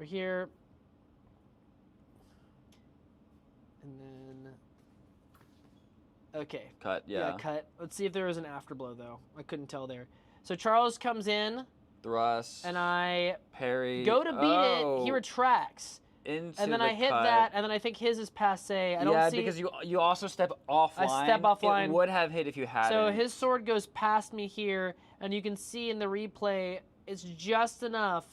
We're here. And then. Okay. Cut, yeah. Cut. Let's see if there was an afterblow, though. I couldn't tell there. So Charles comes in, Thrust. and I parry. go to beat it. He retracts. Into And then the I hit cut. that, and then I think his is passe. I don't see. because you also step offline. I step offline. It would have hit if you had So it. his sword goes past me here, and you can see in the replay, it's just enough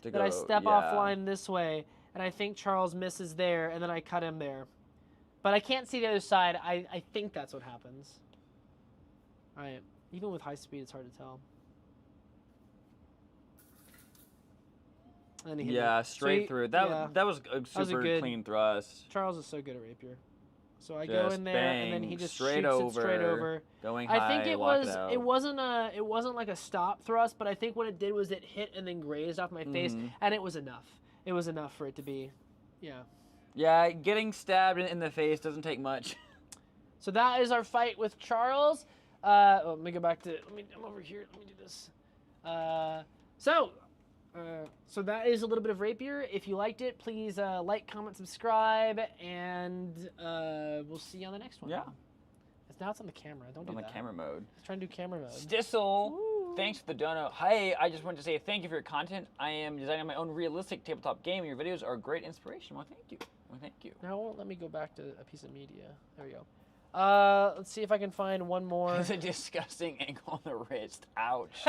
to that I step offline this way, and I think Charles misses there, and then I cut him there. But I can't see the other side. I think that's what happens. All right. Even with high speed, it's hard to tell. And then he hit me. Yeah, straight So through. That was a super good- clean thrust. Charles is so good at rapier. So I go Just in there, and then bang, he just straight shoots over, it straight over. Going high, I think it lock was. out. It wasn't like a stop thrust, but I think what it did was it hit and then grazed off my face, and it was enough. It was enough for it to be, yeah. Yeah, getting stabbed in the face doesn't take much. So that is our fight with Charles. Let me go back to. I'm over here. Let me do this. So that is a little bit of rapier. If you liked it, please like, comment, subscribe, and we'll see you on the next one. Yeah. Now it's on the camera. Don't do On the that. camera mode. Let's try and do camera mode. Stissel, Woo. thanks for the dono. Hi, I just wanted to say thank you for your content. I am designing my own realistic tabletop game. Your videos are a great inspiration. Well, thank you. Well, thank you. Now it won't let me go back to a piece of media. There we go. Let's see if I can find one more. It's a disgusting angle on the wrist. Ouch.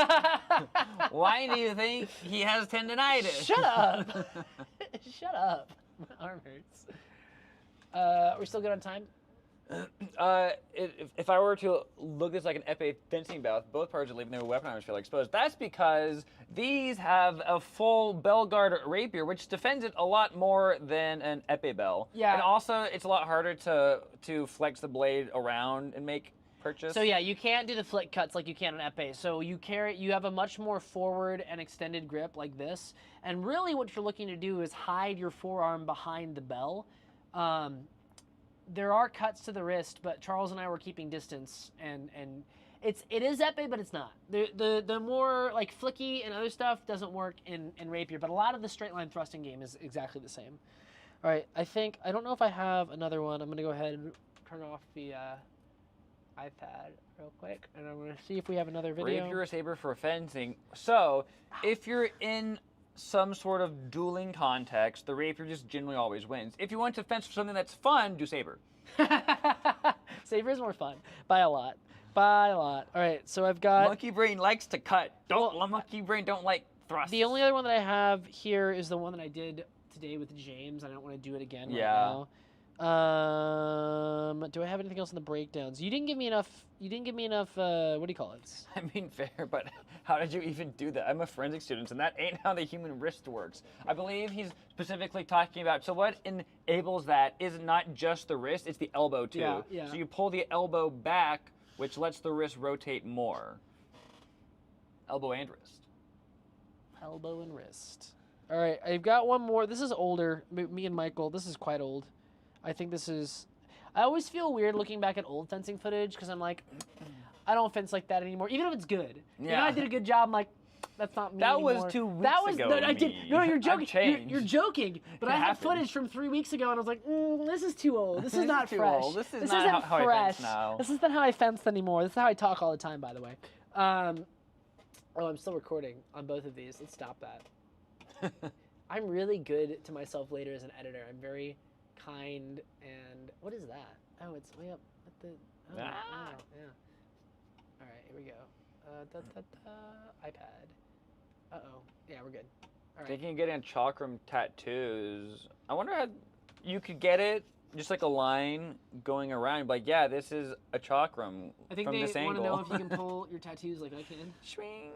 Why do you think he has tendonitis? Shut up! Shut up. My arm hurts. Are we still good on time? If I were to look at this like an epee fencing bout, both parties are leaving their weapon arms feel exposed. That's because these have a full bell guard rapier, which defends it a lot more than an epee bell. Yeah. And also, it's a lot harder to flex the blade around and make purchase. So yeah, you can't do the flick cuts like you can on epee. So you have a much more forward and extended grip like this. And really what you're looking to do is hide your forearm behind the bell. There are cuts to the wrist, but Charles and I were keeping distance, and it is epee, but it's not. The more like flicky and other stuff doesn't work in rapier, but a lot of the straight line thrusting game is exactly the same. All right, I don't know if I have another one. I'm gonna go ahead and turn off the iPad real quick, and I'm gonna see if we have another video. Rapier or saber for fencing. So if you're in some sort of dueling context, the rapier just generally always wins. If you want to fence for something that's fun, do saber. Saber is more fun by a lot. All right, so I've got Monkey brain likes to cut. Monkey brain don't like thrust. the only other one that I have here is the one that I did today with James. I don't want to do it again right now. Do I have anything else in the breakdowns? You didn't give me enough. What do you call it? I mean, fair, but how did you even do that? I'm a forensic student, and that ain't how the human wrist works. I believe he's specifically talking about, so what enables that is not just the wrist, it's the elbow too. Yeah. So you pull the elbow back, which lets the wrist rotate more. Elbow and wrist. Elbow and wrist. All right, I've got one more. This is older. Me and Michael. This is quite old. I think this is. I always feel weird looking back at old fencing footage because I'm like, I don't fence like that anymore, even if it's good. Yeah. You know, I did a good job. I'm like, that's not me That anymore. was 2 weeks That was ago. no, I did. No, you're I've joking. changed. You're joking. But It I had happened. footage from 3 weeks ago, and I was like, this is too old. This is not too fresh. old. This is isn't not how I fresh. fence now. This isn't how I fence anymore. This is how I talk all the time, by the way. Oh, I'm still recording on both of these. Let's stop that. I'm really good to myself later as an editor. I'm very kind and what is that? Oh, it's way up at the. Oh, Ah. wow, yeah. All right, here we go. iPad. Uh-oh. Yeah, we're good. All right. Thinking of getting a chakram tattoos. I wonder how you could get it, just like a line going around. Like, yeah, this is a chakram I think from they this want to angle. know if you can pull your tattoos like I can. Swing.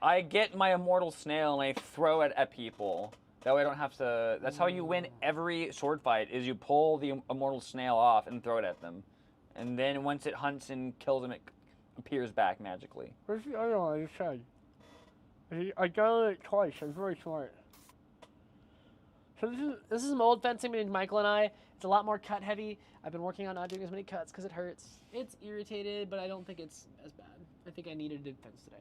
I get my immortal snail and I throw it at people. That way I don't have to. That's how you win every sword fight. Is you pull the immortal snail off and throw it at them, and then once it hunts and kills them, it appears back magically. Where's the other one I just said? I got it twice. I'm very smart. So this is some old fencing between Michael and I. It's a lot more cut heavy. I've been working on not doing as many cuts because it hurts. It's irritated, but I don't think it's as bad. I think I needed to fence today.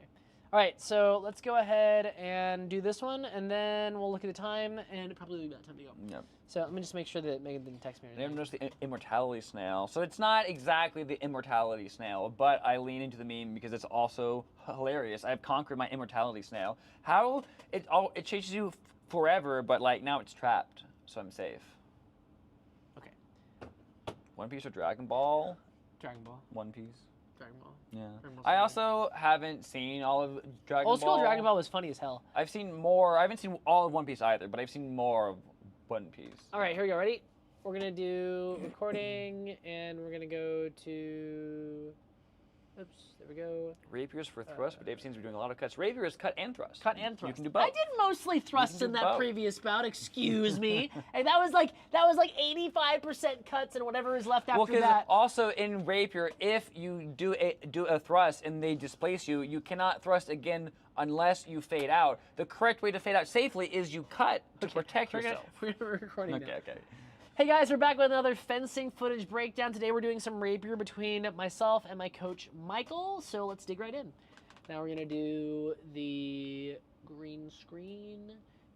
All right, so let's go ahead and do this one, and then we'll look at the time, and probably will be about time to go. Yep. So let me just make sure that Megan didn't text me or They have anything. noticed the immortality snail. So it's not exactly the immortality snail, but I lean into the meme because it's also hilarious. I've conquered my immortality snail. How it chases you forever, but like now it's trapped, so I'm safe. Okay. One Piece or Dragon Ball? Dragon Ball. One Piece. Dragon Ball. Yeah. Dragon Ball's I funny. also haven't seen all of Dragon Ball. Old school Dragon Ball was funny as hell. I've seen more. I haven't seen all of One Piece either, but I've seen more of One Piece. All right, here we go. Ready? We're going to do recording, and we're going to go to... Oops, there we go. Rapiers for thrust, but Dave seems to be doing a lot of cuts. Rapiers cut and thrust. Cut and thrust. You can do both. I did mostly thrusts do in that both. previous bout. Excuse me. And that was like 85% cuts, and whatever is left Well, after because that. also in Rapier, if you do a thrust and they displace you, you cannot thrust again unless you fade out. The correct way to fade out safely is you cut to protect yourself. We're recording now. Okay. Hey guys, we're back with another fencing footage breakdown. Today we're doing some rapier between myself and my coach Michael. So let's dig right in. Now we're gonna do the green screen.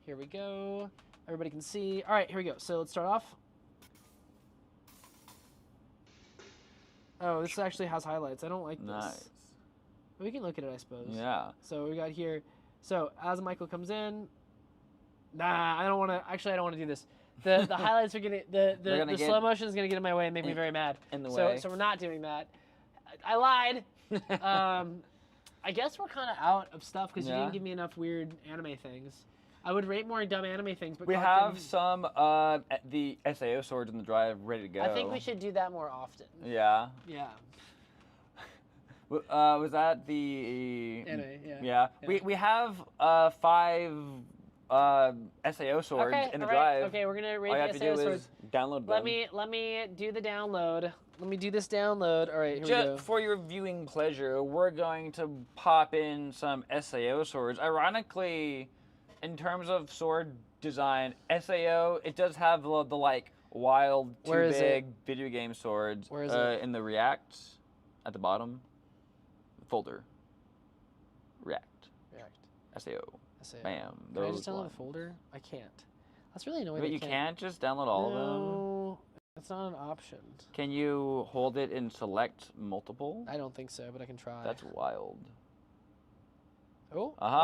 Here we go. Everybody can see. All right, here we go. So let's start off. Oh, this actually has highlights. I don't like this. Nice. We can look at it, I suppose. Yeah. So we got here. So as Michael comes in, I don't want to. Actually, I don't want to do this. The highlights are the get slow motion is gonna get in my way and make me very mad. in the so way. so we're not doing that. I lied. I guess we're kind of out of stuff because you Yeah. didn't give me enough weird anime things. I would rate more dumb anime things, but We God have didn't- some the SAO swords in the drive ready to go. I think we should do that more often. Yeah. Yeah. Was that the Anime, yeah. Yeah. Yeah. We have 5 SAO swords Okay, in the all right. drive. Okay, we're gonna All you rate have the to SAO do swords. is download them. Let me do the download. Let me do this download. All right, here we go. Just for your viewing pleasure, we're going to pop in some SAO swords. Ironically, in terms of sword design, SAO, it does have the like wild, too Where is big video game swords. Where is it? In the React at the bottom folder. React. SAO. SAO. Bam. Can I Those just download ones. the folder? I can't. That's really annoying. But I you can't just download all of them. No, it's not an option. Can you hold it and select multiple? I don't think so, but I can try. That's wild. Oh. Uh-huh.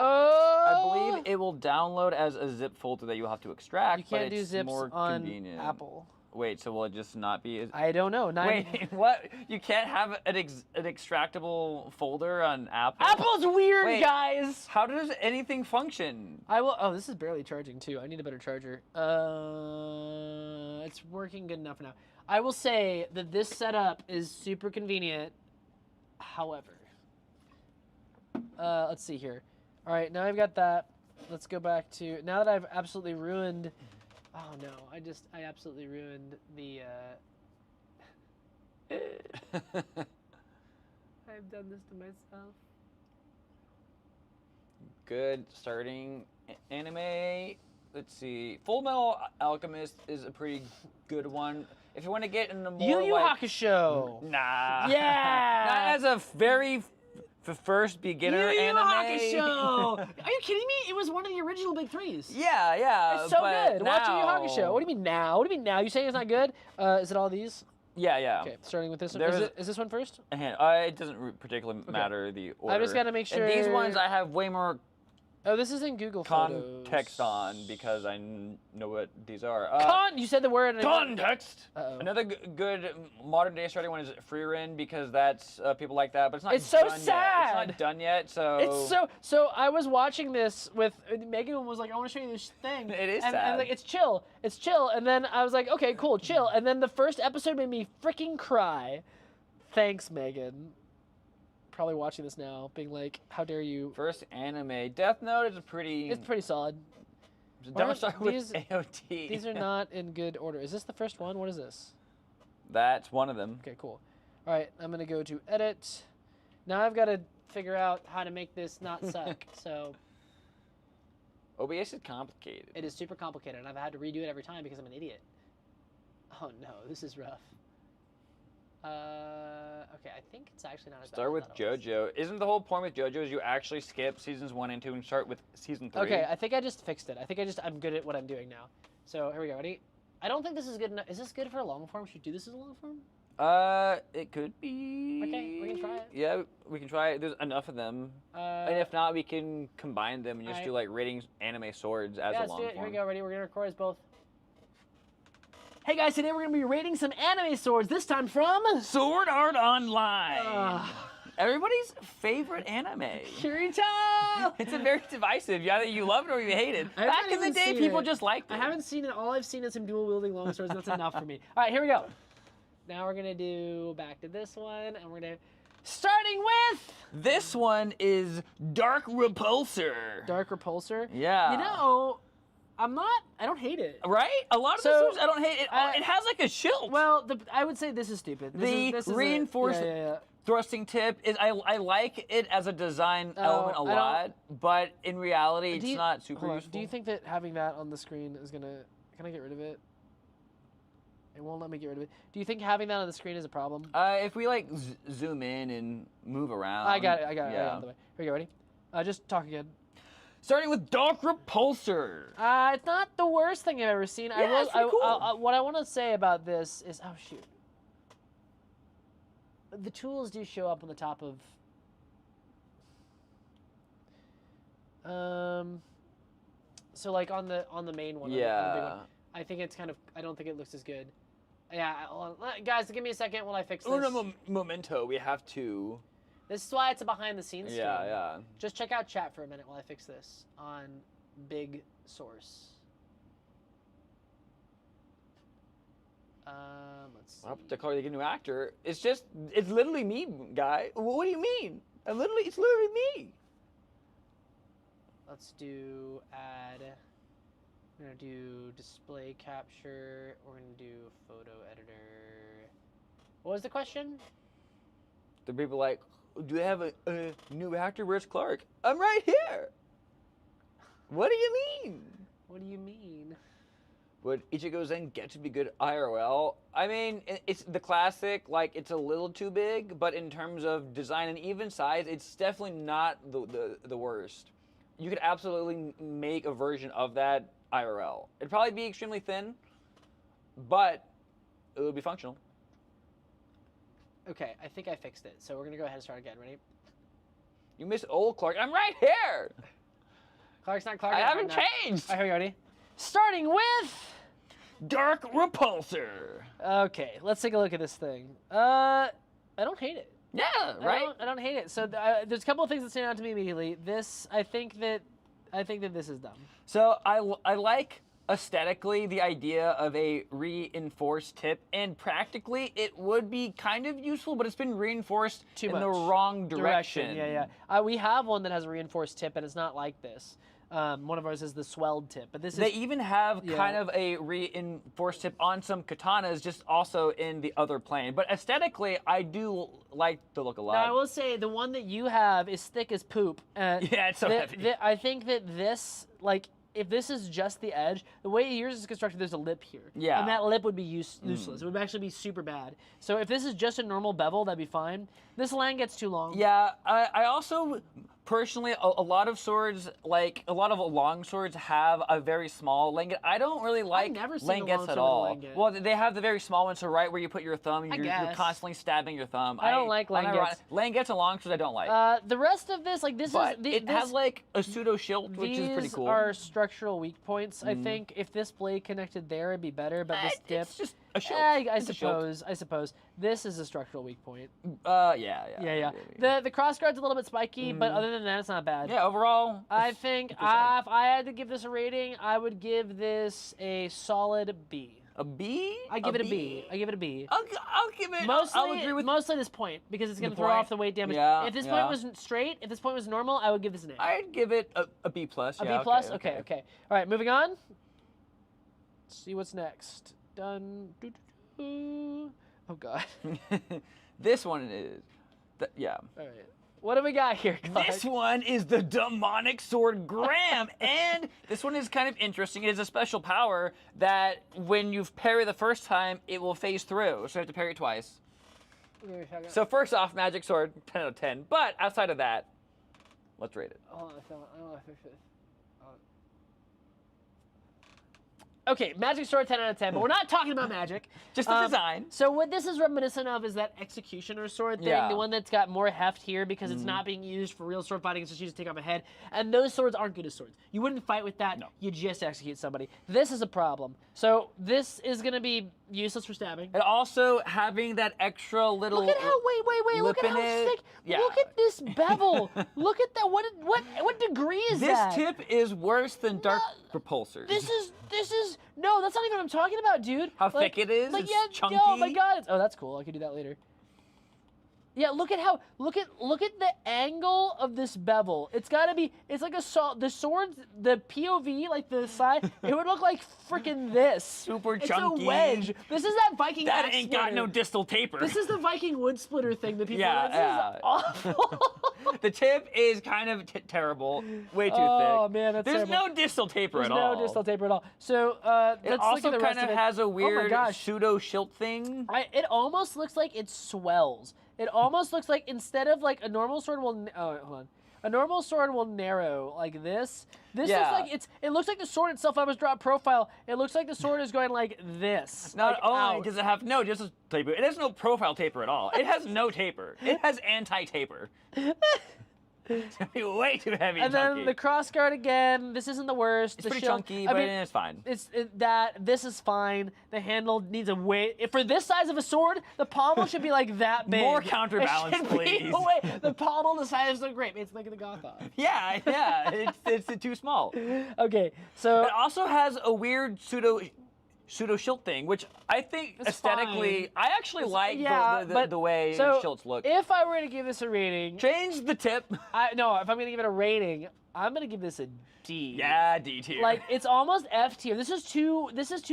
Oh. I believe it will download as a zip folder that you'll have to extract. You can't but do it's zips more on convenient. Apple. Wait, so will it just not be? I don't know. Wait, what? You can't have an extractable folder on Apple? Apple's weird, Wait. guys. How does anything function? I will. Oh, this is barely charging too. I need a better charger. It's working good enough now. I will say that this setup is super convenient. However, let's see here. All right, now I've got that. Let's go back to now that I've absolutely ruined. Oh no, I absolutely ruined the. I've done this to myself. Good starting anime. Let's see. Full Metal Alchemist is a pretty good one. If you want to get into more Yu Yu like Hakusho. nah. Yeah. Not as a very first beginner Yu Yu anime. Hakusho. Are you kidding me? It was one of the original big threes. Yeah, yeah. It's so but good. Watch Yu Yu now- Hakusho. What do you mean now? What do you mean now? You saying it's not good? Is it all these? Yeah, yeah. Okay, starting with this one. There's- Is this one first? It doesn't particularly matter the order. I just gotta make sure. And these ones I have way more Oh, this is in Google context Photos. on because I know what these are. You said the word. and I- Context. Uh-oh. Another good modern day starting one is Freerin because that's people like that, but it's not. It's so done Yet. sad. It's not done yet, so. It's so. I was watching this with Megan. Was like, I want to show you this thing. It is and, sad. And like, it's chill. It's chill. And then I was like, okay, cool, chill. And then the first episode made me freaking cry. Thanks, Megan. Probably watching this now, being like, how dare you? First anime, Death Note is a pretty. It's pretty solid. Don't start with these- AOT. These are not in good order. Is this the first one? What is this? That's one of them. Okay, cool. All right, I'm gonna go to edit. Now I've got to figure out how to make this not suck. So OBS is complicated. it is super complicated, and I've had to redo it every time because I'm an idiot. Oh no, this is rough. Okay, I think it's actually not as bad. Start as with I thought it was. JoJo. Isn't the whole point with JoJo is you actually skip seasons 1 and 2 and start with season 3? Okay, I think I just fixed it. I'm good at what I'm doing now. So here we go. Ready? I don't think this is good enough. Is this good for a long form? Should we do this as a long form? It could be. Okay, we can try it. Yeah, we can try it. There's enough of them. And if not, we can combine them and just do like rating anime swords as yeah, a let's long do it. form. Here we go. Ready? We're gonna record as both. Hey guys, today we're gonna be rating some anime swords. This time from Sword Art Online. Everybody's favorite anime. Kirito. It's a very divisive. Either you love it or you hate it. I Back haven't in the even day, seen people it. just liked it. I haven't seen it. All I've seen is some dual wielding long swords. That's enough for me. All right, here we go. Now we're gonna do back to this one, and we're gonna starting with This one is Dark Repulsor. Dark Repulsor. Yeah. You know, I don't hate it. Right? A lot of So, the swords I don't hate. It I- has like a shield. Well, I would say this is stupid. This is reinforced thrusting tip is I like it as a design element a I don't- lot, but in reality it's not super hold on. useful. Do you think that having that on the screen is gonna? Can I get rid of it? It won't let me get rid of it. Do you think having that on the screen is a problem? If we like zoom in and move around. I got it. I got it. Yeah. Out of the way. Here we go. Ready? Just talk again. Starting with Dark Repulsor. It's not the worst thing I've ever seen. Yeah, it's pretty cool. What I want to say about this is, oh shoot, the tools do show up on the top of. So like on the main one. on the big Yeah. one, I think it's kind of. I don't think it looks as good. Yeah, hold on. Guys, give me a second while I fix this. Uno momento. We have to. This is why it's a behind the scenes. Yeah, stream. yeah. Just check out chat for a minute while I fix this on big source. Let's see. I'll put the color they give new actor. It's literally me, guy. What do you mean? It's literally me. Let's do add. We're gonna do display capture. We're gonna do photo editor. What was the question? The people like, do they have a new actor? Where's Clark? I'm right here. What do you mean? What do you mean? Would Ichigo Zen get to be good IRL? I mean, it's the classic, like, it's a little too big, but in terms of design and even size, it's definitely not the worst. You could absolutely make a version of that IRL. It'd probably be extremely thin, but it would be functional. Okay, I think I fixed it. So we're gonna go ahead and start again. Ready? You miss old Clark. I'm right here. Clark's not Clark. I yet, haven't right now. changed. All right, here we go. Ready? Starting with. Dark Repulsor. Okay, let's take a look at this thing. I don't hate it. Yeah, right. I don't hate it. So there's a couple of things that stand out to me immediately. This, I think that this is dumb. So I like aesthetically the idea of a reinforced tip, and practically it would be kind of useful, but it's been reinforced in the wrong direction. Yeah. We have one that has a reinforced tip, and it's not like this. One of ours is the swelled tip, but this They is. even have kind of a reinforced tip on some katanas, just also in the other plane. But aesthetically, I do like the look a lot. Now, I will say the one that you have is thick as poop. Yeah, it's so heavy. I think that this, like, if this is just the edge, the way yours is constructed, there's a lip here. Yeah. And that lip would be useless. It would actually be super bad. So if this is just a normal bevel, that'd be fine. This line gets too long. Yeah, I also, personally, a lot of swords, like, a lot of long swords have a very small langet. I don't really like never seen a long langets sword at with a all. langet. Well, they have the very small ones, so right where you put your thumb, you're guess. constantly stabbing your thumb. I don't like langets. Langets and long swords I don't like. The rest of this, like, this but is. it has, like, a pseudo shield, which is pretty cool. These are structural weak points. I think if this blade connected there, it'd be better, but this dip. It's just a shield. I It's a shield. suppose. This is a structural weak point. Yeah. The crossguard's a little bit spiky, but other than that, it's not bad. Yeah, overall. I think if I had to give this a rating, I would give this a solid B. A B? I give it a B. I give it a B. I'll give it. Mostly, I'll agree with. Mostly this point because it's going The to throw point? off the weight damage. Yeah, If this yeah. point was straight, if this point was normal, I would give this an A. I'd give it a B plus. A Yeah, B plus. Okay. Okay. All right, moving on. Let's see what's next. Done. Oh God. This one is. Yeah. All right. What do we got here, Clark? This one is the demonic sword Graham, and this one is kind of interesting. It is a special power that when you parry the first time, it will phase through, so you have to parry twice. So first off, magic sword, 10 out of 10. But outside of that, let's rate it. Hold on, I don't want to fix this. Okay, magic sword 10 out of 10, but we're not talking about magic. Just the design. So what this is reminiscent of is that executioner sword thing, Yeah. the one that's got more heft here because it's not being used for real sword fighting, it's just used to take off a head. And those swords aren't good as swords. You wouldn't fight with that, No. you just execute somebody. This is a problem. So this is going to be useless for stabbing. And also having that extra little. Look at how wait! Look lip at in how it. thick. Yeah. Look at this bevel. Look at that. What degree is This that? tip is worse than Dark Repulsors. This is no. That's not even what I'm talking about, dude. How thick it is? Like, It's yeah, chunky? Oh my god. Oh, that's cool. I could do that later. Yeah, look at the angle of this bevel. It's got to be. It's like the swords, the POV, like the side. It would look like freaking this. Super it's chunky. a wedge. This is that Viking. That axe ain't got splitter. no distal taper. This is the Viking wood splitter thing that people. Yeah, This yeah. is awful. The tip is kind of terrible. Way too Oh, thick. man, that's There's terrible. no distal taper There's at all. no distal taper at all. So It let's also look at the kind rest of it. has a Oh my weird gosh. pseudo shield thing. It almost looks like it swells. It almost looks like instead of like a normal sword will. Oh, wait, hold on. A normal sword will narrow like this. This Yeah. looks like it looks like the sword itself. I was draw profile. It looks like the sword is going like this. Not like, only out. does it have no distal taper, it has no profile taper at all. It has no taper. It has anti-taper. It's gonna be way too heavy. And chunky. then the crossguard again. This isn't the worst. It's the pretty shield, chunky, I but mean, it's fine. This is fine. The handle needs a weight. For this size of a sword, the pommel should be like that big. More counterbalance, it should be please. the way the pommel the size of the grape. It's like the Gotham. Yeah, it's too small. Okay, so It also has a weird pseudo shield thing, which I think It's aesthetically, fine. I actually like yeah, but the way so shilts look. if I were to give this a rating, Change the tip. if I'm gonna give it a rating, I'm gonna give this a D. Yeah, D tier. Like it's almost F tier. This is too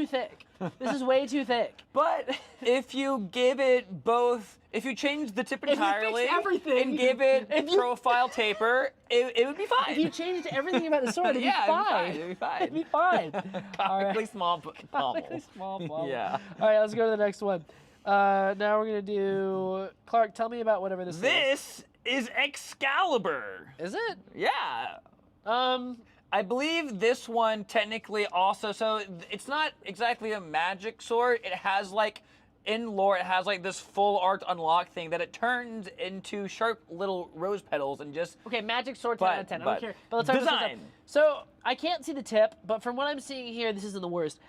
thick. This is way too thick. But if you give it both, if you change the tip you fix entirely everything, and give it if you- profile taper, it would be fine. If you changed everything about the sword, it'd yeah, be fine. it'd be fine. It'd be fine. All Comically right. small pommel. Comically small pommel. Yeah. All right, let's go to the next one. Now we're gonna do Clark. Tell me about whatever this is. This is Excalibur. Is it? Yeah. I I believe this one technically also, so it's not exactly a magic sword. It has like, in lore, it has like this full art unlock thing that it turns into sharp little rose petals and just, Okay, magic sword 10 out of 10. I but don't care. But let's talk about design. this stuff. So I can't see the tip, but from what I'm seeing here, this isn't the worst.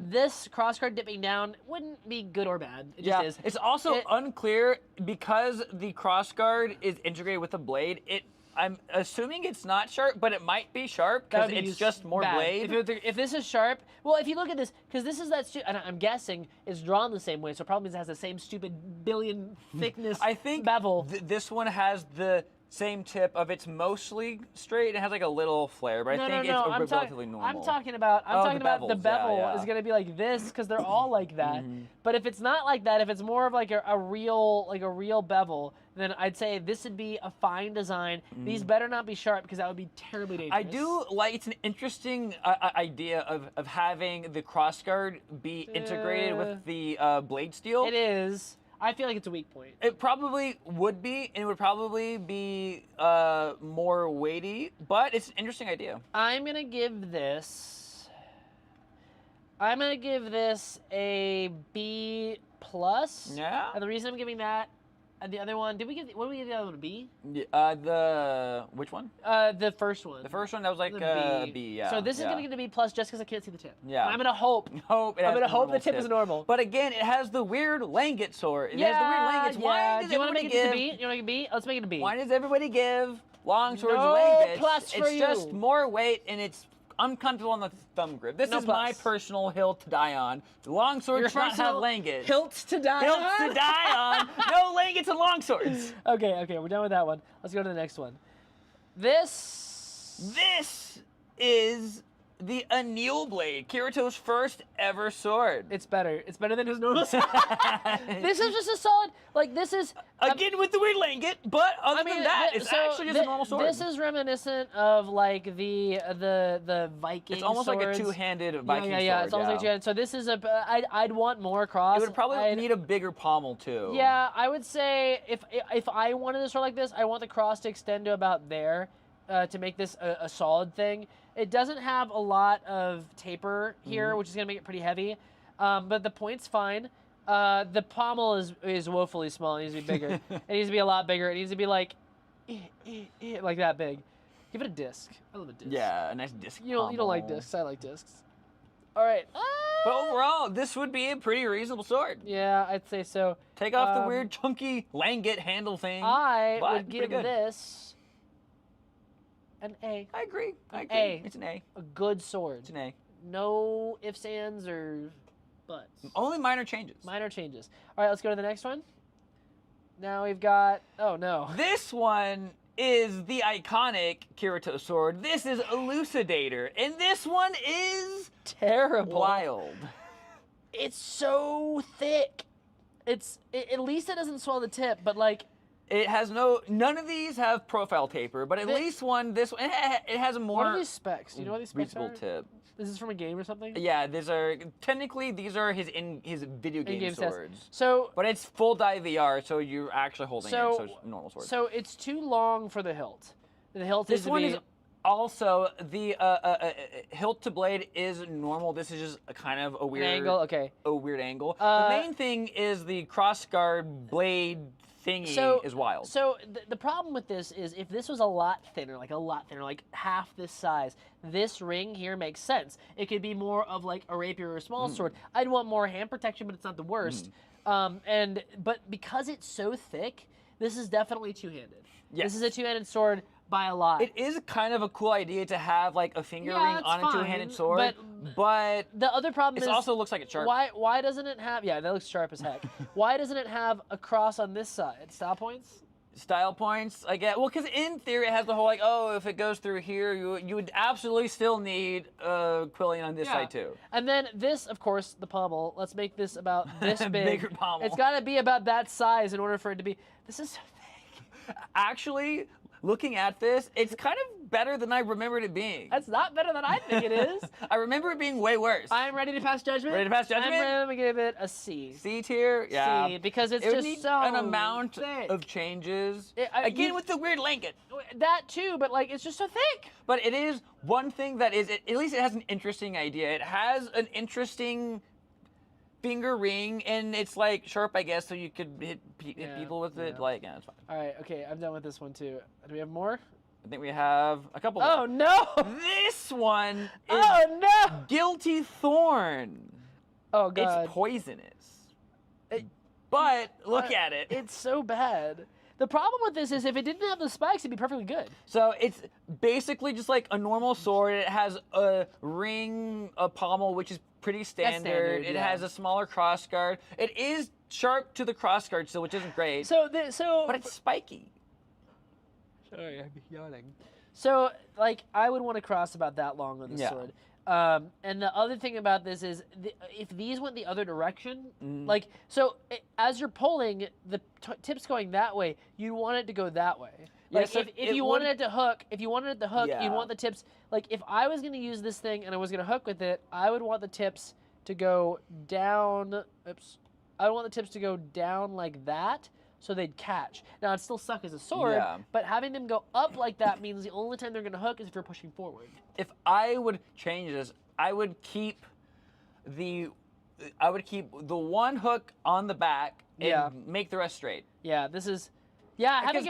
This crossguard dipping down wouldn't be good or bad. It yeah. just is. It's also It- unclear because the crossguard is integrated with the blade. I'm assuming it's not sharp, but it might be sharp That because would be it's just more bad. blade. If this is sharp, well, if you look at this, because this is and I'm guessing it's drawn the same way, so probably it has the same stupid billion thickness I think bevel. this one has the same tip of it's mostly straight. It has like a little flare, but I think it's relatively normal. I'm talking about Oh, the the bevels, yeah, bevel yeah. is gonna be like this because they're all like that. But if it's not like that, if it's more of like a real bevel, then I'd say this would be a fine design. These better not be sharp because that would be terribly dangerous. I do like, it's an interesting idea of having the crossguard be integrated with the blade steel. It is. I feel like it's a weak point. It probably would be, and it would probably be more weighty, but it's an interesting idea. I'm gonna give this a B plus. Yeah. And the reason I'm giving that, and the other one, what did we give the other one, a B? Which one? The first one. The first one that was like The B. Yeah. So this is yeah. gonna get a B plus just because I can't see the tip. Yeah. And I'm gonna hope. Hope I'm gonna hope the tip is normal. But again, it has the weird langet sword. It yeah. has the weird langets. Why Yeah. does Do you want to everybody make it give? a B? You want to make it a B? Let's make it a B. Why does everybody give long swords No langets? plus for it's just you. more weight and it's uncomfortable on the thumb grip. This No is my plus. personal hill to die on. The long swords Your should not have personal langets. Hilts to die. Hilts on? to die on. No langets and long swords. Okay, we're done with that one. Let's go to the next one. This is the Anil Blade, Kirito's first ever sword. It's better. It's better than his normal sword. This is just a solid. Like this is Again with the weird langet, but other than that, it's actually just a normal sword. This is reminiscent of like the Viking. It's almost like a swords. two-handed Viking sword. Yeah. It's almost like two-handed. So this is I'd want more cross. It would probably need a bigger pommel too. Yeah, I would say if I wanted a sword like this, I want the cross to extend to about there to make this a solid thing. It doesn't have a lot of taper here, which is going to make it pretty heavy. But the point's fine. The pommel is woefully small. It needs to be bigger. It needs to be a lot bigger. It needs to be like that big. Give it a disc. I love a disc. Yeah, a nice disc. You don't like pommel. discs. I like discs. All right. But overall, this would be a pretty reasonable sword. Yeah, I'd say so. Take off the weird chunky langet handle thing. I but would pretty give good. this an A. I agree. A. It's an A. A good sword. It's an A. No ifs, ands, or buts. Only minor changes. Minor changes. All right, let's go to the next one. Now we've got. Oh no. This one is the iconic Kirito sword. This is Elucidator, and this one is Terrible. wild. It's so thick. At least it doesn't swell the tip, but like. It has none of these have profile taper, but at least this one, it has a more What are these specs? Do you know what these specs reasonable are? tip. Is this from a game or something? Yeah, these are his video game In-game stats. swords. So. But it's full die VR, so you're actually holding it, so it's a normal sword. So it's too long for the hilt. The hilt This needs to one be. is also the hilt to blade is normal. This is just a kind of a weird an angle. Okay. A weird angle. The main thing is the crossguard blade thingy is wild. So the problem with this is if this was a lot thinner, like half this size, this ring here makes sense. It could be more of like a rapier or a small sword. I'd want more hand protection, but it's not the worst. But because it's so thick, this is definitely two-handed. Yes. This is a two-handed sword by a lot. It is kind of a cool idea to have like a finger ring it's on a fine, two-handed sword, but the other problem it is also looks like it's sharp. Why doesn't it have? Yeah, that looks sharp as heck. Why doesn't it have a cross on this side? Style points. Style points, I get. Well, because in theory it has the whole like, oh, if it goes through here, you would absolutely still need quilling on this side too. And then this, of course, the pommel. Let's make this about this big. Bigger pommel. It's got to be about that size in order for it to be. This is so thick. Actually, looking at this, it's kind of better than I remembered it being. That's not better than I think it is. I remember it being way worse. I'm ready to pass judgment. Ready to pass judgment? I'm ready to give it a C. C tier, yeah. C, because it's it would just need so an amount thick. of changes. You- with the weird blanket. That too, but like it's just so thick. But it is one thing that is, at least it has an interesting idea. It has an interesting finger ring, and it's like sharp, I guess, so you could hit people with it. Like, yeah, it's fine. All right, okay, I'm done with this one too. Do we have more? I think we have a couple Oh more. no! This one is Oh no! Guilty Thorn. Oh god! It's poisonous. But look at it. It's so bad. The problem with this is if it didn't have the spikes, it'd be perfectly good. So it's basically just like a normal sword. It has a ring, a pommel, which is pretty standard. It has a smaller crossguard. It is sharp to the crossguard still, which isn't great. But it's spiky. Sorry, I'm yawning. So, like, I would want to cross about that long on this sword. And the other thing about this is, if these went the other direction, like, so as you're pulling, the tip's going that way, you want it to go that way. Like, so if you wanted it to hook, you'd want the tips, like, if I was going to use this thing and I was going to hook with it, I would want the tips to go down, I would want the tips to go down like that, so they'd catch. Now, it'd still suck as a sword, but having them go up like that means the only time they're going to hook is if you're pushing forward. If I would change this, I would keep the one hook on the back and make the rest straight. Yeah, this is... Yeah, having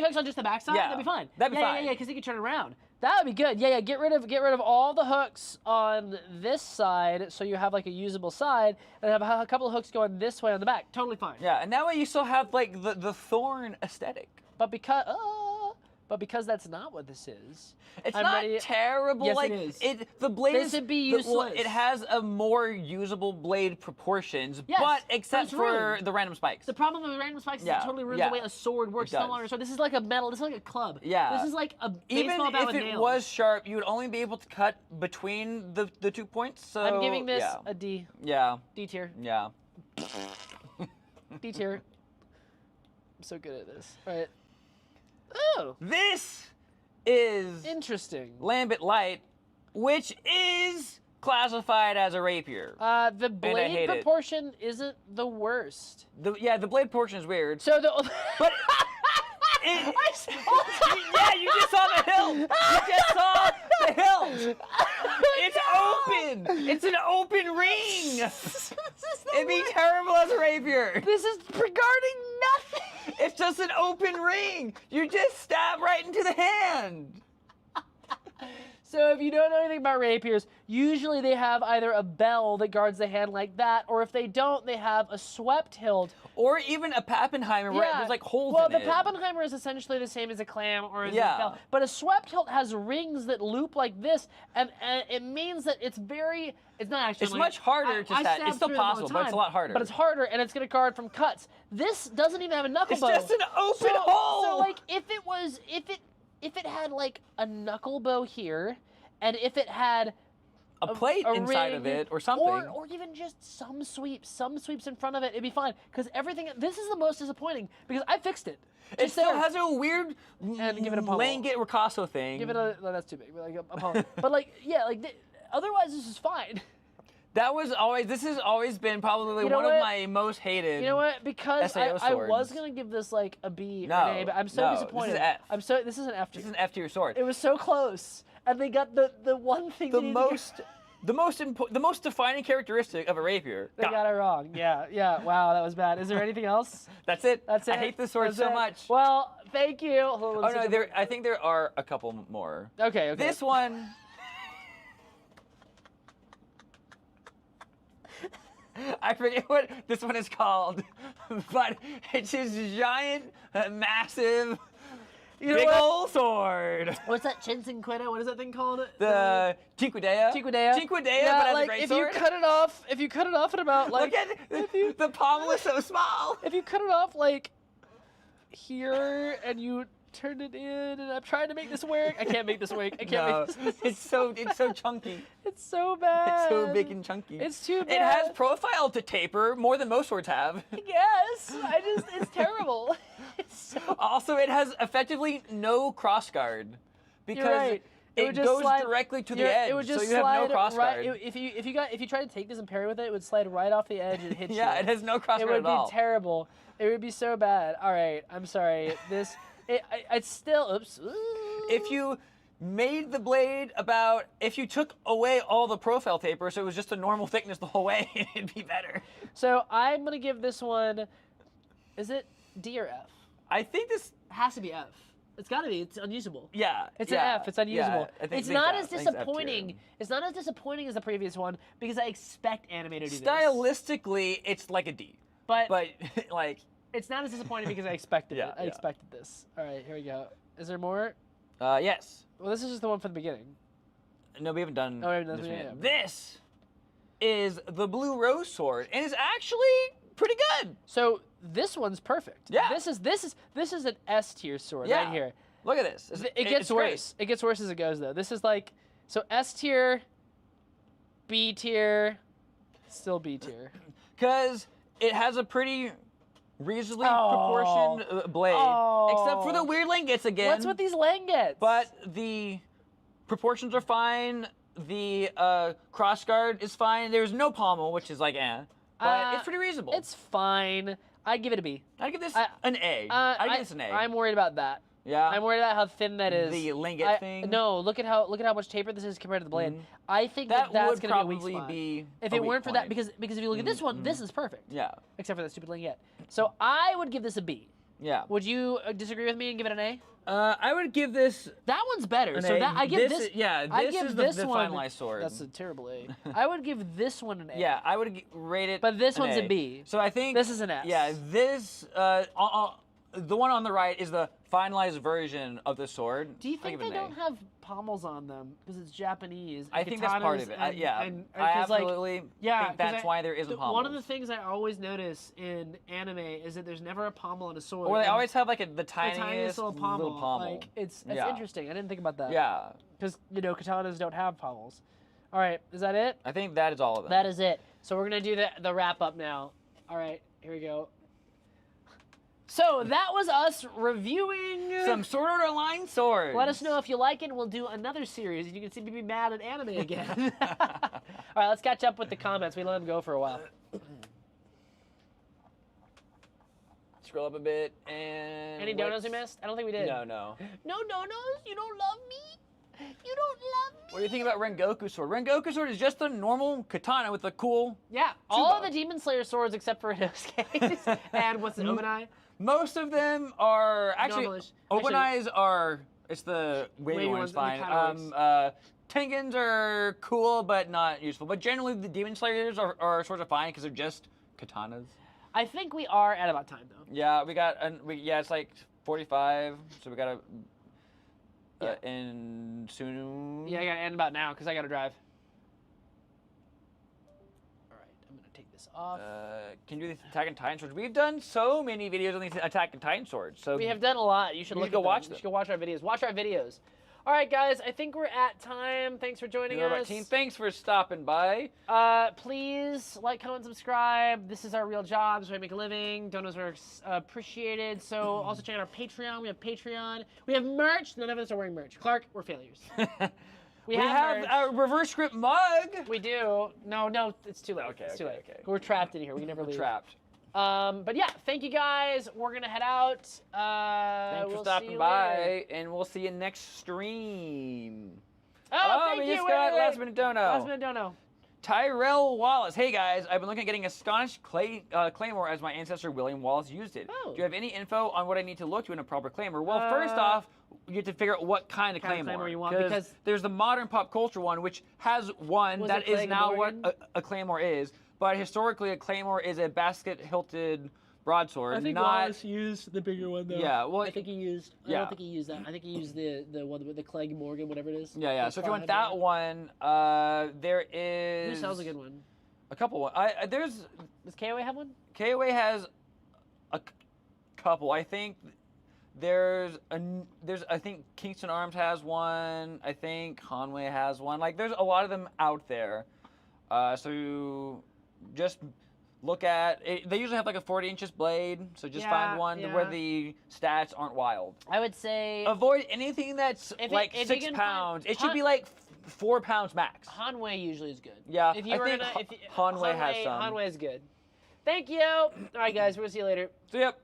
hooks on just the back side, that'd be fine. That'd be fine. Yeah, because you can turn around. That would be good. Yeah, get rid of all the hooks on this side, so you have like a usable side, and have a couple of hooks going this way on the back. Totally fine. Yeah, and that way you still have like the thorn aesthetic. But because that's not what this is, it's not terrible. Yes, like it is. The blade This would be useless. It has a more usable blade proportions, Yes, but except it's for ruined. the random spikes. The problem with the random spikes is it totally ruins the way a sword works. It's no longer a sword. This is like a metal. This is like a club. Yeah. This is like a Even baseball bat if with it nails. was sharp, you would only be able to cut between the 2 points. So I'm giving this a D. Yeah. D tier. Yeah. D tier. I'm so good at this. All right. Oh. This is Interesting. Lambit Light, which is classified as a rapier. The blade proportion isn't the worst. The blade proportion is weird. So the But yeah, you just saw the hilt. You just saw the hilt. It's open. It's an open ring. It'd be terrible as a rapier. This is regarding nothing. It's just an open ring. You just stab right into the hand. So if you don't know anything about rapiers, usually they have either a bell that guards the hand like that, or if they don't, they have a swept hilt. Or even a Pappenheimer where there's like holes in it. Well, the Pappenheimer is essentially the same as a clam or as a bell. But a swept hilt has rings that loop like this, and it means that it's not actually... It's much harder to stab. It's still possible, but it's a lot harder. But it's harder, and it's going to guard from cuts. This doesn't even have a knuckle bow. It's just an open hole! So, like, if it had, like, a knuckle bow here, and if it had... a plate inside ring, of it, or something. Or even just some sweeps in front of it, it'd be fine. Because this is the most disappointing, because I fixed it. It still has a weird and give it a pommel. Langet Ricasso thing. Give it no, that's too big. But like a pommel. But like, yeah, like, otherwise this is fine. This has always been probably one of my most hated. You know what? Because SAO I was swords. gonna give this like a B No, or an A, but I'm so no, disappointed. This is an F tier. This is an F tier. This is an F tier sword. It was so close, and they got the one thing. The most the most defining characteristic of a rapier. They got it wrong. Yeah, yeah. Wow, that was bad. Is there anything else? That's it. That's it. I hate this sword That's so it? much. Well, thank you. Hold on, Oh let's no, take a- I think there are a couple more. Okay, okay. This one. I forget what this one is called, but it's this giant, massive, big old sword. What's that Chincinqueta? What is that thing called? The Cinquedea. Cinquedea. Cinquedea, Yeah, but as like a great if sword. you cut it off, at about like, Look at the pommel is so small. if you cut it off like here and you turn it in, and I'm trying to make this work. I can't make this work. I can't make this. it's so chunky. It's so bad. It's so big and chunky. It's too bad. It has profile to taper more than most swords have. Yes, it's terrible. It's so. Also, it has effectively no crossguard because right. It would it just goes slide- directly to the You're- edge, It would just so you have slide no crossguard. right. If you tried to take this and parry with it, it would slide right off the edge and hit you. Yeah, it has no crossguard It would at all. be terrible. It would be so bad. All right, I'm sorry. It's still. Oops. If you made the blade if you took away all the profile taper, so it was just a normal thickness the whole way, it'd be better. So I'm gonna give this one. Is it D or F? I think this. It has to be F. It's gotta be. It's unusable. Yeah. It's yeah, an F. It's unusable. Yeah, I think It's not as I think it's F tier. disappointing. It's not as disappointing as the previous one because I expect anime to do this. Stylistically, it's like a D. But like. it's not as disappointing because I expected Yeah, it. I yeah. expected this. All right, here we go. Is there more? Yes. Well, this is just the one from the beginning. No, we haven't done. Oh, we haven't done this this one yet. yet. This is the Blue Rose Sword, and is actually pretty good. So this one's perfect. Yeah. This is an S tier sword Yeah. right here. Look at this. It gets it's great. worse. It gets worse as it goes though. This is like so S tier, B tier, still B tier. Because it has a pretty reasonably Oh. proportioned blade, Oh. except for the weird languettes again. What's with these langets? But the proportions are fine. The crossguard is fine. There's no pommel, which is like but it's pretty reasonable. It's fine. I'd give it a B. I'd give this I- an A. Uh, I'd give this an A. I'm worried about that. yeah. I'm worried about how thin that is. The linget thing? No, look at how much taper this is compared to the blade. Mhm. I think that that's would going to be a probably weak spot. be If a it weak weren't for that, point. because if you look at this one, this is perfect. Yeah. Except for that stupid lingette. So I would give this a B. Yeah. Would you disagree with me and give it an A? I would give this That one's better. an So A. that I give this. Yeah, I this give is this the one. finalized sword. That's a terrible A. I would give this one an A. Yeah, I would rate it. But this an one's a B. So I think This is an S. Yeah, this the one on the right is the finalized version of the sword. Do you I'll think give they it an A. don't have pommels on them because it's Japanese? I and think that's part katanas of it. and- Yeah, and- I 'cause, like, absolutely think think that's why there isn't pommels. One of the things I always notice in anime is that there's never a pommel on a sword. Or they and always have like the the tiniest little pommel. Like it's Yeah. interesting. I didn't think about that. Yeah, Because katanas don't have pommels. All right, is that it? I think that is all of them. That is it. So we're gonna do the wrap up now. All right, here we go. So that was us reviewing Some Sword Art Online swords. Let us know if you like it, and we'll do another series. And you can see me be mad at anime again. All right, let's catch up with the comments. We let them go for a while. Scroll up a bit and. Any donos we missed? I don't think we did. No. No donos? You don't love me? You don't love me? What do you think about Rengoku sword? Rengoku sword is just a normal katana with a cool. Yeah, all of Tsuba. the Demon Slayer swords except for Inosuke's. And what's the Obanai? Most of them are actually. Normalish. Obanais are. It's the wavy Wavy ones, ones, the fine. metallics. Tengens are cool but not useful. But generally, the Demon Slayers are sort of fine because they're just katanas. I think we are at about time, though. Yeah, we got. It's like 45, so we gotta. Yeah. And soon. Yeah, I gotta end about now because I gotta drive. All right, I'm gonna take this off. Can you do the Attack on Titan swords? We've done so many videos on these Attack on Titan swords. So We have done a lot. You should You look should go at them. watch You them. should go watch our videos. Watch our videos. All right, guys. I think we're at time. Thanks for joining us. Team, thanks for stopping by. Please like, comment, subscribe. This is our real jobs. We make a living. Donos are appreciated. So also check out our Patreon. We have Patreon. We have merch. None of us are wearing merch. Clark, we're failures. We have have merch. a reverse script mug. We do. No, it's too late. Okay, it's too okay, late. okay. We're trapped in here. We can never leave. Trapped. But yeah, thank you guys. We're gonna head out. Thanks We'll for see stopping you by, later. and we'll see you next stream. Oh, thank we you. just Wait, got wait, last wait. minute dono. Last minute dono. Tyrell Wallace. Hey guys, I've been looking at getting a Scottish claymore as my ancestor William Wallace used it. Oh. Do you have any info on what I need to look to in a proper claymore? Well, first off, you have to figure out what kind of claymore you want, because there's the modern pop culture one, which has one Was that it is Clegg now Morgan? what a claymore is. But historically, a claymore is a basket-hilted broadsword. I think not, Wallace used the bigger one though. Yeah, well, I think he used. I yeah. don't think he used that. I think he used the one with the Clegg Morgan, whatever it is. Yeah. So if you want that one, there is. Who sells a good one? A couple one. There's Does KOA have one? KOA has a couple. I think I think Kingston Arms has one. I think Conway has one. Like there's a lot of them out there. So you just look at it. They usually have like a 40 inches blade. So just find one where the stats aren't wild. I would say Avoid anything that's if like you 6 can pounds. find- It should be like 4 pounds max. Hanwei usually is good. Yeah, If you I were think gonna, if you, Hanwei has some. Hanwei is good. Thank you. All right, guys. We'll see you later. So yep.